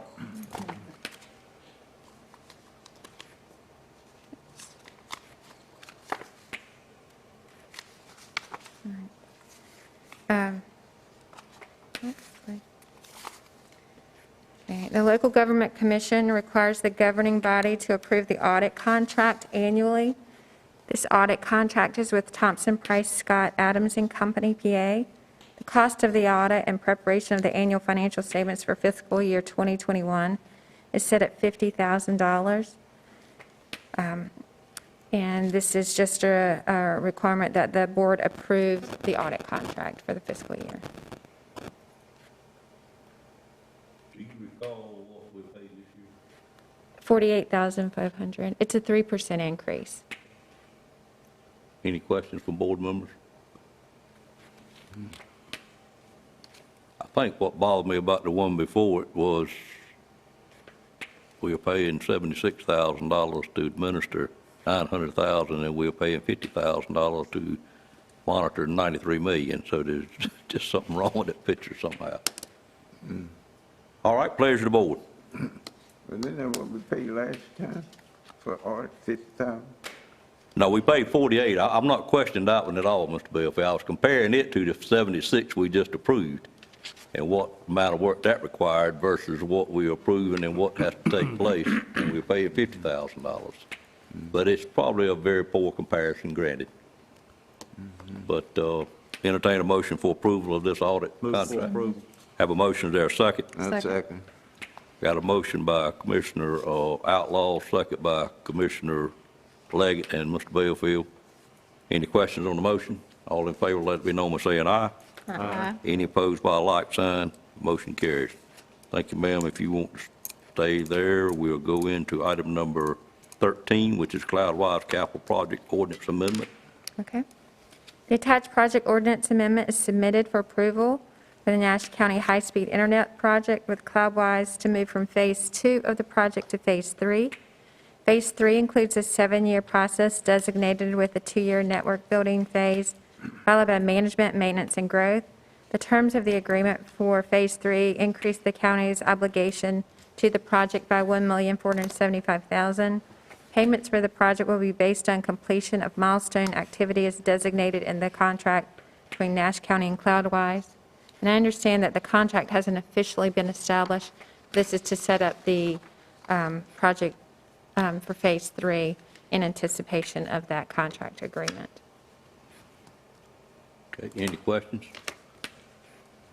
Okay, the Local Government Commission requires the governing body to approve the audit contract annually. This audit contract is with Thompson Price Scott Adams and Company, PA. The cost of the audit and preparation of the annual financial statements for fiscal year 2021 is set at $50,000. And this is just a requirement that the board approve the audit contract for the fiscal year. Do you recall what we paid this year? $48,500. It's a 3% increase. Any questions from board members? I think what bothered me about the one before it was we were paying $76,000 to administer $900,000, and we were paying $50,000 to monitor $93 million. So there's just something wrong with that picture somehow. All right, pleasure of the board. But isn't that what we paid last time for audit, 50,000? No, we paid 48. I'm not questioning that one at all, Mr. Belfield. I was comparing it to the 76 we just approved and what amount of work that required versus what we are approving and what has to take place. And we're paying $50,000. But it's probably a very poor comparison, granted. But entertain a motion for approval of this audit contract. Have a motion, is there a second? Second. Got a motion by Commissioner Outlaw, second by Commissioner Leggett and Mr. Belfield. Any questions on the motion? All in favor, let it be known by saying aye. Aye. Any opposed by a like sign? Motion carries. Thank you, ma'am. If you want to stay there, we'll go into item number 13, which is Cloudwise Capital Project Ordinance Amendment. Okay. The attached project ordinance amendment is submitted for approval for the Nash County High-Speed Internet Project with Cloudwise to move from Phase 2 of the project to Phase 3. Phase 3 includes a 7-year process designated with a 2-year network building phase, followed by management, maintenance, and growth. The terms of the agreement for Phase 3 increase the county's obligation to the project by $1,475,000. Payments for the project will be based on completion of milestone activity as designated in the contract between Nash County and Cloudwise. And I understand that the contract hasn't officially been established. This is to set up the project for Phase 3 in anticipation of that contract agreement. Okay, any questions?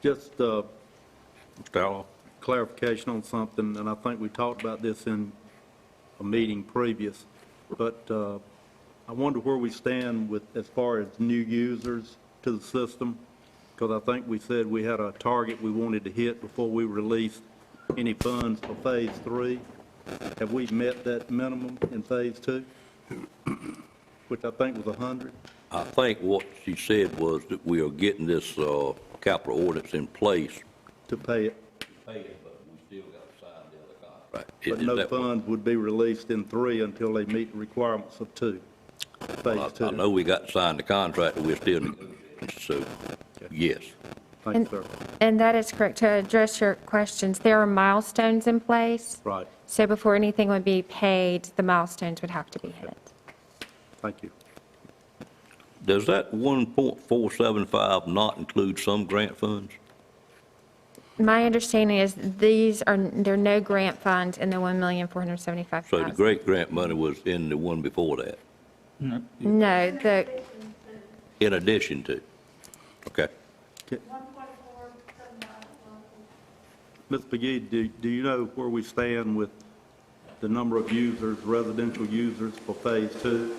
Just Mr. Outlaw? clarification on something, and I think we talked about this in a meeting previous, but I wonder where we stand with as far as new users to the system, because I think we said we had a target we wanted to hit before we released any funds for Phase 3. Have we met that minimum in Phase 2, which I think was 100? I think what she said was that we are getting this capital ordinance in place. To pay it, But we still got to sign the other contract. but no funds would be released in 3 until they meet the requirements of 2, Phase 2. I know we got to sign the contract, but we're still negotiating, so Yes. Thank you, sir. And that is correct. To address your questions, there are milestones in place. Right, So before anything would be paid, the milestones would have to be hit. thank you. Does that 1.475 not include some grant funds? My understanding is there are no grant funds in the $1,475,000. So the great grant money was in the one before that, No, in addition to? Okay. Ms. McGee, do you know where we stand with the number of users, residential users for Phase 2?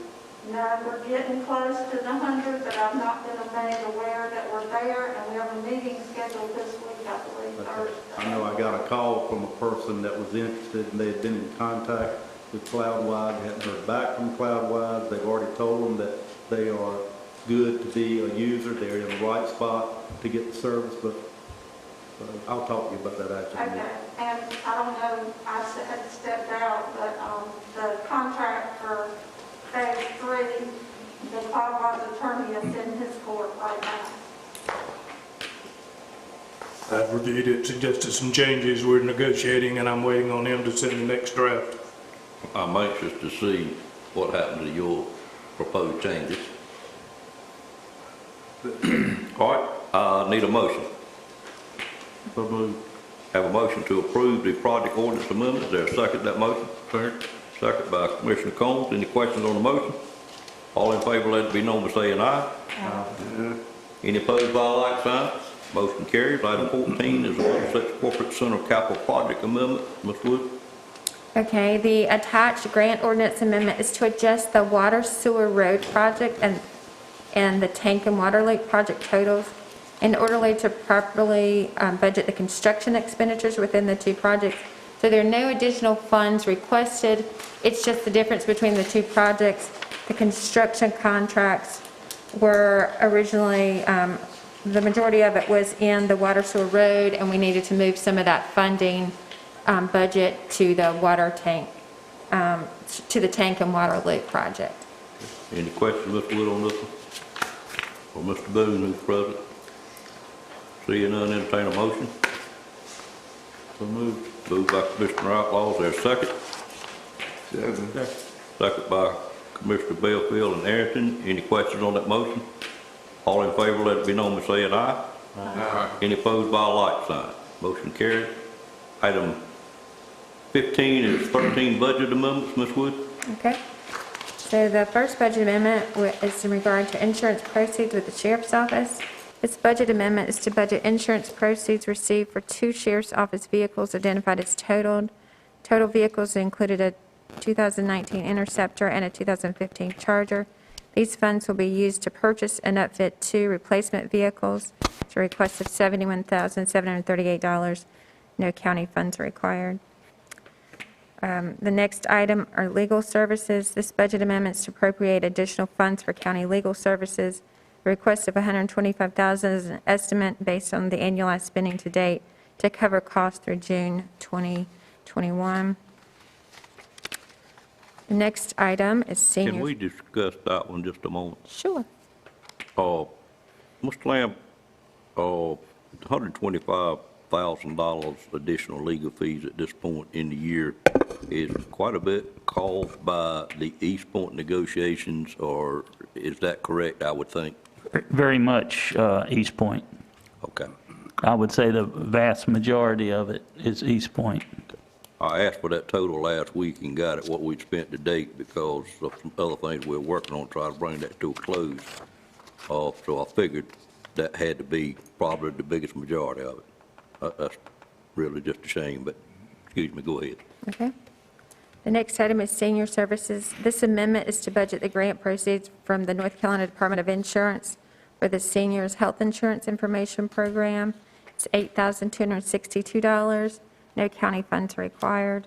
No, we're getting close to the 100, but I've not been made aware that we're there, and we have a meeting scheduled this week, I believe, Thursday. I know I got a call from a person that was interested, and they had been in contact with Cloudwise, they hadn't heard back from Cloudwise. They've already told them that they are good to be a user, they're in the right spot to get the service, but I'll talk to you about that after. Okay, and I don't know, I had stepped out, but the contract for Phase 3, the Cloudwise attorney is in his court right now. I've reviewed it, suggested some changes, we're negotiating, and I'm waiting on him to send the next draft. I'm anxious to see what happens to your proposed changes. All right, need a motion. So moved. Have a motion to approve the project ordinance amendment. Is there a second to that motion? Second by Commissioner Combs. Any questions on the motion? All in favor, let it be known by saying aye. Aye. Any opposed by a like sign? Motion carries. Item 14 is the Middlesex Corporate Center Capital Project Amendment. Ms. Wood? Okay, the attached grant ordinance amendment is to adjust the water sewer road project and the tank and water leak project totals in order to properly budget the construction expenditures within the two projects. So there are no additional funds requested. It's just the difference between the two projects. The construction contracts were originally, the majority of it was in the water sewer road, and we needed to move some of that funding budget to the water tank, to the tank and water loop project. Any questions, Mr. Wood, on this one? Or Mr. Boone, who's present? Seeing none, entertain a motion. So moved. Moved by Commissioner Outlaw. Is there a second? Second. Second by Commissioner Belfield and Arrington. Any questions on that motion? All in favor, let it be known by saying aye. Aye. Any opposed by a like sign? Motion carried. Item 15 is 13 budget amendments, Ms. Wood. Okay. So the first budget amendment is in regard to insurance proceeds with the Sheriff's Office. This budget amendment is to budget insurance proceeds received for 2 Sheriff's Office vehicles identified as totaled. Total vehicles included a 2019 Interceptor and a 2015 Charger. These funds will be used to purchase and upfit 2 replacement vehicles to a request of $71,738. No county funds required. The next item are legal services. This budget amendment is to appropriate additional funds for county legal services. A request of $125,000 is an estimate based on the annualized spending to date to cover costs through June 2021. The next item is senior. Can we discuss that one just a moment? Sure. Mr. Lamb, $125,000 additional legal fees at this point in the year is quite a bit caused by the East Point negotiations, or is that correct, I would think? Very much East Point. Okay. I would say the vast majority of it is East Point. I asked for that total last week and got it what we'd spent to date because of some other things we're working on, trying to bring that to a close. So I figured that had to be probably the biggest majority of it. That's really just a shame, but excuse me, go ahead. Okay. The next item is senior services. This amendment is to budget the grant proceeds from the North Carolina Department of Insurance for the Seniors Health Insurance Information Program. It's $8,262. No county funds required.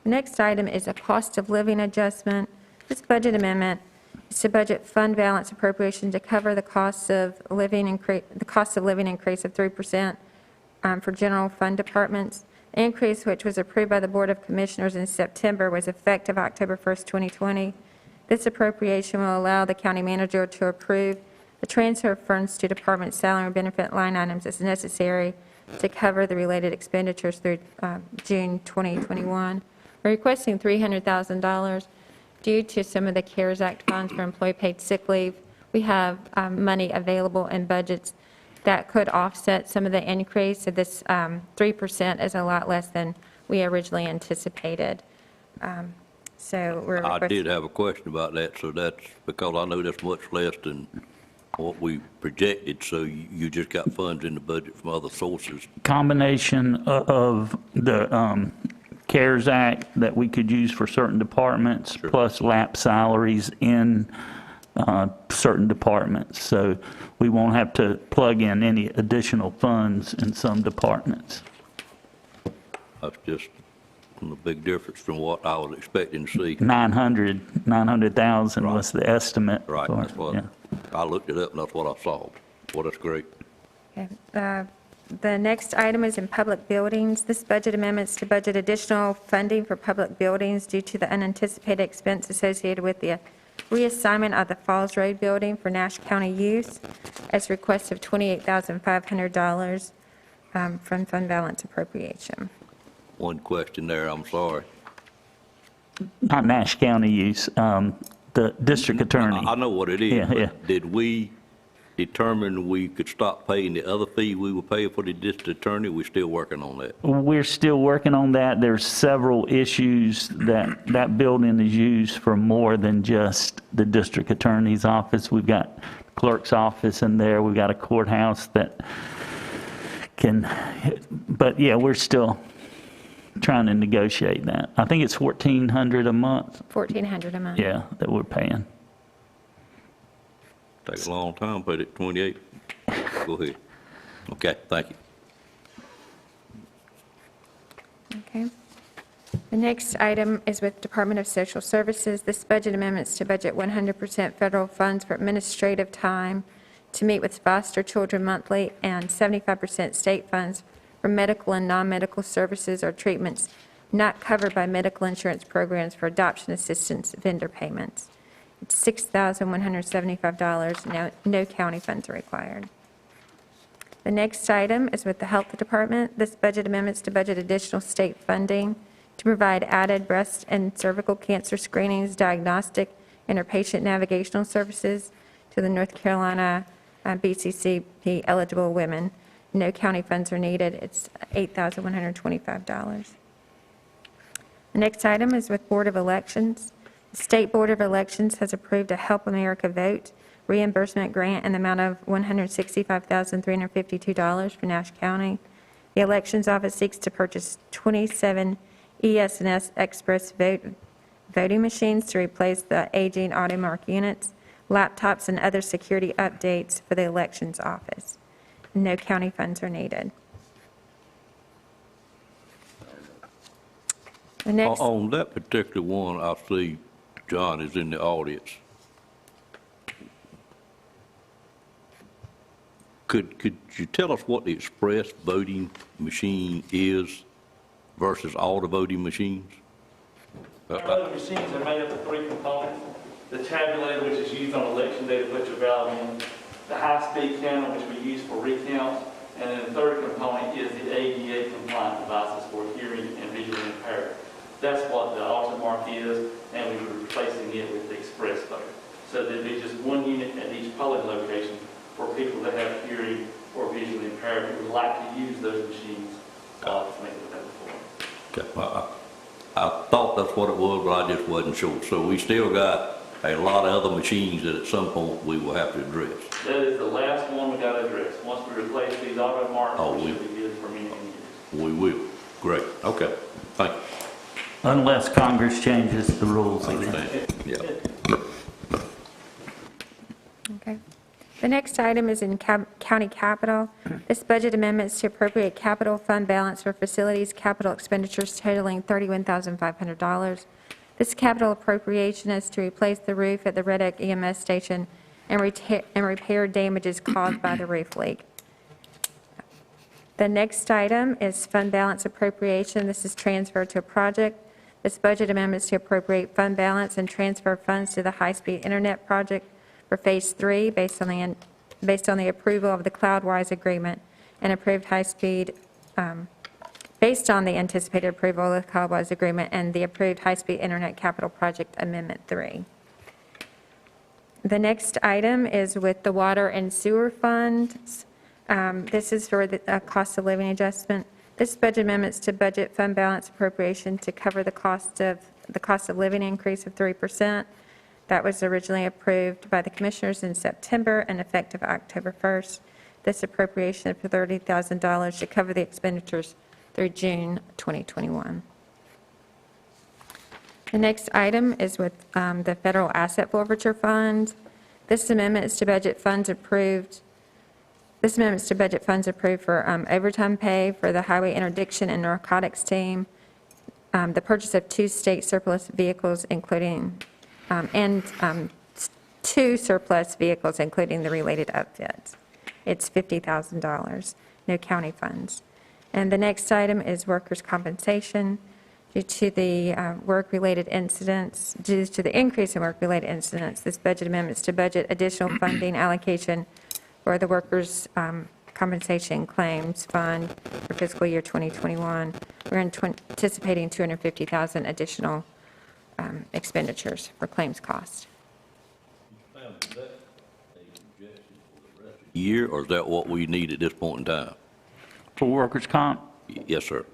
The next item is a cost of living adjustment. This budget amendment is to budget fund balance appropriation to cover the cost of living increase of 3% for general fund departments. The increase, which was approved by the Board of Commissioners in September, was effective October 1st, 2020. This appropriation will allow the county manager to approve The transfer of funds to department salary and benefit line items is necessary to cover the related expenditures through June 2021. We're requesting $300,000 due to some of the CARES Act funds for employee paid sick leave. We have money available in budgets that could offset some of the increase. So this 3% is a lot less than we originally anticipated. So we're I did have a question about that, so that's because I know that's much less than what we projected, so you just got funds in the budget from other sources. Combination of the CARES Act that we could use for certain departments, plus lap salaries in certain departments. So we won't have to plug in any additional funds in some departments. That's just a big difference from what I was expecting to see. 900,000 was the estimate. Right, for- that's what, yeah. I looked it up and that's what I saw. Well, that's great. Okay. The next item is in public buildings. This budget amendments to budget additional funding for public buildings due to the unanticipated expense associated with the reassignment of the Falls Road building for Nash County use as request of $28,500 from fund balance appropriation. One question there, I'm sorry. Not Nash County use, the district attorney. I know what it is, Yeah, yeah. but did we determine we could stop paying the other fee we were paying for the district attorney? We're still working on that. We're still working on that. There's several issues that building is used for more than just the district attorney's office. We've got clerk's office in there. We've got a courthouse that can, but yeah, we're still trying to negotiate that. I think it's $1,400 a month. $1,400 a month. Yeah, that we're paying. Take a long time, put it 28. Go ahead. Okay, thank you. Okay. The next item is with Department of Social Services. This budget amendments to budget 100% federal funds for administrative time to meet with foster children monthly and 75% state funds for medical and non-medical services or treatments not covered by medical insurance programs for adoption assistance vendor payments. It's $6,175. No county funds are required. The next item is with the Health Department. This budget amendments to budget additional state funding to provide added breast and cervical cancer screenings, diagnostic, and or patient navigational services to the North Carolina BCCP eligible women. No county funds are needed. It's $8,125. The next item is with Board of Elections. The State Board of Elections has approved a Help America Vote reimbursement grant in the amount of $165,352 for Nash County. The Elections Office seeks to purchase 27 ES&S Express voting machines to replace the aging AutoMark units, laptops, and other security updates for the Elections Office. No county funds are needed. The next, On that particular one, I see John is in the audience. Could you tell us what the express voting machine is versus all the voting machines? Our voting machines are made up of three components. The tabulator, which is used on election day to put your ballot in, the high-speed counter, which we use for recounts, and then the third component is the ADA compliant devices for hearing and visually impaired. That's what the AutoMark is, and we were replacing it with the Express vote. So there'd be just one unit at each polling location for people that have hearing or visually impaired who would like to use those machines to make it better for them. Okay, I thought that's what it was, but I just wasn't sure. So we still got a lot of other machines that at some point we will have to address. That is the last one we got to address. Once we replace these AutoMarks, we should be good for many, many years. We will. Great. Okay. Thank you. Unless Congress changes the rules again. Understand. Yeah. okay. The next item is in county capital. This budget amendments to appropriate capital fund balance for facilities capital expenditures totaling $31,500. This capital appropriation is to replace the roof at the Red Oak EMS station and repair damages caused by the roof leak. The next item is fund balance appropriation. This is transferred to a project. This budget amendment is to appropriate fund balance and transfer funds to the high-speed internet project for Phase 3 based on the based on the approval of the CloudWise agreement and approved high-speed, based on the anticipated approval of the CloudWise agreement and the approved high-speed internet capital project amendment 3. The next item is with the water and sewer funds. This is for the cost of living adjustment. This budget amendments to budget fund balance appropriation to cover the cost of living increase of 3%. That was originally approved by the commissioners in September and effective October 1st. This appropriation of $30,000 should cover the expenditures through June 2021. The next item is with the Federal Asset Forfeiture Fund. This amendment is to budget funds approved. This amendment is to budget funds approved for overtime pay for the Highway Interdiction and Narcotics Team, the purchase of 2 state surplus vehicles, including, and 2 surplus vehicles, including the related outfits. It's $50,000, no county funds. And the next item is workers' compensation. Due to the work-related incidents, due to the increase in work-related incidents, this budget amendment is to budget additional funding allocation for the Workers' Compensation Claims Fund for fiscal year 2021. We're anticipating $250,000 additional expenditures for claims costs. Year, or is that what we need at this point in time? For workers' comp? Yes, sir.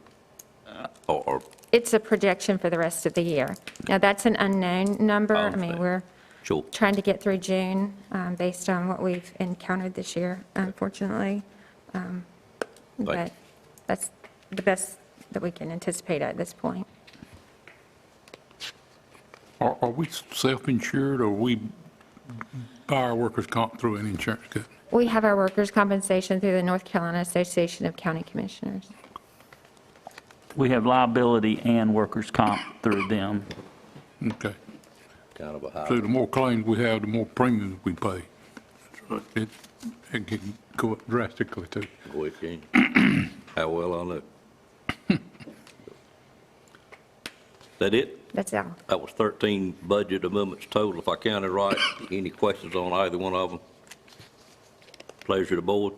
Or It's a projection for the rest of the year. Now, that's an unknown number. I mean, we're sure. trying to get through June based on what we've encountered this year, unfortunately. But that's the best that we can anticipate at this point. Are we self-insured, or we buy our workers' comp through an insurance company? We have our workers' compensation through the North Carolina Association of County Commissioners. We have liability and workers' comp through them. Okay. Kind of a high. So the more claims we have, the more premiums we pay. It can go up drastically, too. Go ahead, King. How well I know. That it? That's all. That was 13 budget amendments total, if I counted right. Any questions on either one of them? Pleasure of the board.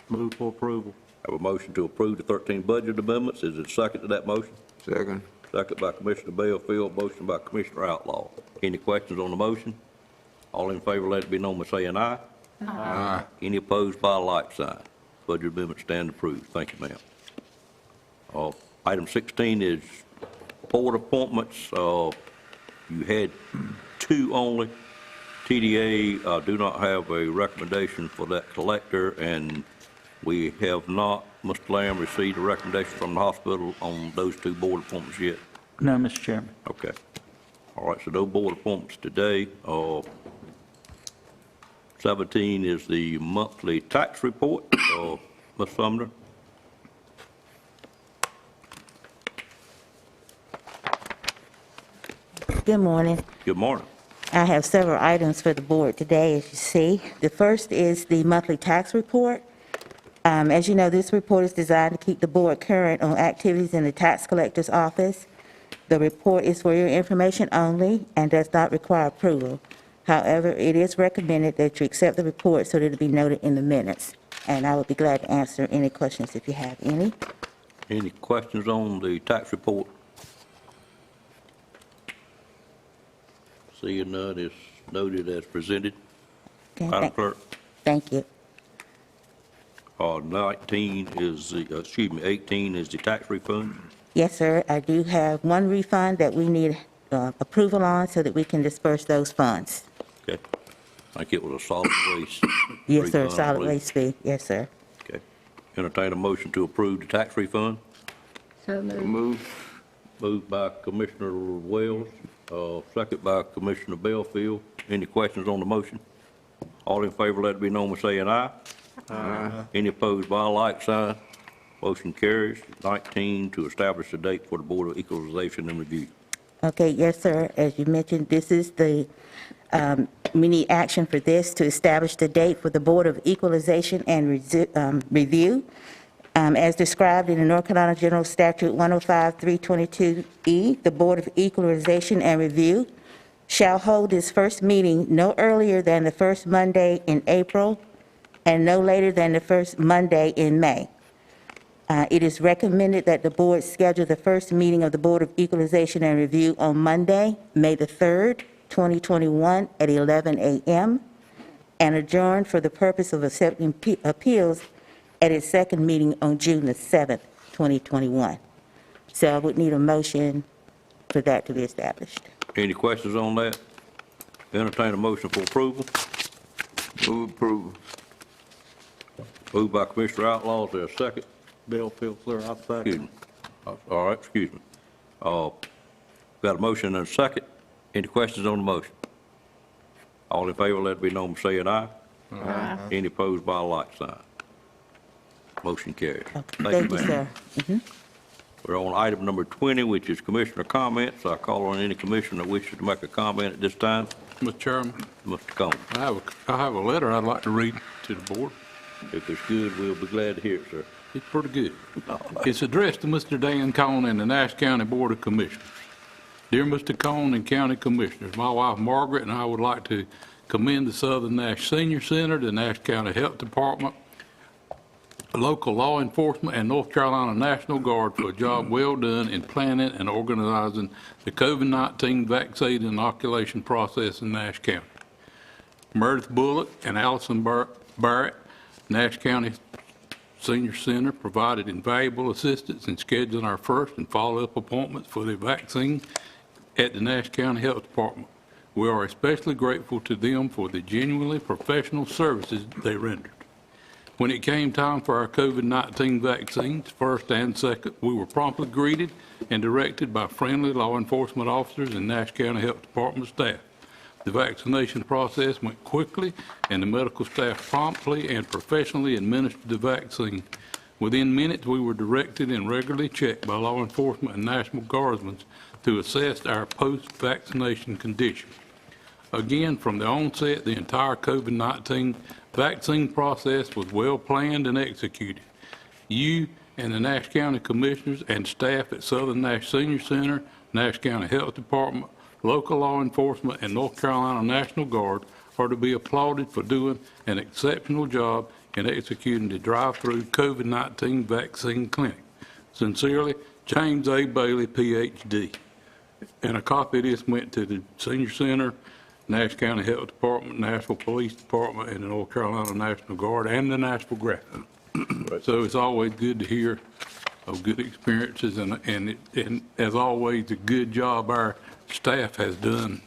Move for approval. Have a motion to approve the 13 budget amendments. Is it a second to that motion? Second. Second by Commissioner Bellfield, motion by Commissioner Outlaw. Any questions on the motion? All in favor, let it be known by saying aye. Aye. Any opposed by a like sign. Budget amendment stand approved. Thank you, ma'am. Item 16 is board appointments. You had 2 only. TDA do not have a recommendation for that collector, and we have not, Mr. Lamb, received a recommendation from the hospital on those 2 board appointments yet. No, Mr. Chairman. Okay. All right, so no board appointments today. 17 is the monthly tax report. Ms. Sumner? Good morning. Good morning. I have several items for the board today, as you see. The first is the monthly tax report. As you know, this report is designed to keep the board current on activities in the tax collector's office. The report is for your information only and does not require approval. However, it is recommended that you accept the report so that it'll be noted in the minutes. And I would be glad to answer any questions if you have any. Any questions on the tax report? Seeing none, is noted as presented. Okay, Madam Clerk. Thank you. 19 is the, 18 is the tax refund. Yes, sir. I do have one refund that we need approval on so that we can disperse those funds. Okay. I think it was a solid waste. Yes, sir. refund, I Solid believe. waste fee. Yes, sir. Okay. Entertain a motion to approve the tax refund. So moved. Moved by Commissioner Wells, second by Commissioner Bellfield. Any questions on the motion? All in favor, let it be known by saying aye. Aye. Any opposed by a like sign? Motion carries. 19, to establish a date for the Board of Equalization and Review. Okay, yes, sir. As you mentioned, this is the, we need action for this to establish the date for the Board of Equalization and Review. As described in the North Carolina General Statute 105-322E, the Board of Equalization and Review shall hold its first meeting no earlier than the first Monday in April and no later than the first Monday in May. It is recommended that the board schedule the first meeting of the Board of Equalization and Review on Monday, May the 3rd, 2021, at 11 a.m., and adjourn for the purpose of accepting appeals at its second meeting on June the 7th, 2021. So I would need a motion for that to be established. Any questions on that? Entertain a motion for approval. Move approval. Moved by Commissioner Outlaw, is there a second? Bill Pilsler, I Excuse second. me. All right, excuse me. Got a motion and a second. Any questions on the motion? All in favor, let it be known by saying aye. Aye. Any opposed by a like sign. Motion carries. Thank you, sir. We're on item number 20, which is commissioner comments. I call on any commissioner that wishes to make a comment at this time. Mr. Chairman, Mr. Combs. I have a letter I'd like to read to the board. If it's good, we'll be glad to hear it, sir. It's pretty good. It's addressed to Mr. Dan Cone and the Nash County Board of Commissioners. Dear Mr. Cone and County Commissioners, my wife Margaret and I would like to commend the Southern Nash Senior Center, the Nash County Health Department, local law enforcement, and North Carolina National Guard for a job well done in planning and organizing the COVID-19 vaccine inoculation process in Nash County. Meredith Bullock and Allison Barrett, Nash County Senior Center, provided invaluable assistance in scheduling our first and follow-up appointments for the vaccine at the Nash County Health Department. We are especially grateful to them for the genuinely professional services they rendered. When it came time for our COVID-19 vaccines, first and second, we were promptly greeted and directed by friendly law enforcement officers and Nash County Health Department staff. The vaccination process went quickly, and the medical staff promptly and professionally administered the vaccine. Within minutes, we were directed and regularly checked by law enforcement and National Guardsmen to assess our post-vaccination condition. Again, from the onset, the entire COVID-19 vaccine process was well planned and executed. You and the Nash County Commissioners and staff at Southern Nash Senior Center, Nash County Health Department, local law enforcement, and North Carolina National Guard are to be applauded for doing an exceptional job in executing the drive-through COVID-19 vaccine clinic. Sincerely, James A. Bailey, Ph.D. And a copy of this went to the Senior Center, Nash County Health Department, Nashville Police Department, and the North Carolina National Guard, and the Nashville Graphic. So it's always good to hear of good experiences, and as always, a good job our staff has done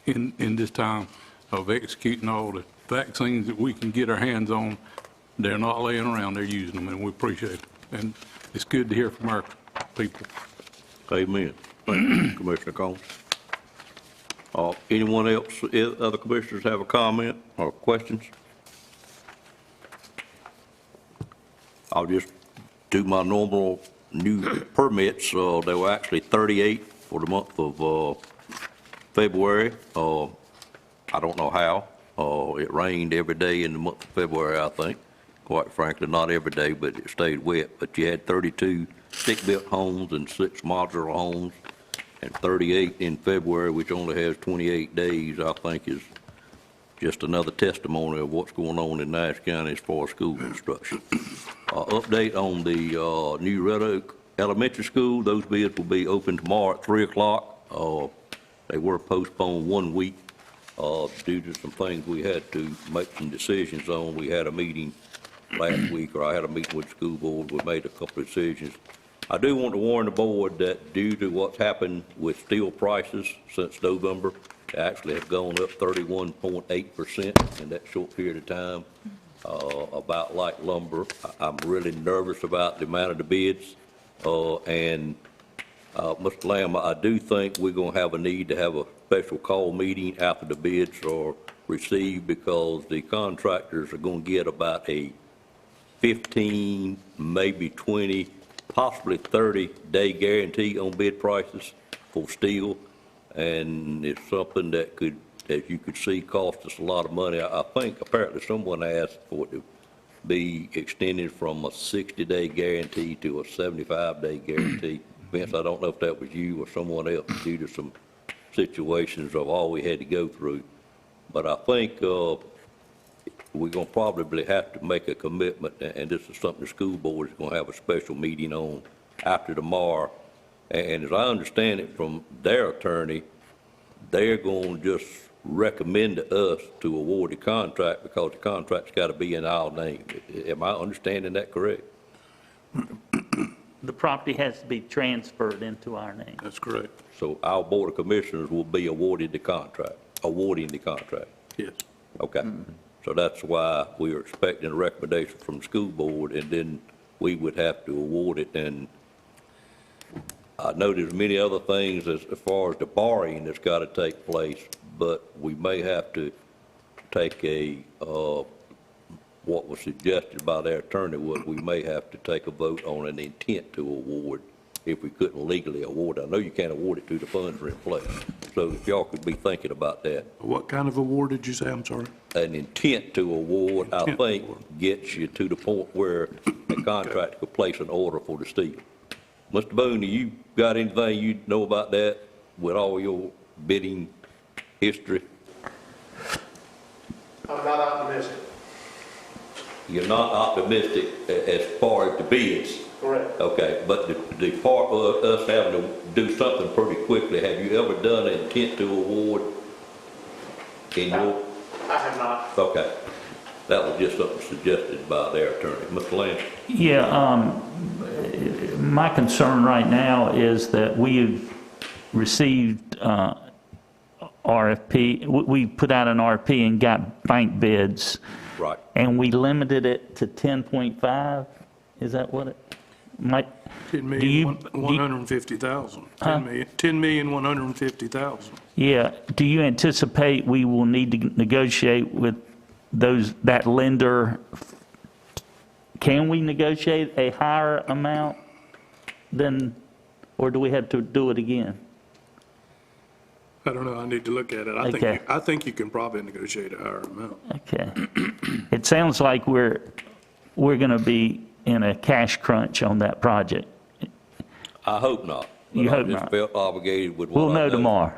in this time of executing all the vaccines that we can get our hands on. They're not laying around, they're using them, and we appreciate it. And it's good to hear from our people. Amen. Thank you, Commissioner Combs. Anyone else, other commissioners have a comment or questions? I'll just do my normal new permits. There were actually 38 for the month of February. I don't know how. It rained every day in the month of February, I think. Quite frankly, not every day, but it stayed wet. But you had 32 stick-built homes and 6 modular homes, and 38 in February, which only has 28 days, I think is just another testimony of what's going on in Nash County as far as school construction. Update on the new Red Oak Elementary School. Those bids will be open tomorrow at 3 o'clock. They were postponed 1 week due to some things we had to make some decisions on. We had a meeting last week, or I had a meeting with the school board. We made a couple of decisions. I do want to warn the board that due to what's happened with steel prices since November, they actually have gone up 31.8% in that short period of time. About like lumber, I'm really nervous about the amount of the bids. And Mr. Lamb, I do think we're going to have a need to have a special call meeting after the bids are received, because the contractors are going to get about a 15, maybe 20, possibly 30-day guarantee on bid prices for steel, and it's something that could, as you could see, cost us a lot of money. I think apparently someone asked for it to be extended from a 60-day guarantee to a 75-day guarantee. Vince, I don't know if that was you or someone else, due to some situations of all we had to go through. But I think we're going to probably have to make a commitment, and this is something the school board is going to have a special meeting on after tomorrow. And as I understand it from their attorney, they're going to just recommend to us to award the contract because the contract's got to be in our name. Am I understanding that correct? The property has to be transferred into our name. That's correct. So our Board of Commissioners will be awarding the contract. Yes. Okay. So that's why we are expecting a recommendation from the school board, and then we would have to award it. And I know there's many other things as far as the borrowing that's got to take place, but we may have to take what was suggested by their attorney, we may have to take a vote on an intent to award if we couldn't legally award it. I know you can't award it till the funds are in place. So if y'all could be thinking about that. What kind of award did you say? I'm sorry. An intent to award, I think, gets you to the point where the contractor could place an order for the steel. Mr. Boone, you got anything you know about that with all your bidding history? I'm not optimistic. You're not optimistic as far as the bids? Correct. Okay, but the part of us having to do something pretty quickly, have you ever done an intent to award in your? I have not. Okay. That was just something suggested by their attorney. Mr. Lance? Yeah, my concern right now is that we've received RFP, we put out an RFP and got bank bids. Right. And we limited it to 10.5, is that what it might? 10,150,000. 10,150,000. Yeah, do you anticipate we will need to negotiate with that lender? Can we negotiate a higher amount than, or do we have to do it again? I don't know, I need to look at it. I think you can probably negotiate a higher amount. Okay. It sounds like we're going to be in a cash crunch on that project. I hope not. You hope not. I just felt obligated with what We'll know tomorrow.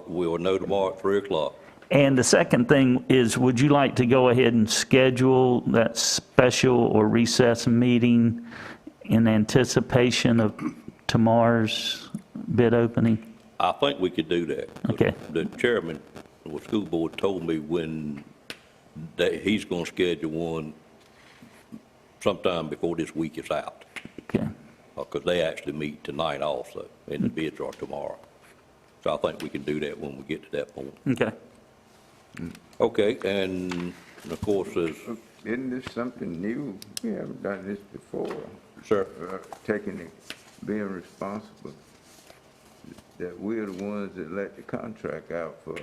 We'll know tomorrow at 3 o'clock. And the second thing is, would you like to go ahead and schedule that special or recess meeting in anticipation of tomorrow's bid opening? I think we could do that. Okay. The chairman of the school board told me when he's going to schedule one sometime before this week is out. Okay. Because they actually meet tonight also, and the bids are tomorrow. So I think we can do that when we get to that point. Okay. Okay, and of course, isn't this something new? We haven't done this before. Sir? Taking it, being responsible, that we're the ones that let the contract out for.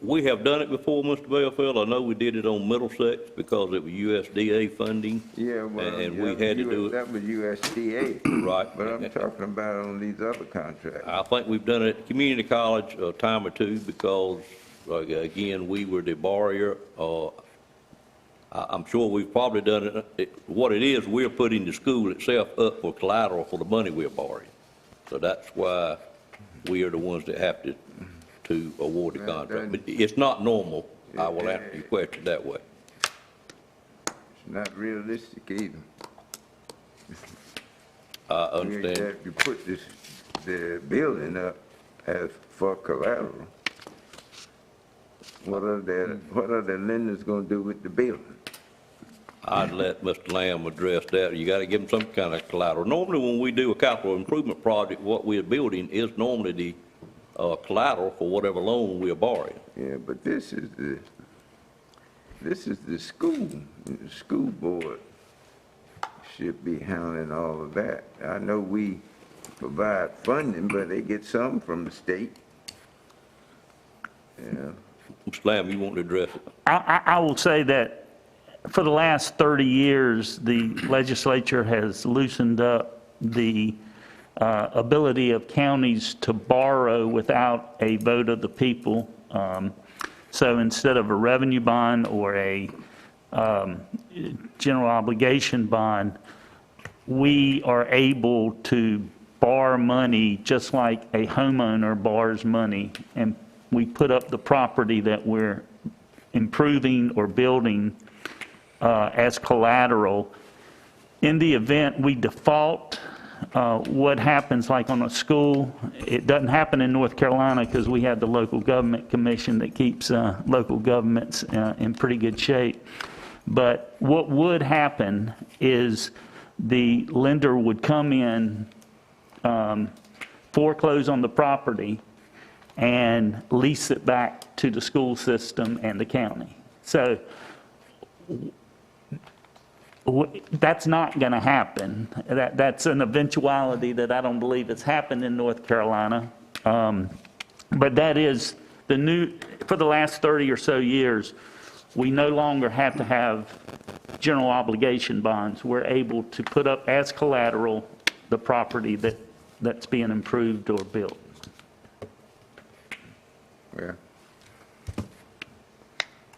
We have done it before, Mr. Belfield. I know we did it on Middlesex because it was USDA funding. Yeah, well, and we had to do it. That was USDA. Right. But I'm talking about on these other contracts. I think we've done it at community college a time or two because, again, we were the borrower. I'm sure we've probably done it. What it is, we're putting the school itself up for collateral for the money we're borrowing. So that's why we are the ones that have to award the contract. But it's not normal. I will answer your question that way. It's not realistic either. I understand. You put the building up as for collateral. What are the lenders gonna do with the building? I'd let Mr. Lamb address that. You got to give them some kind of collateral. Normally, when we do a capital improvement project, what we're building is normally the collateral for whatever loan we're borrowing. Yeah, but this is the school. The school board should be handling all of that. I know we provide funding, but they get some from the state. Yeah. Mr. Lamb, you want to address it? I will say that for the last 30 years, the legislature has loosened up the ability of counties to borrow without a vote of the people. So instead of a revenue bond or a general obligation bond, we are able to borrow money just like a homeowner borrows money, and we put up the property that we're improving or building as collateral. In the event we default, what happens like on a school, it doesn't happen in North Carolina because we have the local government commission that keeps local governments in pretty good shape. But what would happen is the lender would come in, foreclose on the property, and lease it back to the school system and the county. So that's not going to happen. That's an eventuality that I don't believe has happened in North Carolina. But that is the new, for the last 30 or so years, we no longer have to have general obligation bonds. We're able to put up as collateral the property that's being improved or built.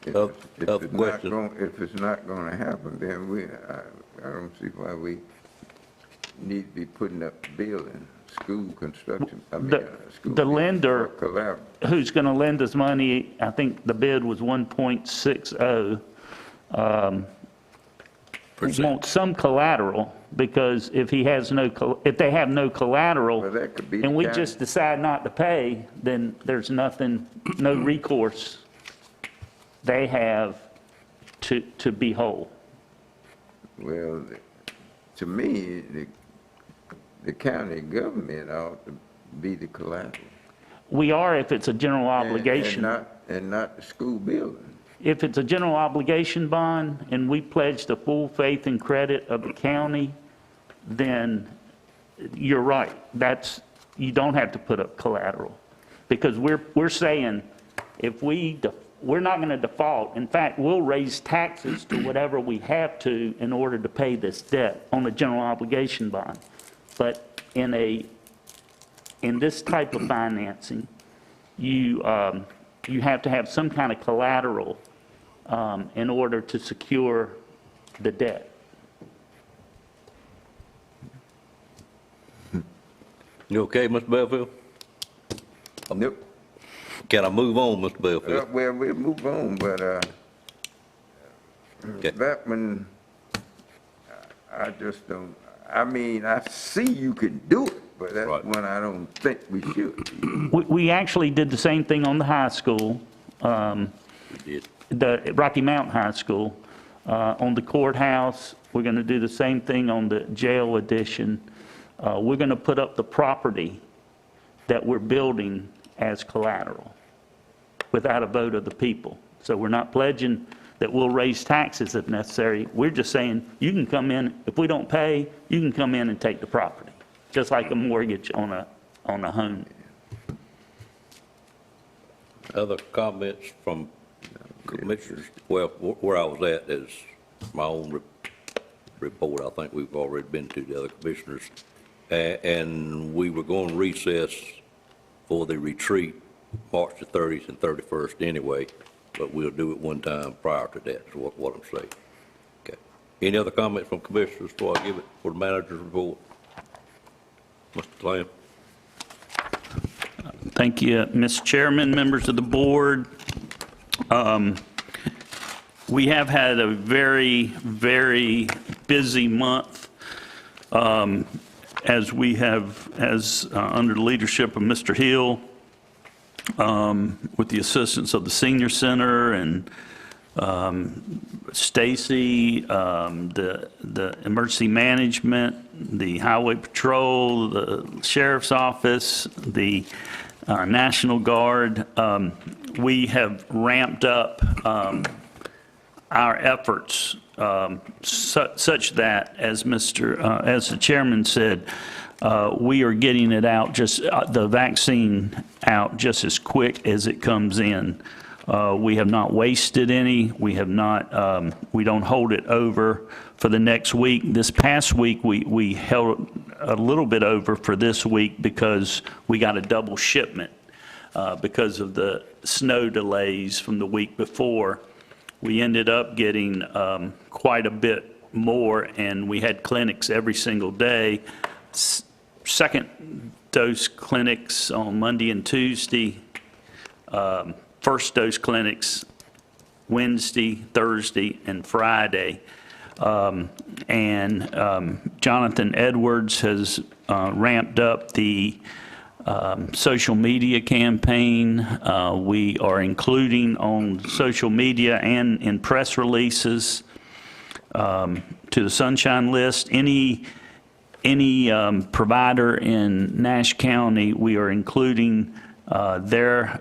Well, if it's not going to happen, then I don't see why we need to be putting up building, school construction. The lender who's going to lend us money, I think the bid was 1.60, wants some collateral, because if he has if they have no collateral, and we just decide not to pay, then there's nothing, no recourse they have to be whole. Well, to me, the county government ought to be the collateral. We are if it's a general obligation. And not the school building. If it's a general obligation bond and we pledge the full faith and credit of the county, then you're right. You don't have to put up collateral. Because we're saying if we're not going to default. In fact, we'll raise taxes to whatever we have to in order to pay this debt on a general obligation bond. But in this type of financing, you have to have some kind of collateral in order to secure the debt. You okay, Mr. Belfield? Nope. Can I move on, Mr. Belfield? Well, we'll move on, but that one, I just don't, I mean, I see you can do it, but that's one I don't think we should. We actually did the same thing on the high school, the Rocky Mountain High School. On the courthouse, we're going to do the same thing on the jail addition. We're going to put up the property that we're building as collateral without a vote of the people. So we're not pledging that we'll raise taxes if necessary. We're just saying you can come in, if we don't pay, you can come in and take the property, just like a mortgage on a home. Other comments from commissioners? Well, where I was at is my own report. I think we've already been to the other commissioners. And we were going to recess for the retreat March the 30th and 31st anyway, but we'll do it one time prior to that, is what I'm saying. Okay. Any other comments from commissioners before I give it for the manager's report? Mr. Lamb. Thank you, Mr. Chairman, members of the board. We have had a very, very busy month as we have, under the leadership of Mr. Hill, with the assistance of the Senior Center and Stacy, the emergency management, the Highway Patrol, the Sheriff's Office, the National Guard. We have ramped up our efforts such that, as the chairman said, we are getting it out, the vaccine out just as quick as it comes in. We have not wasted any. We have not. We don't hold it over for the next week. This past week, we held a little bit over for this week because we got a double shipment because of the snow delays from the week before. We ended up getting quite a bit more, and we had clinics every single day. second dose clinics on Monday and Tuesday, first dose clinics Wednesday, Thursday, and Friday. Jonathan Edwards has ramped up the social media campaign. We are including on social media and in press releases to the Sunshine List. Any provider in Nash County, we are including their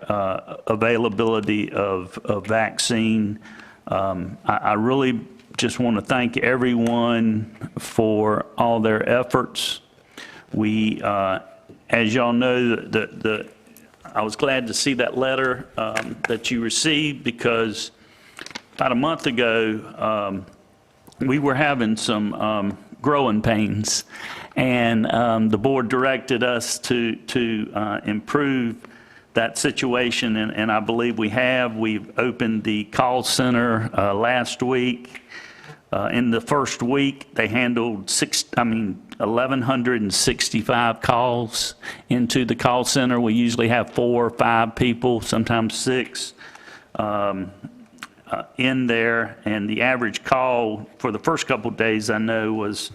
availability of vaccine. I really just want to thank everyone for all their efforts. We, as y'all know, I was glad to see that letter that you received, because about a month ago, we were having some growing pains, and the board directed us to improve that situation, and I believe we have. We've opened the call center last week. In the first week, they handled 1,165 calls into the call center. We usually have 4 or 5 people, sometimes 6, in there, and the average call for the first couple of days, I know, was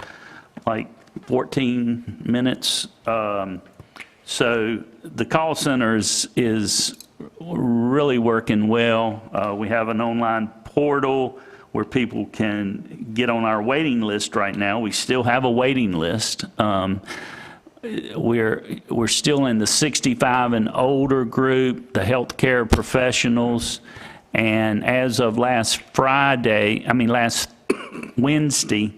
like 14 minutes. So the call center is really working well. We have an online portal where people can get on our waiting list right now. We still have a waiting list. We're still in the 65 and older group, the healthcare professionals, and as of last Wednesday,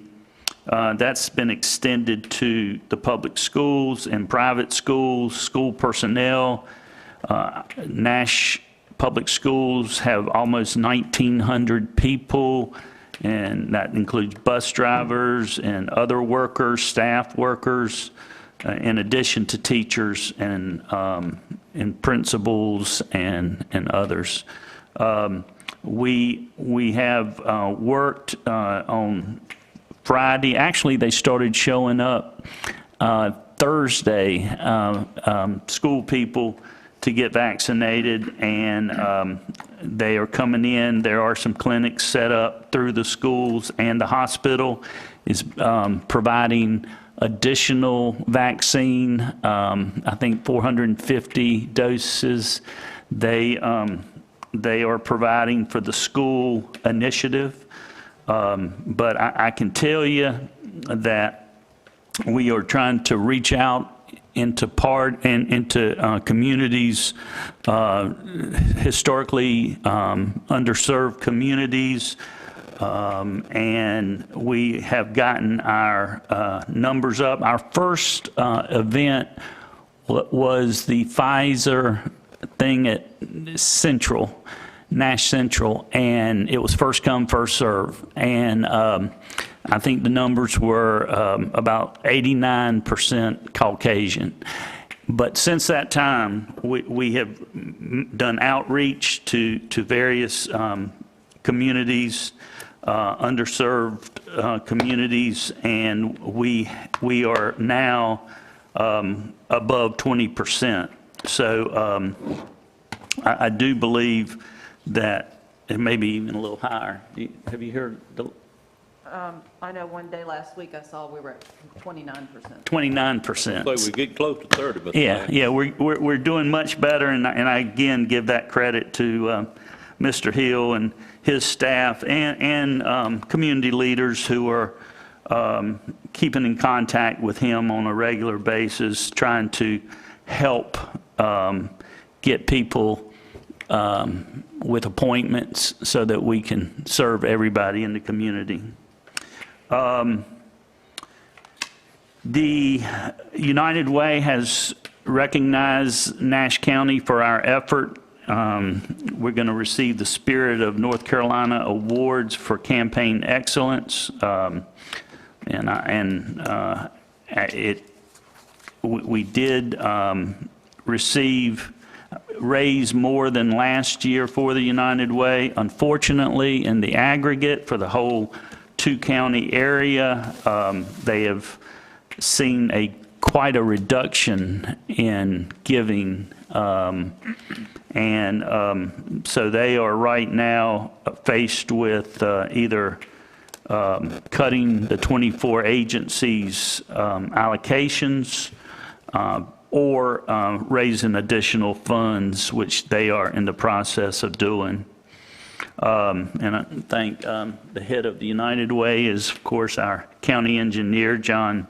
that's been extended to the public schools and private schools, school personnel. Nash Public Schools have almost 1,900 people, and that includes bus drivers and other workers, staff workers, in addition to teachers and principals and others. We have worked on Friday. Actually, they started showing up Thursday, school people, to get vaccinated, and they are coming in. There are some clinics set up through the schools, and the hospital is providing additional vaccine, I think 450 doses. They are providing for the school initiative, but I can tell you that we are trying to reach out into communities, historically underserved communities, and we have gotten our numbers up. Our first event was the Pfizer thing at Central, Nash Central, and it was first come, first serve. And I think the numbers were about 89% Caucasian. But since that time, we have done outreach to various communities, underserved communities, and we are now above 20%. So I do believe that it may be even a little higher. Have you heard the... I know one day last week I saw we were at 29%. 29%. So we get close to 30, but Yeah, we're doing much better, and I again give that credit to Mr. Hill and his staff and community leaders who are keeping in contact with him on a regular basis, trying to help get people with appointments so that we can serve everybody in the community. The United Way has recognized Nash County for our effort. We're going to receive the Spirit of North Carolina Awards for campaign excellence, we did raise more than last year for the United Way. Unfortunately, in the aggregate for the whole 2-county area, they have seen a quite a reduction in giving. So they are right now faced with either cutting the 24 agencies' allocations or raising additional funds, which they are in the process of doing. And I thank the head of the United Way is, of course, our county engineer, Jonathan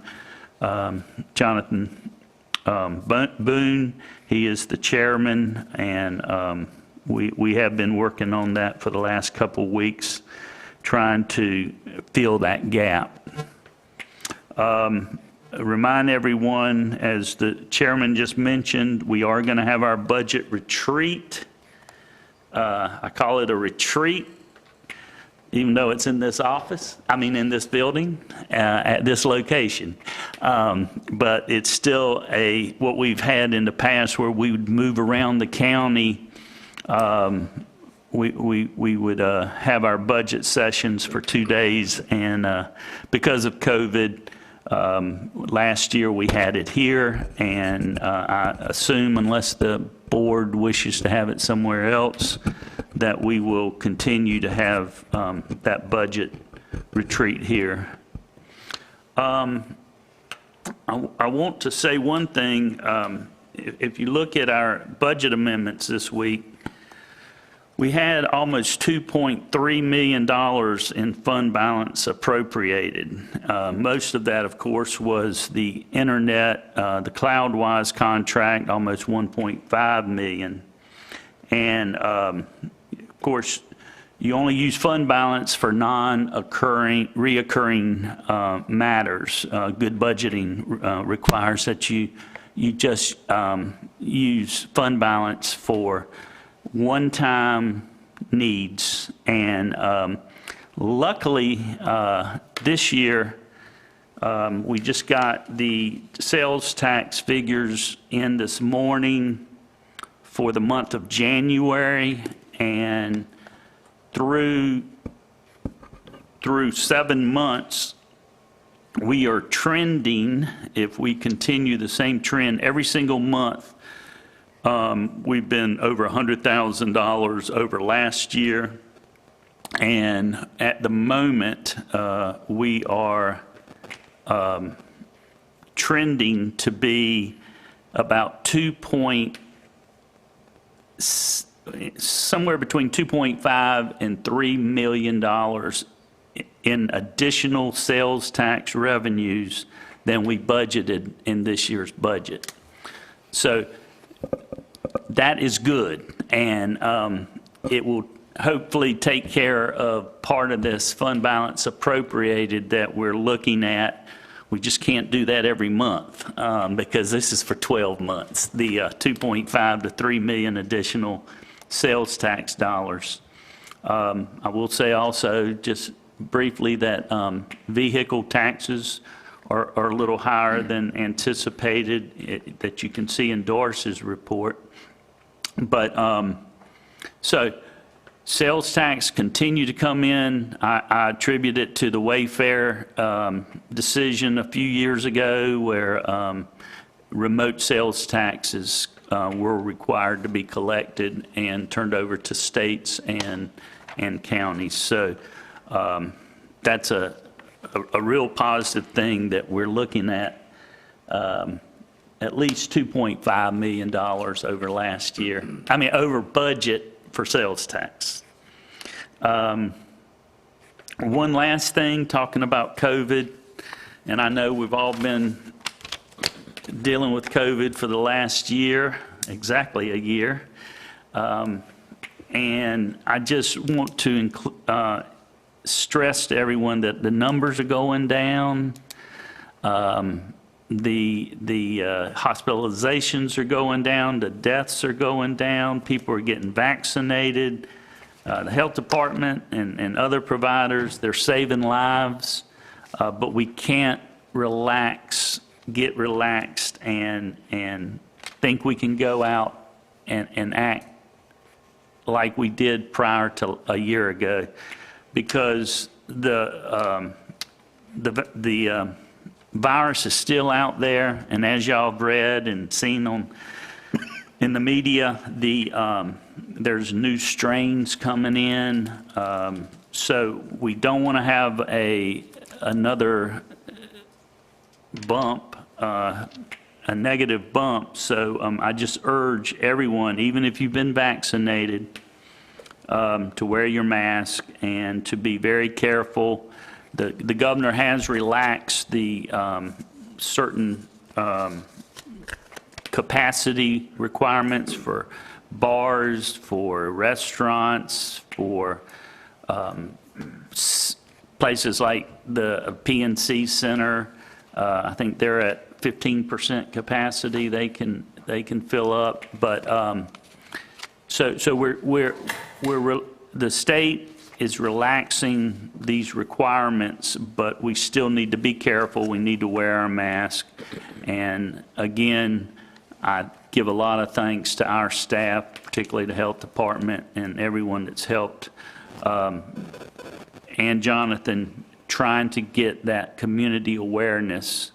Boone. He is the chairman, and we have been working on that for the last couple weeks, trying to fill that gap. Remind everyone, as the chairman just mentioned, we are going to have our budget retreat. I call it a retreat, even though it's in this office, in this building, at this location. But it's still what we've had in the past where we would move around the county. We would have our budget sessions for 2 days, and because of COVID, last year we had it here, and I assume unless the board wishes to have it somewhere else, that we will continue to have that budget retreat here. I want to say one thing. If you look at our budget amendments this week, we had almost $2.3 million in fund balance appropriated. Most of that, of course, was the internet, the CloudWise contract, almost $1.5 million. And, of course, you only use fund balance for reoccurring matters. Good budgeting requires that you just use fund balance for one-time needs. And luckily, this year, we just got the sales tax figures in this morning for the month of January, and through 7 months, we are trending, if we continue the same trend every single month, we've been over $100,000 over last year, and at the moment, we are trending to be about somewhere between $2.5 and $3 million in additional sales tax revenues than we budgeted in this year's budget. So that is good, and it will hopefully take care of part of this fund balance appropriated that we're looking at. We just can't do that every month because this is for 12 months, the 2.5 to 3 million additional sales tax dollars. I will say also, just briefly, that vehicle taxes are a little higher than anticipated, that you can see in Doris's report. But so sales tax continue to come in. I attribute it to the Wayfair decision a few years ago where remote sales taxes were required to be collected and turned over to states and counties. So that's a real positive thing that we're looking at least $2.5 million over last year. Over budget for sales tax. One last thing, talking about COVID, and I know we've all been dealing with COVID for the last year, exactly a year. And I just want to stress to everyone that the numbers are going down. The hospitalizations are going down, the deaths are going down, people are getting vaccinated. The health department and other providers, they're saving lives, but we can't get relaxed and think we can go out and act like we did prior to a year ago, because the virus is still out there, and as y'all have read and seen in the media, there's new strains coming in. So we don't want to have another bump, a negative bump. So I just urge everyone, even if you've been vaccinated, to wear your mask and to be very careful. The governor has relaxed the certain capacity requirements for bars, for restaurants, for places like the PNC Center. I think they're at 15% capacity. They can fill up, but so the state is relaxing these requirements, but we still need to be careful. We need to wear our mask. And again, I give a lot of thanks to our staff, particularly the health department and everyone that's helped, and Jonathan, trying to get that community awareness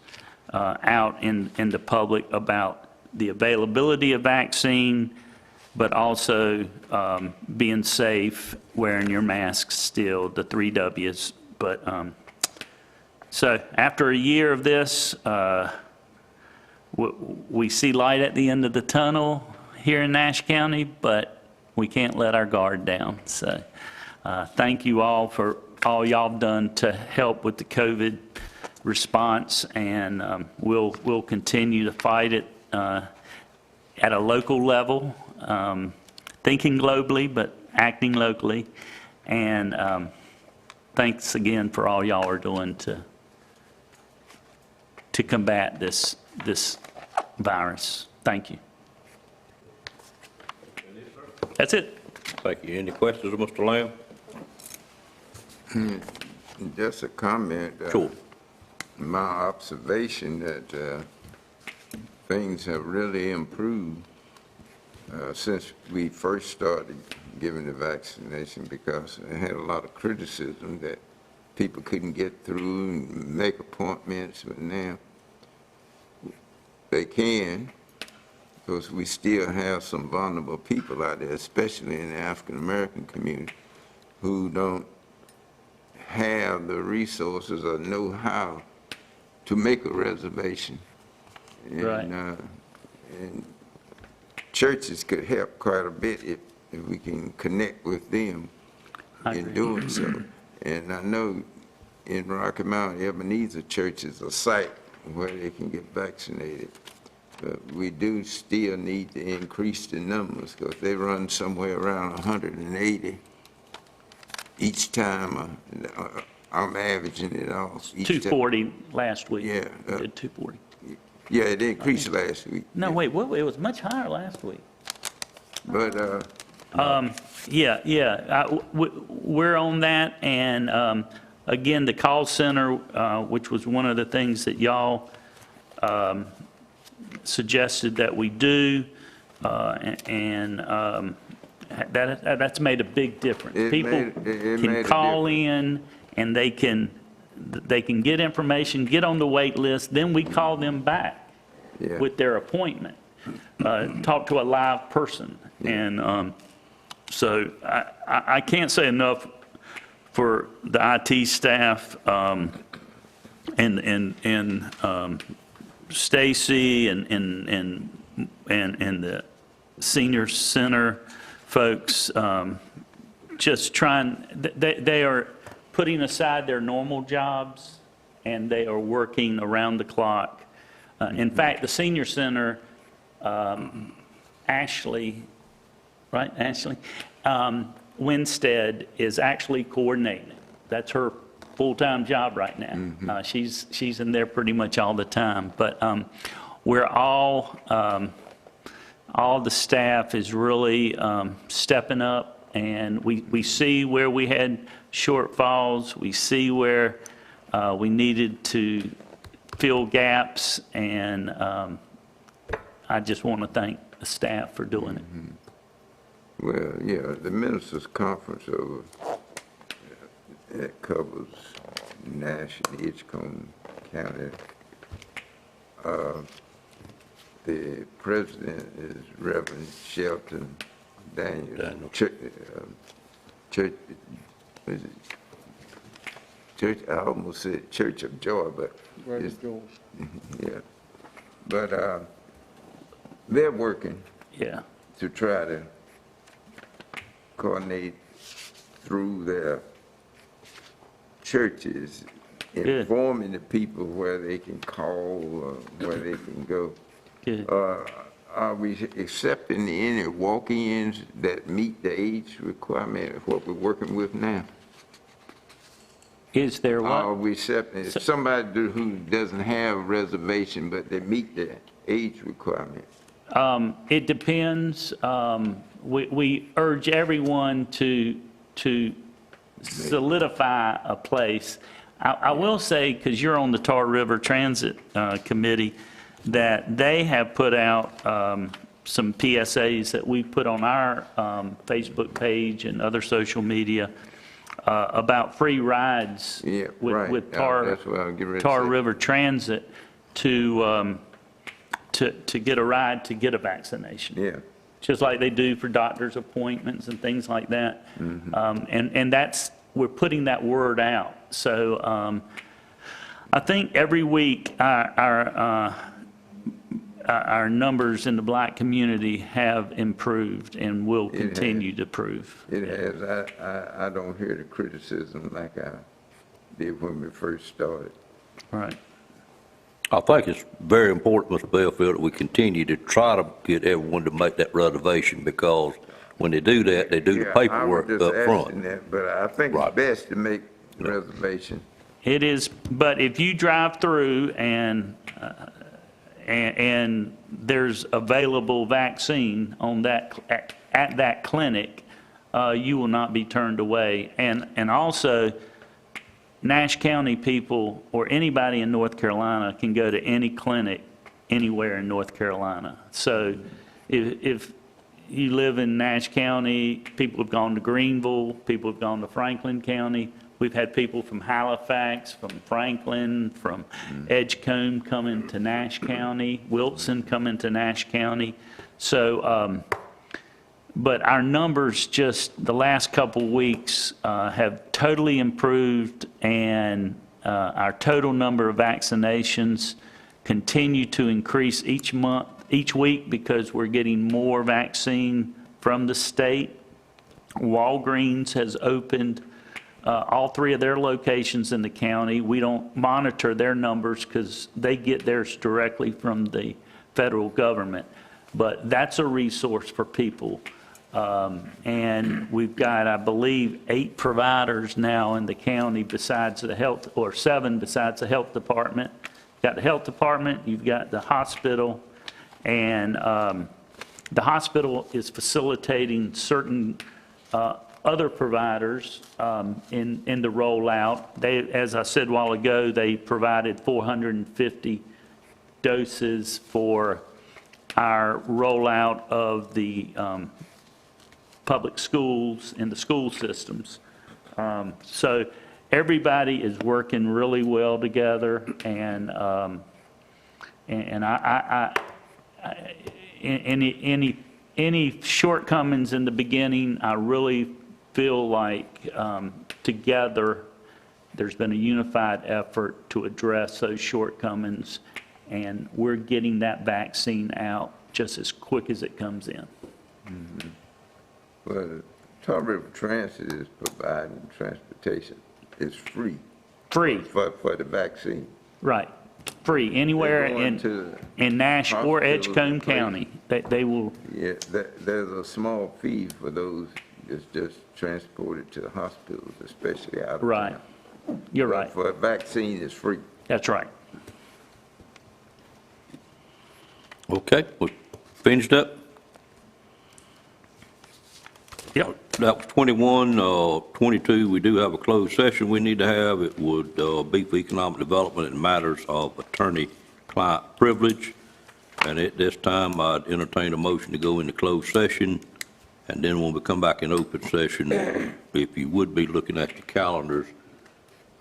out in the public about the availability of vaccine, but also being safe, wearing your mask still, the 3 W's. But so after a year of this, we see light at the end of the tunnel here in Nash County, but we can't let our guard down. So thank you all for all y'all have done to help with the COVID response, and we'll continue to fight it at a local level, thinking globally but acting locally. And thanks again for all y'all are doing to combat this virus. Thank you. That's it. Thank you. Any questions of Mr. Lamb? Just a comment. Sure. My observation that things have really improved since we first started giving the vaccination, because I had a lot of criticism that people couldn't get through and make appointments, but now they can, because we still have some vulnerable people out there, especially in the African-American community, who don't have the resources or know how to make a reservation. And, Right. And churches could help quite a bit if we can connect with them in doing so. And I know in Rocky Mount, Ebenezer Church is a site where they can get vaccinated. But we do still need to increase the numbers, because they run somewhere around 180 each time. I'm averaging it off. 240 last week. Yeah. We did 240. Yeah, it increased last week. No, wait, it was much higher last week. But, we're on that, and again, the call center, which was one of the things that y'all suggested that we do, and that's made a big difference. People can call in, and they can get information, get on the wait list, then we call them back with their appointment, talk to a live person. And so I can't say enough for the IT staff and Stacy and the senior center folks, just trying, they are putting aside their normal jobs, and they are working around the clock. In fact, the senior center, Ashley, right, Ashley? Winstead is actually coordinating. That's her full-time job right now. She's in there pretty much all the time. But we're all the staff is really stepping up, and we see where we had shortfalls. We see where we needed to fill gaps, and I just want to thank the staff for doing it. well, yeah, the ministers' conference that covers Nash and Edgecombe County The president is Reverend Shelton Daniel. Church, is it Church, I almost said Church of Joy, but it's, yeah. But they're working Yeah. to try to coordinate through their churches, informing the people where they can call, where they can go. Are we accepting any walk-ins that meet the age requirement of what we're working with now? Is there what? Are we accepting, if somebody who doesn't have a reservation, but they meet the age requirement? It depends. We urge everyone to solidify a place. I will say, because you're on the Tar River Transit Committee, that they have put out some PSAs that we put on our Facebook page and other social media about free rides with Tar River Transit to get a ride to get a vaccination. Yeah. Just like they do for doctor's appointments and things like that. And that's, we're putting that word out. So I think every week our numbers in the black community have improved and will continue to improve. It has. I don't hear the criticism like I did when we first started. Right. I think it's very important, Mr. Belfield, that we continue to try to get everyone to make that reservation, because when they do that, they do the paperwork up I was just asking front. that, but I think it's best to make reservation. It is, but if you drive through and there's available vaccine on that, at that clinic, you will not be turned away. And also, Nash County people or anybody in North Carolina can go to any clinic anywhere in North Carolina. So if you live in Nash County, people have gone to Greenville, people have gone to Franklin County. We've had people from Halifax, from Franklin, from Edgecombe coming to Nash County, Wilson coming to Nash County. So, but our numbers just the last couple weeks have totally improved, and our total number of vaccinations continue to increase each month, each week, because we're getting more vaccine from the state. Walgreens has opened all 3 of their locations in the county. We don't monitor their numbers because they get theirs directly from the federal government. But that's a resource for people. And we've got, I believe, 8 providers now in the county besides the health, or 7 besides the health department. You've got the health department, you've got the hospital, and the hospital is facilitating certain other providers in the rollout. They, as I said a while ago, they provided 450 doses for our rollout of the public schools and the school systems. So everybody is working really well together, and any shortcomings in the beginning, I really feel like together there's been a unified effort to address those shortcomings, and we're getting that vaccine out just as quick as it comes in. Well, Tar River Transit is providing transportation. It's free. Free. For the vaccine. Right. Free anywhere in Nash or Edgecombe County. They will. Yeah, there's a small fee for those that's just transported to the hospitals, especially out of Right. town. You're But right. for a vaccine, it's free. That's right. Okay, we finished up? Yep. That was 21. 22, we do have a closed session we need to have. It would be for economic development and matters of attorney-client privilege. And at this time, I'd entertain a motion to go into closed session. And then when we come back in open session, if you would be looking at your calendars,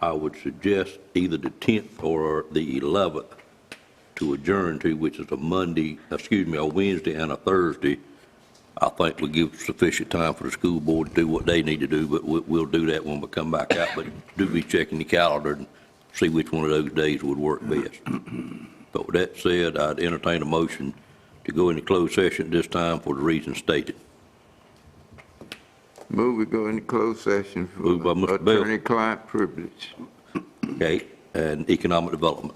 I would suggest either the 10th or the 11th to adjourn to, which is a Wednesday and a Thursday, I think will give sufficient time for the school board to do what they need to do, but we'll do that when we come back out. But do be checking the calendar and see which one of those days would work best. But with that said, I'd entertain a motion to go into closed session at this time for the reasons stated. Move we go into closed session Moved by for Mr. Bell. attorney-client privilege. Okay, and economic development.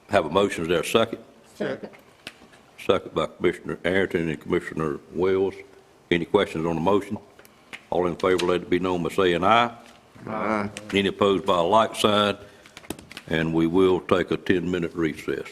Have a motion, is there a second? Second. Second by Commissioner Arrington and Commissioner Wells. Any questions on the motion? All in favor, let it be known by saying aye. Aye. Any opposed by a like sign? And we will take a 10-minute recess.